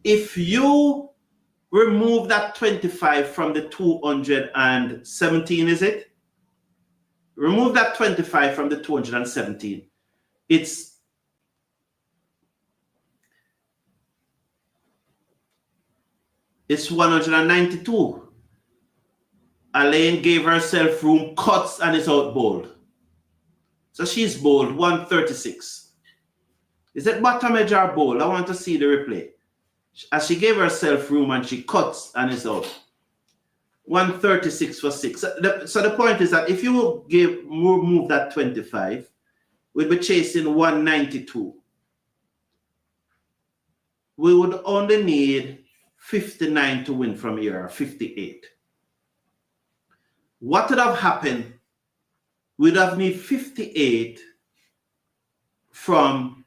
A: If you remove that 25 from the 217, is it? Remove that 25 from the 217. It's 192. Elaine gave herself room, cuts, and is out bowled. So she's bowled 136. Is it bottom edge or bowl? I want to see the replay. As she gave herself room and she cuts and is out. 136 for 6. So the point is that if you move that 25, we'd be chasing 192. We would only need 59 to win from here, or 58. What would have happened? We'd have need 58 from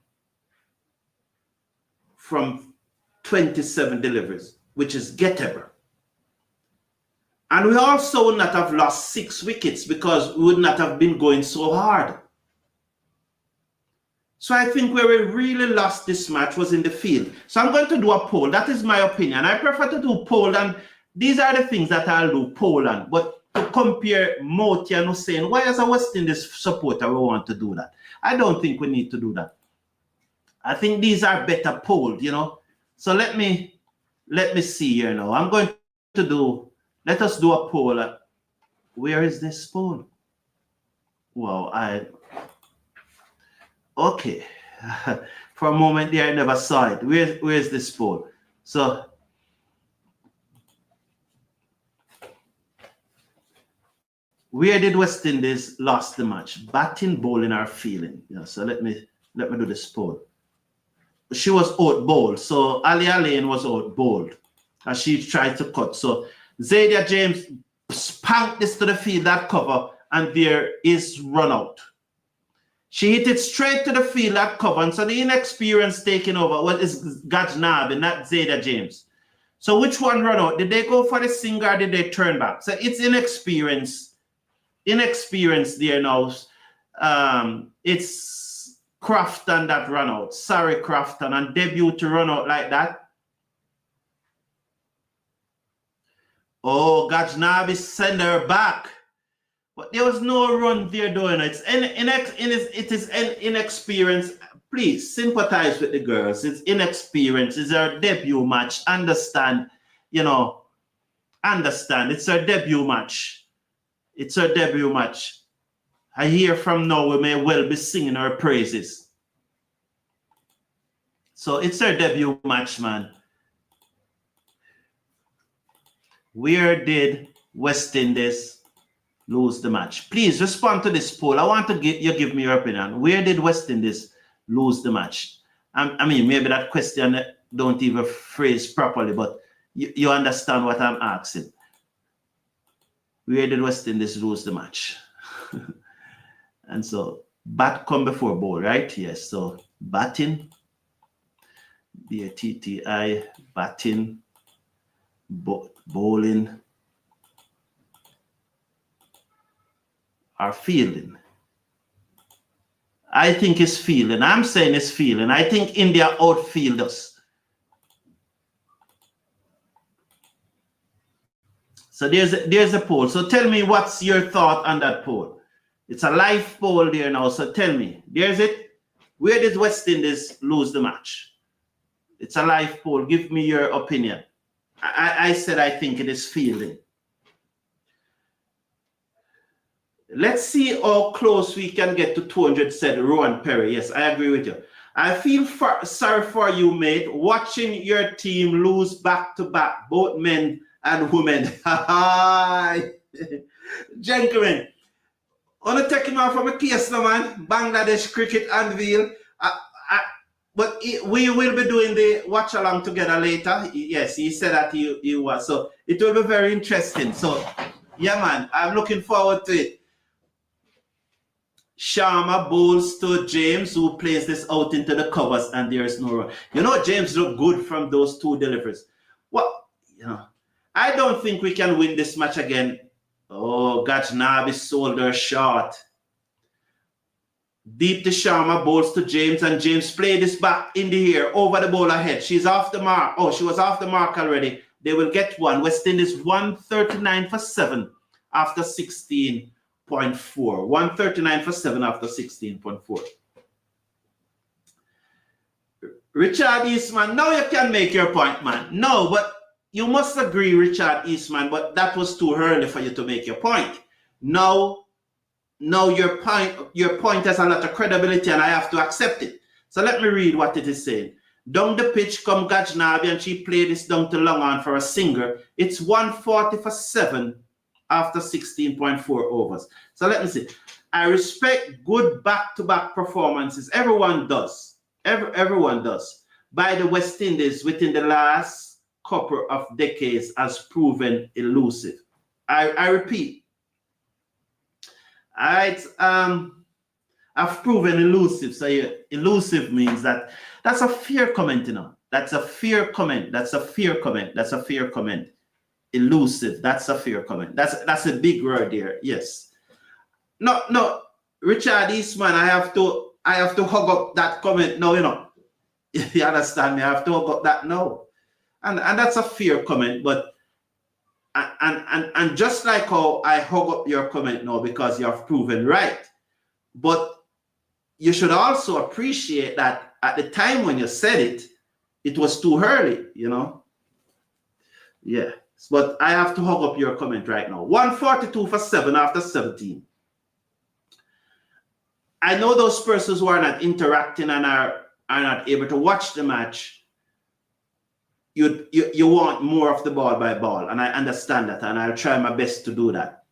A: 27 deliveries, which is gettable. And we also would not have lost 6 wickets because we would not have been going so hard. So I think where we really lost this match was in the field. So I'm going to do a poll. That is my opinion. I prefer to do poll, and these are the things that I'll do poll on. But to compare Moti and Hussein, why as a West Indies supporter we want to do that? I don't think we need to do that. I think these are better polled, you know. So let me see here now. I'm going to do, let us do a poll. Where is this poll? Wow, okay. For a moment there, I never saw it. Where's this poll? So Where did West Indies lost the match? Batting, bowling, or fielding? Yeah, so let me do this poll. She was out bowled, so Ali Alain was out bowled as she tried to cut. So Zadia James spanked this to the field, that cover, and there is run out. She hit it straight to the field, that cover, and so the inexperience taking over. Well, it's Gajnabi, not Zadia James. So which one run out? Did they go for the single or did they turn back? So it's inexperience there now. It's Crafton that run out. Sorry, Crafton, and debut to run out like that. Oh, Gajnabi send her back. But there was no run there doing it. It is inexperience. Please sympathize with the girls. It's inexperience. It's her debut match. Understand, understand. It's her debut match. It's her debut match. I hear from now we may well be singing her praises. So it's her debut match, man. Where did West Indies lose the match? Please respond to this poll. I want to give me your opinion. Where did West Indies lose the match? I mean, maybe that question don't even phrase properly, but you understand what I'm asking. Where did West Indies lose the match? And so bat come before bowl, right? Yes. So batting, B-A-T-T-I, batting, bowling, or fielding. I think it's fielding. I'm saying it's fielding. I think India outfield us. So there's a poll. So tell me what's your thought on that poll. It's a live poll there now. So tell me, there's it. Where did West Indies lose the match? It's a live poll. Give me your opinion. I said I think it is fielding. Let's see how close we can get to 200, said Rowan Perry. Yes, I agree with you. I feel sorry for you, mate, watching your team lose back-to-back, both men and women. Gentlemen, I want to take him out from a case now, man. Bangladesh cricket anvil. But we will be doing the watch along together later. Yes, he said that he was. So it will be very interesting. So, yeah, man, I'm looking forward to it. Sharma bowls to James, who plays this out into the covers, and there is no run. James looked good from those two deliveries. Well, I don't think we can win this match again. Oh, Gajnabi sold her short. Deep to Sharma, bowls to James, and James played this back in the air over the bowler head. She's off the mark. Oh, she was off the mark already. They will get one. West Indies 139 for 7 after 16.4. 139 for 7 after 16.4. Richard Eastman, now you can make your point, man. No, but you must agree, Richard Eastman, but that was too early for you to make your point. Now your point has a lot of credibility, and I have to accept it. So let me read what it is saying. Down the pitch come Gajnabi, and she played this down to long on for a singer. It's 140 for 7 after 16.4 overs. So let me see. I respect good back-to-back performances. Everyone does. Everyone does. By the West Indies within the last couple of decades has proven elusive. I repeat. I've proven elusive. So elusive means that's a fair comment, That's a fair comment. That's a fair comment. That's a fair comment. Elusive. That's a fair comment. That's a big word there. Yes. No, Richard Eastman, I have to hug up that comment now, You understand me? I have to hug up that now. And that's a fair comment, but and just like how I hug up your comment now because you have proven right, but you should also appreciate that at the time when you said it was too early, Yeah. But I have to hug up your comment right now. 142 for 7 after 17. I know those persons who are not interacting and are not able to watch the match. You want more of the ball by ball, and I understand that, and I'll try my best to do that.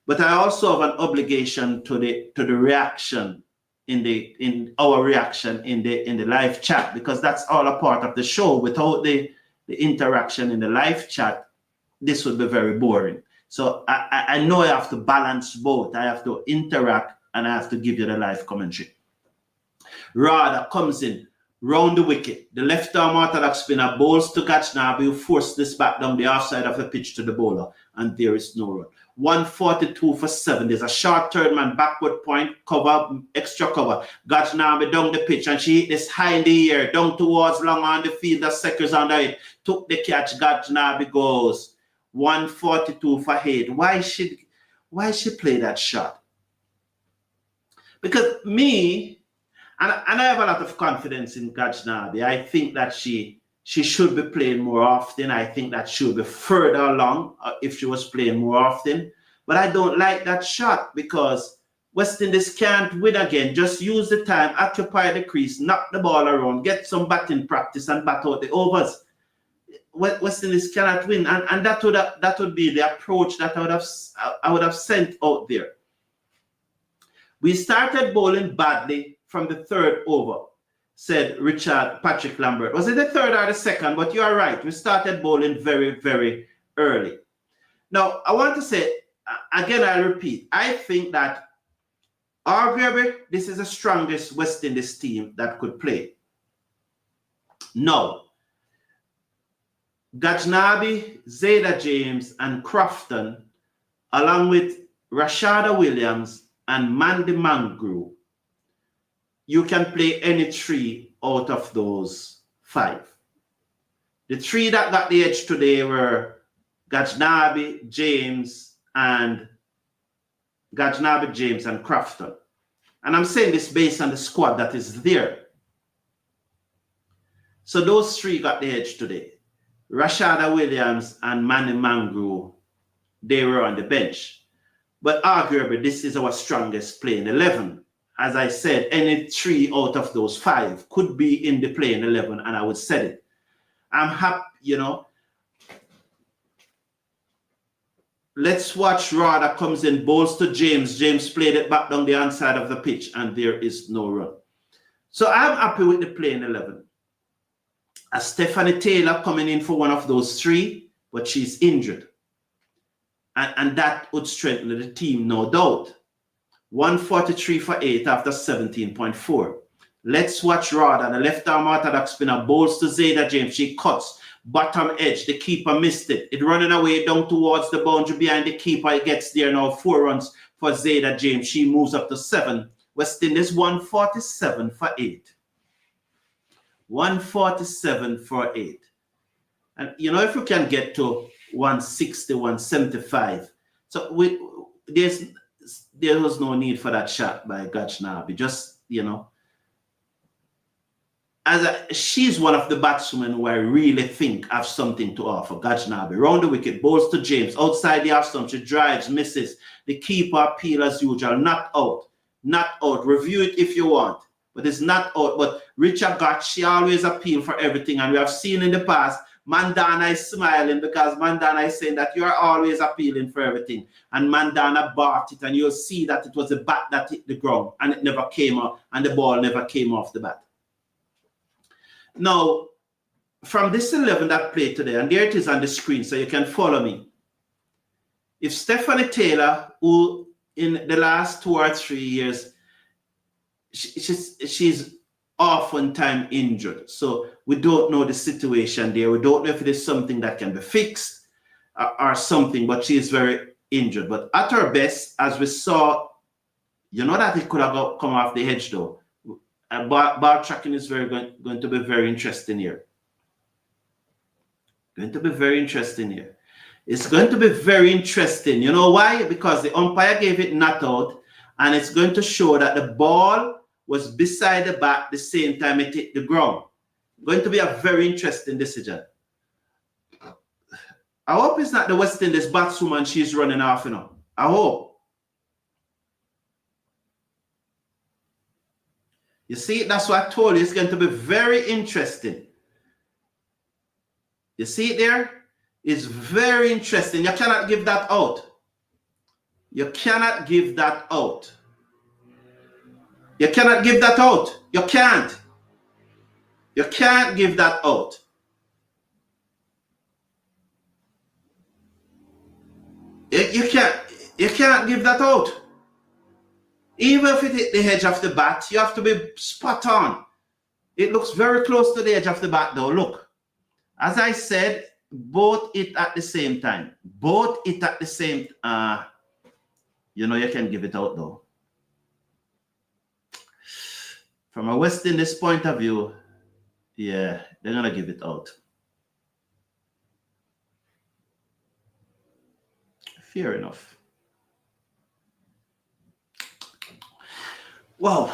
A: But I also have an obligation to the reaction in our reaction in the live chat, because that's all a part of the show. Without the interaction in the live chat, this would be very boring. So I know I have to balance both. I have to interact and I have to give you the live commentary. Rada comes in round the wicket. The left arm orthodox spinner bowls to Gajnabi, who forced this back down the offside of the pitch to the bowler, and there is no run. 142 for 7. There's a short third man backward point, cover, extra cover. Gajnabi down the pitch, and she hit this high in the air, down towards long on the field. The seconds under it. Took the catch. Gajnabi goes 142 for 8. Why she play that shot? Because me, and I have a lot of confidence in Gajnabi. I think that she should be playing more often. I think that she would be further along if she was playing more often. But I don't like that shot, because West Indies can't win again. Just use the time, occupy the crease, knock the ball around, get some batting practice and bat out the overs. West Indies cannot win. And that would be the approach that I would have sent out there. We started bowling badly from the third over, said Patrick Lambert. Was it the third or the second? But you are right. We started bowling very, very early. Now, I want to say, again, I repeat, I think that arguably this is the strongest West Indies team that could play. Now, Gajnabi, Zayda James, and Crofton, along with Rashada Williams and Mandy Mangru, you can play any 3 out of those 5. The 3 that got the edge today were Gajnabi, James, and Crofton. And I'm saying this based on the squad that is there. So those 3 got the edge today. Rashada Williams and Mandy Mangru, they were on the bench. But arguably, this is our strongest playing 11. As I said, any 3 out of those 5 could be in the playing 11, and I would say it. I'm happy, you know. Let's watch Rada comes in, bowls to James. James played it back down the inside of the pitch, and there is no run. So I'm happy with the playing 11. Stephanie Taylor coming in for one of those 3, but she's injured. And that would strengthen the team, no doubt. 143 for 8 after 17.4. Let's watch Rada, the left arm orthodox spinner, bowls to Zayda James. She cuts, bottom edge. The keeper missed it. It running away down towards the boundary behind the keeper. It gets there now. 4 runs for Zayda James. She moves up to 7. West Indies 147 for 8. 147 for 8. And you know, if you can get to 160, 175, so there was no need for that shot by Gajnabi. Just, you know, she's one of the batswomen who I really think have something to offer. Gajnabi, round the wicket, bowls to James, outside the off stump, she drives, misses. The keeper appeal as usual, not out. Review it if you want, but it's not out. But Richard Gott, she always appeal for everything, and we have seen in the past, Mandana is smiling because Mandana is saying that you are always appealing for everything. And Mandana barked it, and you'll see that it was a bat that hit the ground and it never came off, and the ball never came off the bat. Now, from this 11 that played today, and there it is on the screen so you can follow me. If Stephanie Taylor, who in the last 2 or 3 years, she's oftentimes injured. So we don't know the situation there. We don't know if it is something that can be fixed or something, but she is very injured. But at her best, as we saw, you know that it could have come off the edge though. Ball tracking is going to be very interesting here. It's going to be very interesting. You know why? Because the umpire gave it not out, and it's going to show that the ball was beside the bat the same time it hit the ground. Going to be a very interesting decision. I hope it's not the West Indies batswoman she's running off, you know. I hope. You see, that's what I told you. It's going to be very interesting. You see it there? It's very interesting. You cannot give that out. You cannot give that out. You cannot give that out. You can't. You can't give that out. You can't give that out. Even if it hit the edge of the bat, you have to be spot on. It looks very close to the edge of the bat though. Look, as I said, both it at the same time. Both it at the same you know, you can give it out though. From a West Indies point of view, yeah, they're gonna give it out. Fair enough. Wow,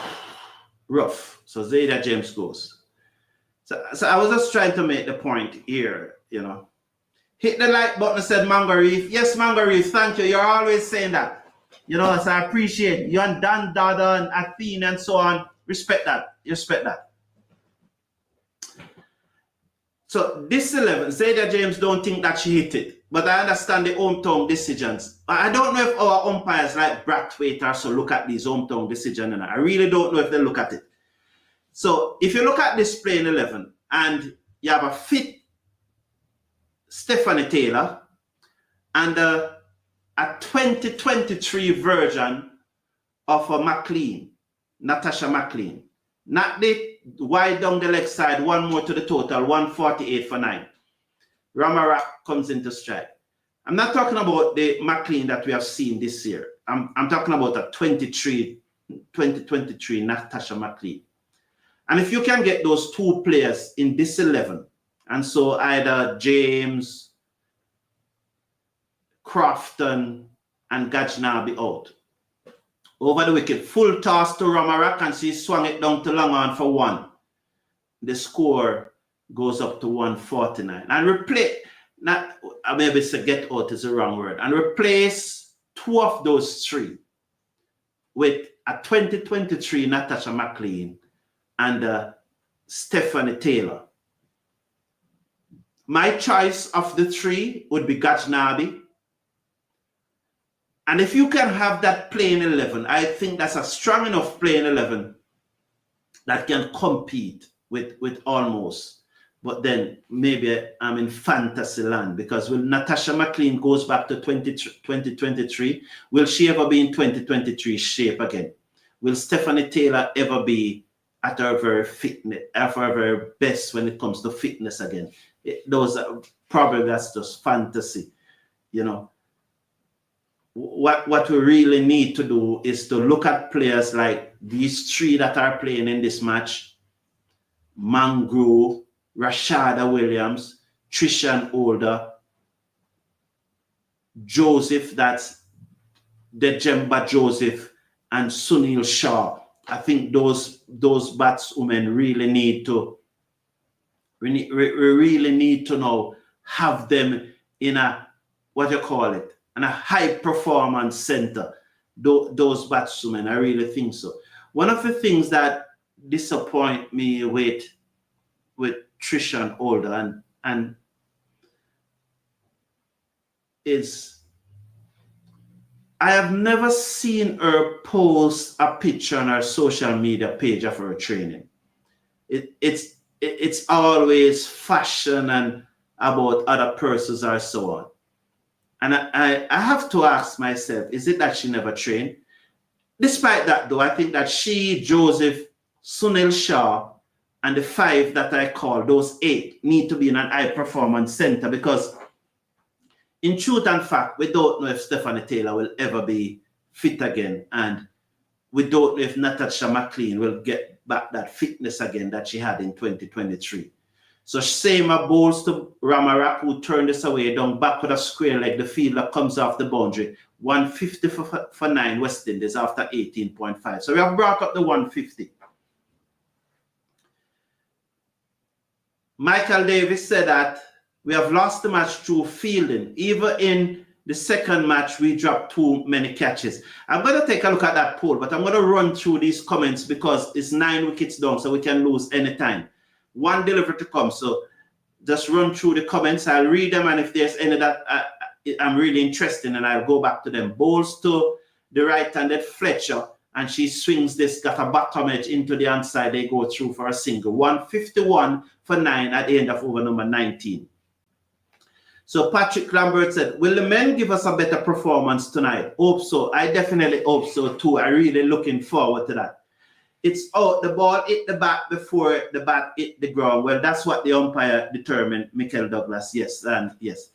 A: rough. So Zayda James goes. So I was just trying to make the point here, you know. Hit the like button, said Mango Reef. Yes, Mango Reef, thank you. You're always saying that. You know, so I appreciate you and Dan Dada and Athene and so on. Respect that. Respect that. So this 11, Zayda James don't think that she hit it. But I understand the hometown decisions. I don't know if our umpires like Brathwaite also look at these hometown decisions. And I really don't know if they look at it. So if you look at this playing 11 and you have a fit Stephanie Taylor and a 2023 version of a McLean, Natasha McLean. Not the wide down the leg side, one more to the total, 148 for 9. Ramarak comes into strike. I'm not talking about the McLean that we have seen this year. I'm talking about a 2023 Natasha McLean. And if you can get those two players in this 11, and so either James, Crofton, and Gajnabi out. Over the wicket, full toss to Ramarak, and she swung it down to long on for 1. The score goes up to 149. And replace, not maybe say get out is the wrong word, and replace 2 of those 3 with a 2023 Natasha McLean and Stephanie Taylor. My choice of the 3 would be Gajnabi. And if you can have that playing 11, I think that's a strong enough playing 11 that can compete with almost. But then maybe I'm in fantasy land, because when Natasha McLean goes back to 2023, will she ever be in 2023 shape again? Will Stephanie Taylor ever be at her very fitness, at her very best when it comes to fitness again? Those are probably, that's just fantasy, you know. What we really need to do is to look at players like these 3 that are playing in this match: Mangro, Rashada Williams, Trishan Older, Joseph, that's Dejemba Joseph, and Sunil Shah. I think those batswomen really need to really need to now have them in a, what you call it, in a high performance center. Those batswomen, I really think so. One of the things that disappoint me with Trishan Older and is I have never seen her post a picture on her social media page of her training. It's always fashion and about other persons or so on. And I have to ask myself, is it that she never trained? Despite that, though, I think that she, Joseph, Sunil Shah, and the 5 that I call, those 8, need to be in an high performance center, because in truth and fact, we don't know if Stephanie Taylor will ever be fit again, and we don't know if Natasha McLean will get back that fitness again that she had in 2023. So Seema bowls to Ramarak, who turned this away down back with a square leg. The fielder comes off the boundary. 150 for 9 West Indies after 18.5. So we have brought up the 150. Michael Davis said that we have lost the match through fielding. Even in the second match, we dropped too many catches. I'm going to take a look at that poll, but I'm going to run through these comments because it's 9 wickets down, so we can lose any time. 1 delivery to come. So just run through the comments. I'll read them, and if there's any that I'm really interested, and I'll go back to them. Bowls to the right-handed Fletcher, and she swings this, got a bottom edge into the onside. They go through for a single. 151 for 9 at the end of over number 19. So Patrick Lambert said, will the men give us a better performance tonight? Hope so. I definitely hope so too. I'm really looking forward to that. It's out, the ball hit the bat before the bat hit the ground. Well, that's what the umpire determined, Michael Douglas. Yes, and yes.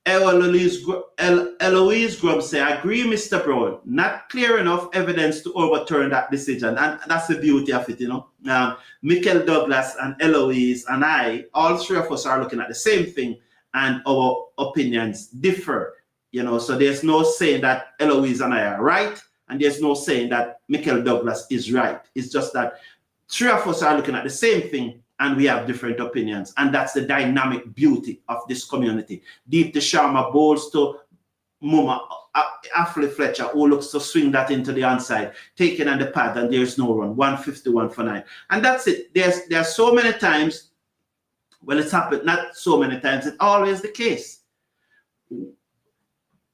A: Eloise Grubb say, I agree, Mr. Brown. Not clear enough evidence to overturn that decision. And that's the beauty of it, you know. Michael Douglas and Eloise and I, all three of us are looking at the same thing, and our opinions differ, you know. So there's no saying that Eloise and I are right, and there's no saying that Michael Douglas is right. It's just that three of us are looking at the same thing, and we have different opinions. And that's the dynamic beauty of this community. Deep Sharma bowls to Muma, Hayley Fletcher, who looks to swing that into the onside, taken on the pad, and there's no run. 151 for 9. And that's it. There's so many times, well, it's happened, not so many times, it's always the case.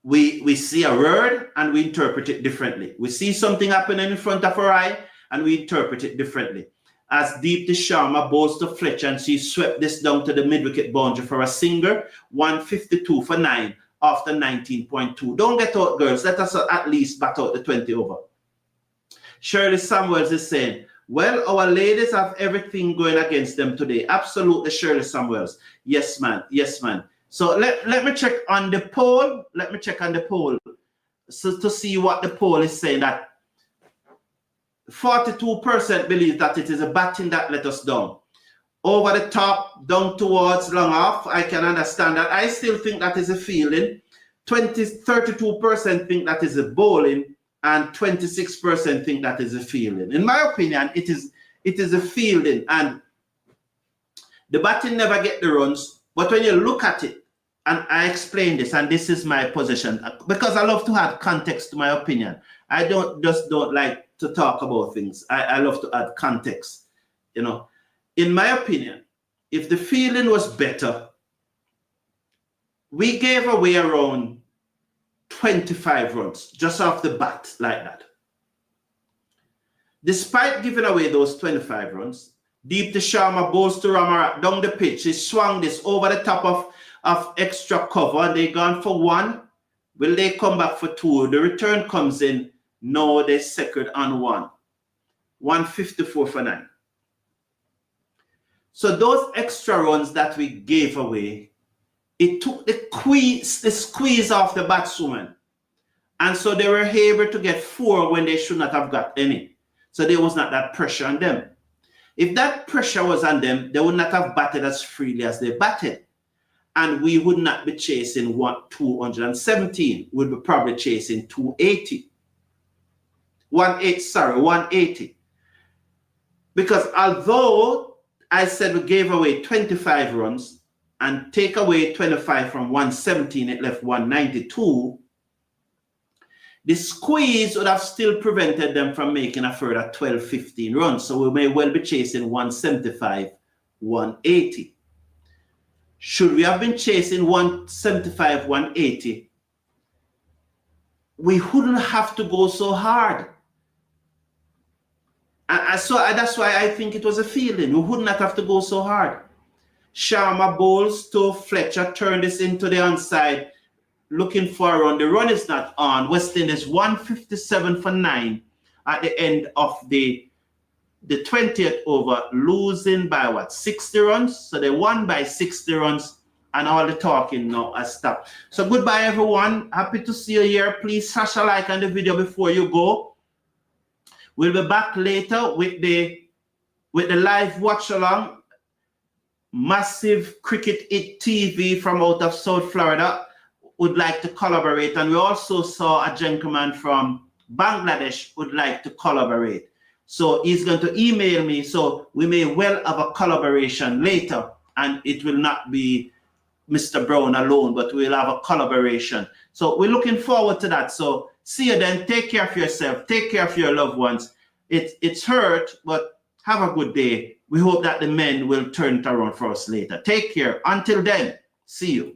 A: We see a word and we interpret it differently. We see something happening in front of our eye and we interpret it differently. As Deepti Sharma bowls to Fletcher, and she swept this down to the mid-wicket boundary for a single, 152 for 9 after 19.2. Don't get out, girls. Let us at least bat out the 20 over. Shirley Samuels is saying, well, our ladies have everything going against them today. Absolutely, Shirley Samuels. Yes, man. Yes, man. So let me check on the poll. Let me check on the poll. So to see what the poll is saying, that 42% believe that it is a batting that let us down. Over the top, down towards long off, I can understand that. I still think that is a fielding. 32% think that is a bowling, and 26% think that is a fielding. In my opinion, it is a fielding, and the batting never get the runs. But when you look at it, and I explain this, and this is my position, because I love to add context to my opinion. I don't like to talk about things. I love to add context. You know, in my opinion, if the fielding was better, we gave away around 25 runs just off the bat like that. Despite giving away those 25 runs, Deepti Sharma bowls to Ramarat down the pitch. He swung this over the top of extra cover. They gone for 1. Will they come back for 2? The return comes in. No, they second on 1. 154 for 9. So those extra runs that we gave away, it took the squeeze off the batswoman. And so they were able to get 4 when they should not have got any. So there was not that pressure on them. If that pressure was on them, they would not have batted as freely as they batted. And we would not be chasing 217. We'd be probably chasing 280. 180. Because although I said we gave away 25 runs and take away 25 from 117, it left 192. The squeeze would have still prevented them from making a further 12, 15 runs. So we may well be chasing 175, 180. Should we have been chasing 175, 180, we wouldn't have to go so hard. So that's why I think it was a fielding. We would not have to go so hard. Sharma bowls to Fletcher, turn this into the onside, looking for a run. The run is not on. West Indies 157 for 9 at the end of the 20th over, losing by what, 60 runs? So they won by 60 runs, and all the talking now has stopped. So goodbye, everyone. Happy to see you here. Please smash a like on the video before you go. We'll be back later with the live watch along. Massive Cricket It TV from out of South Florida would like to collaborate, and we also saw a gentleman from Bangladesh would like to collaborate. So he's going to email me, so we may well have a collaboration later, and it will not be Mr. Brown alone, but we'll have a collaboration. So we're looking forward to that. So see you then. Take care of yourself. Take care of your loved ones. It's hurt, but have a good day. We hope that the men will turn it around for us later. Take care. Until then, see you.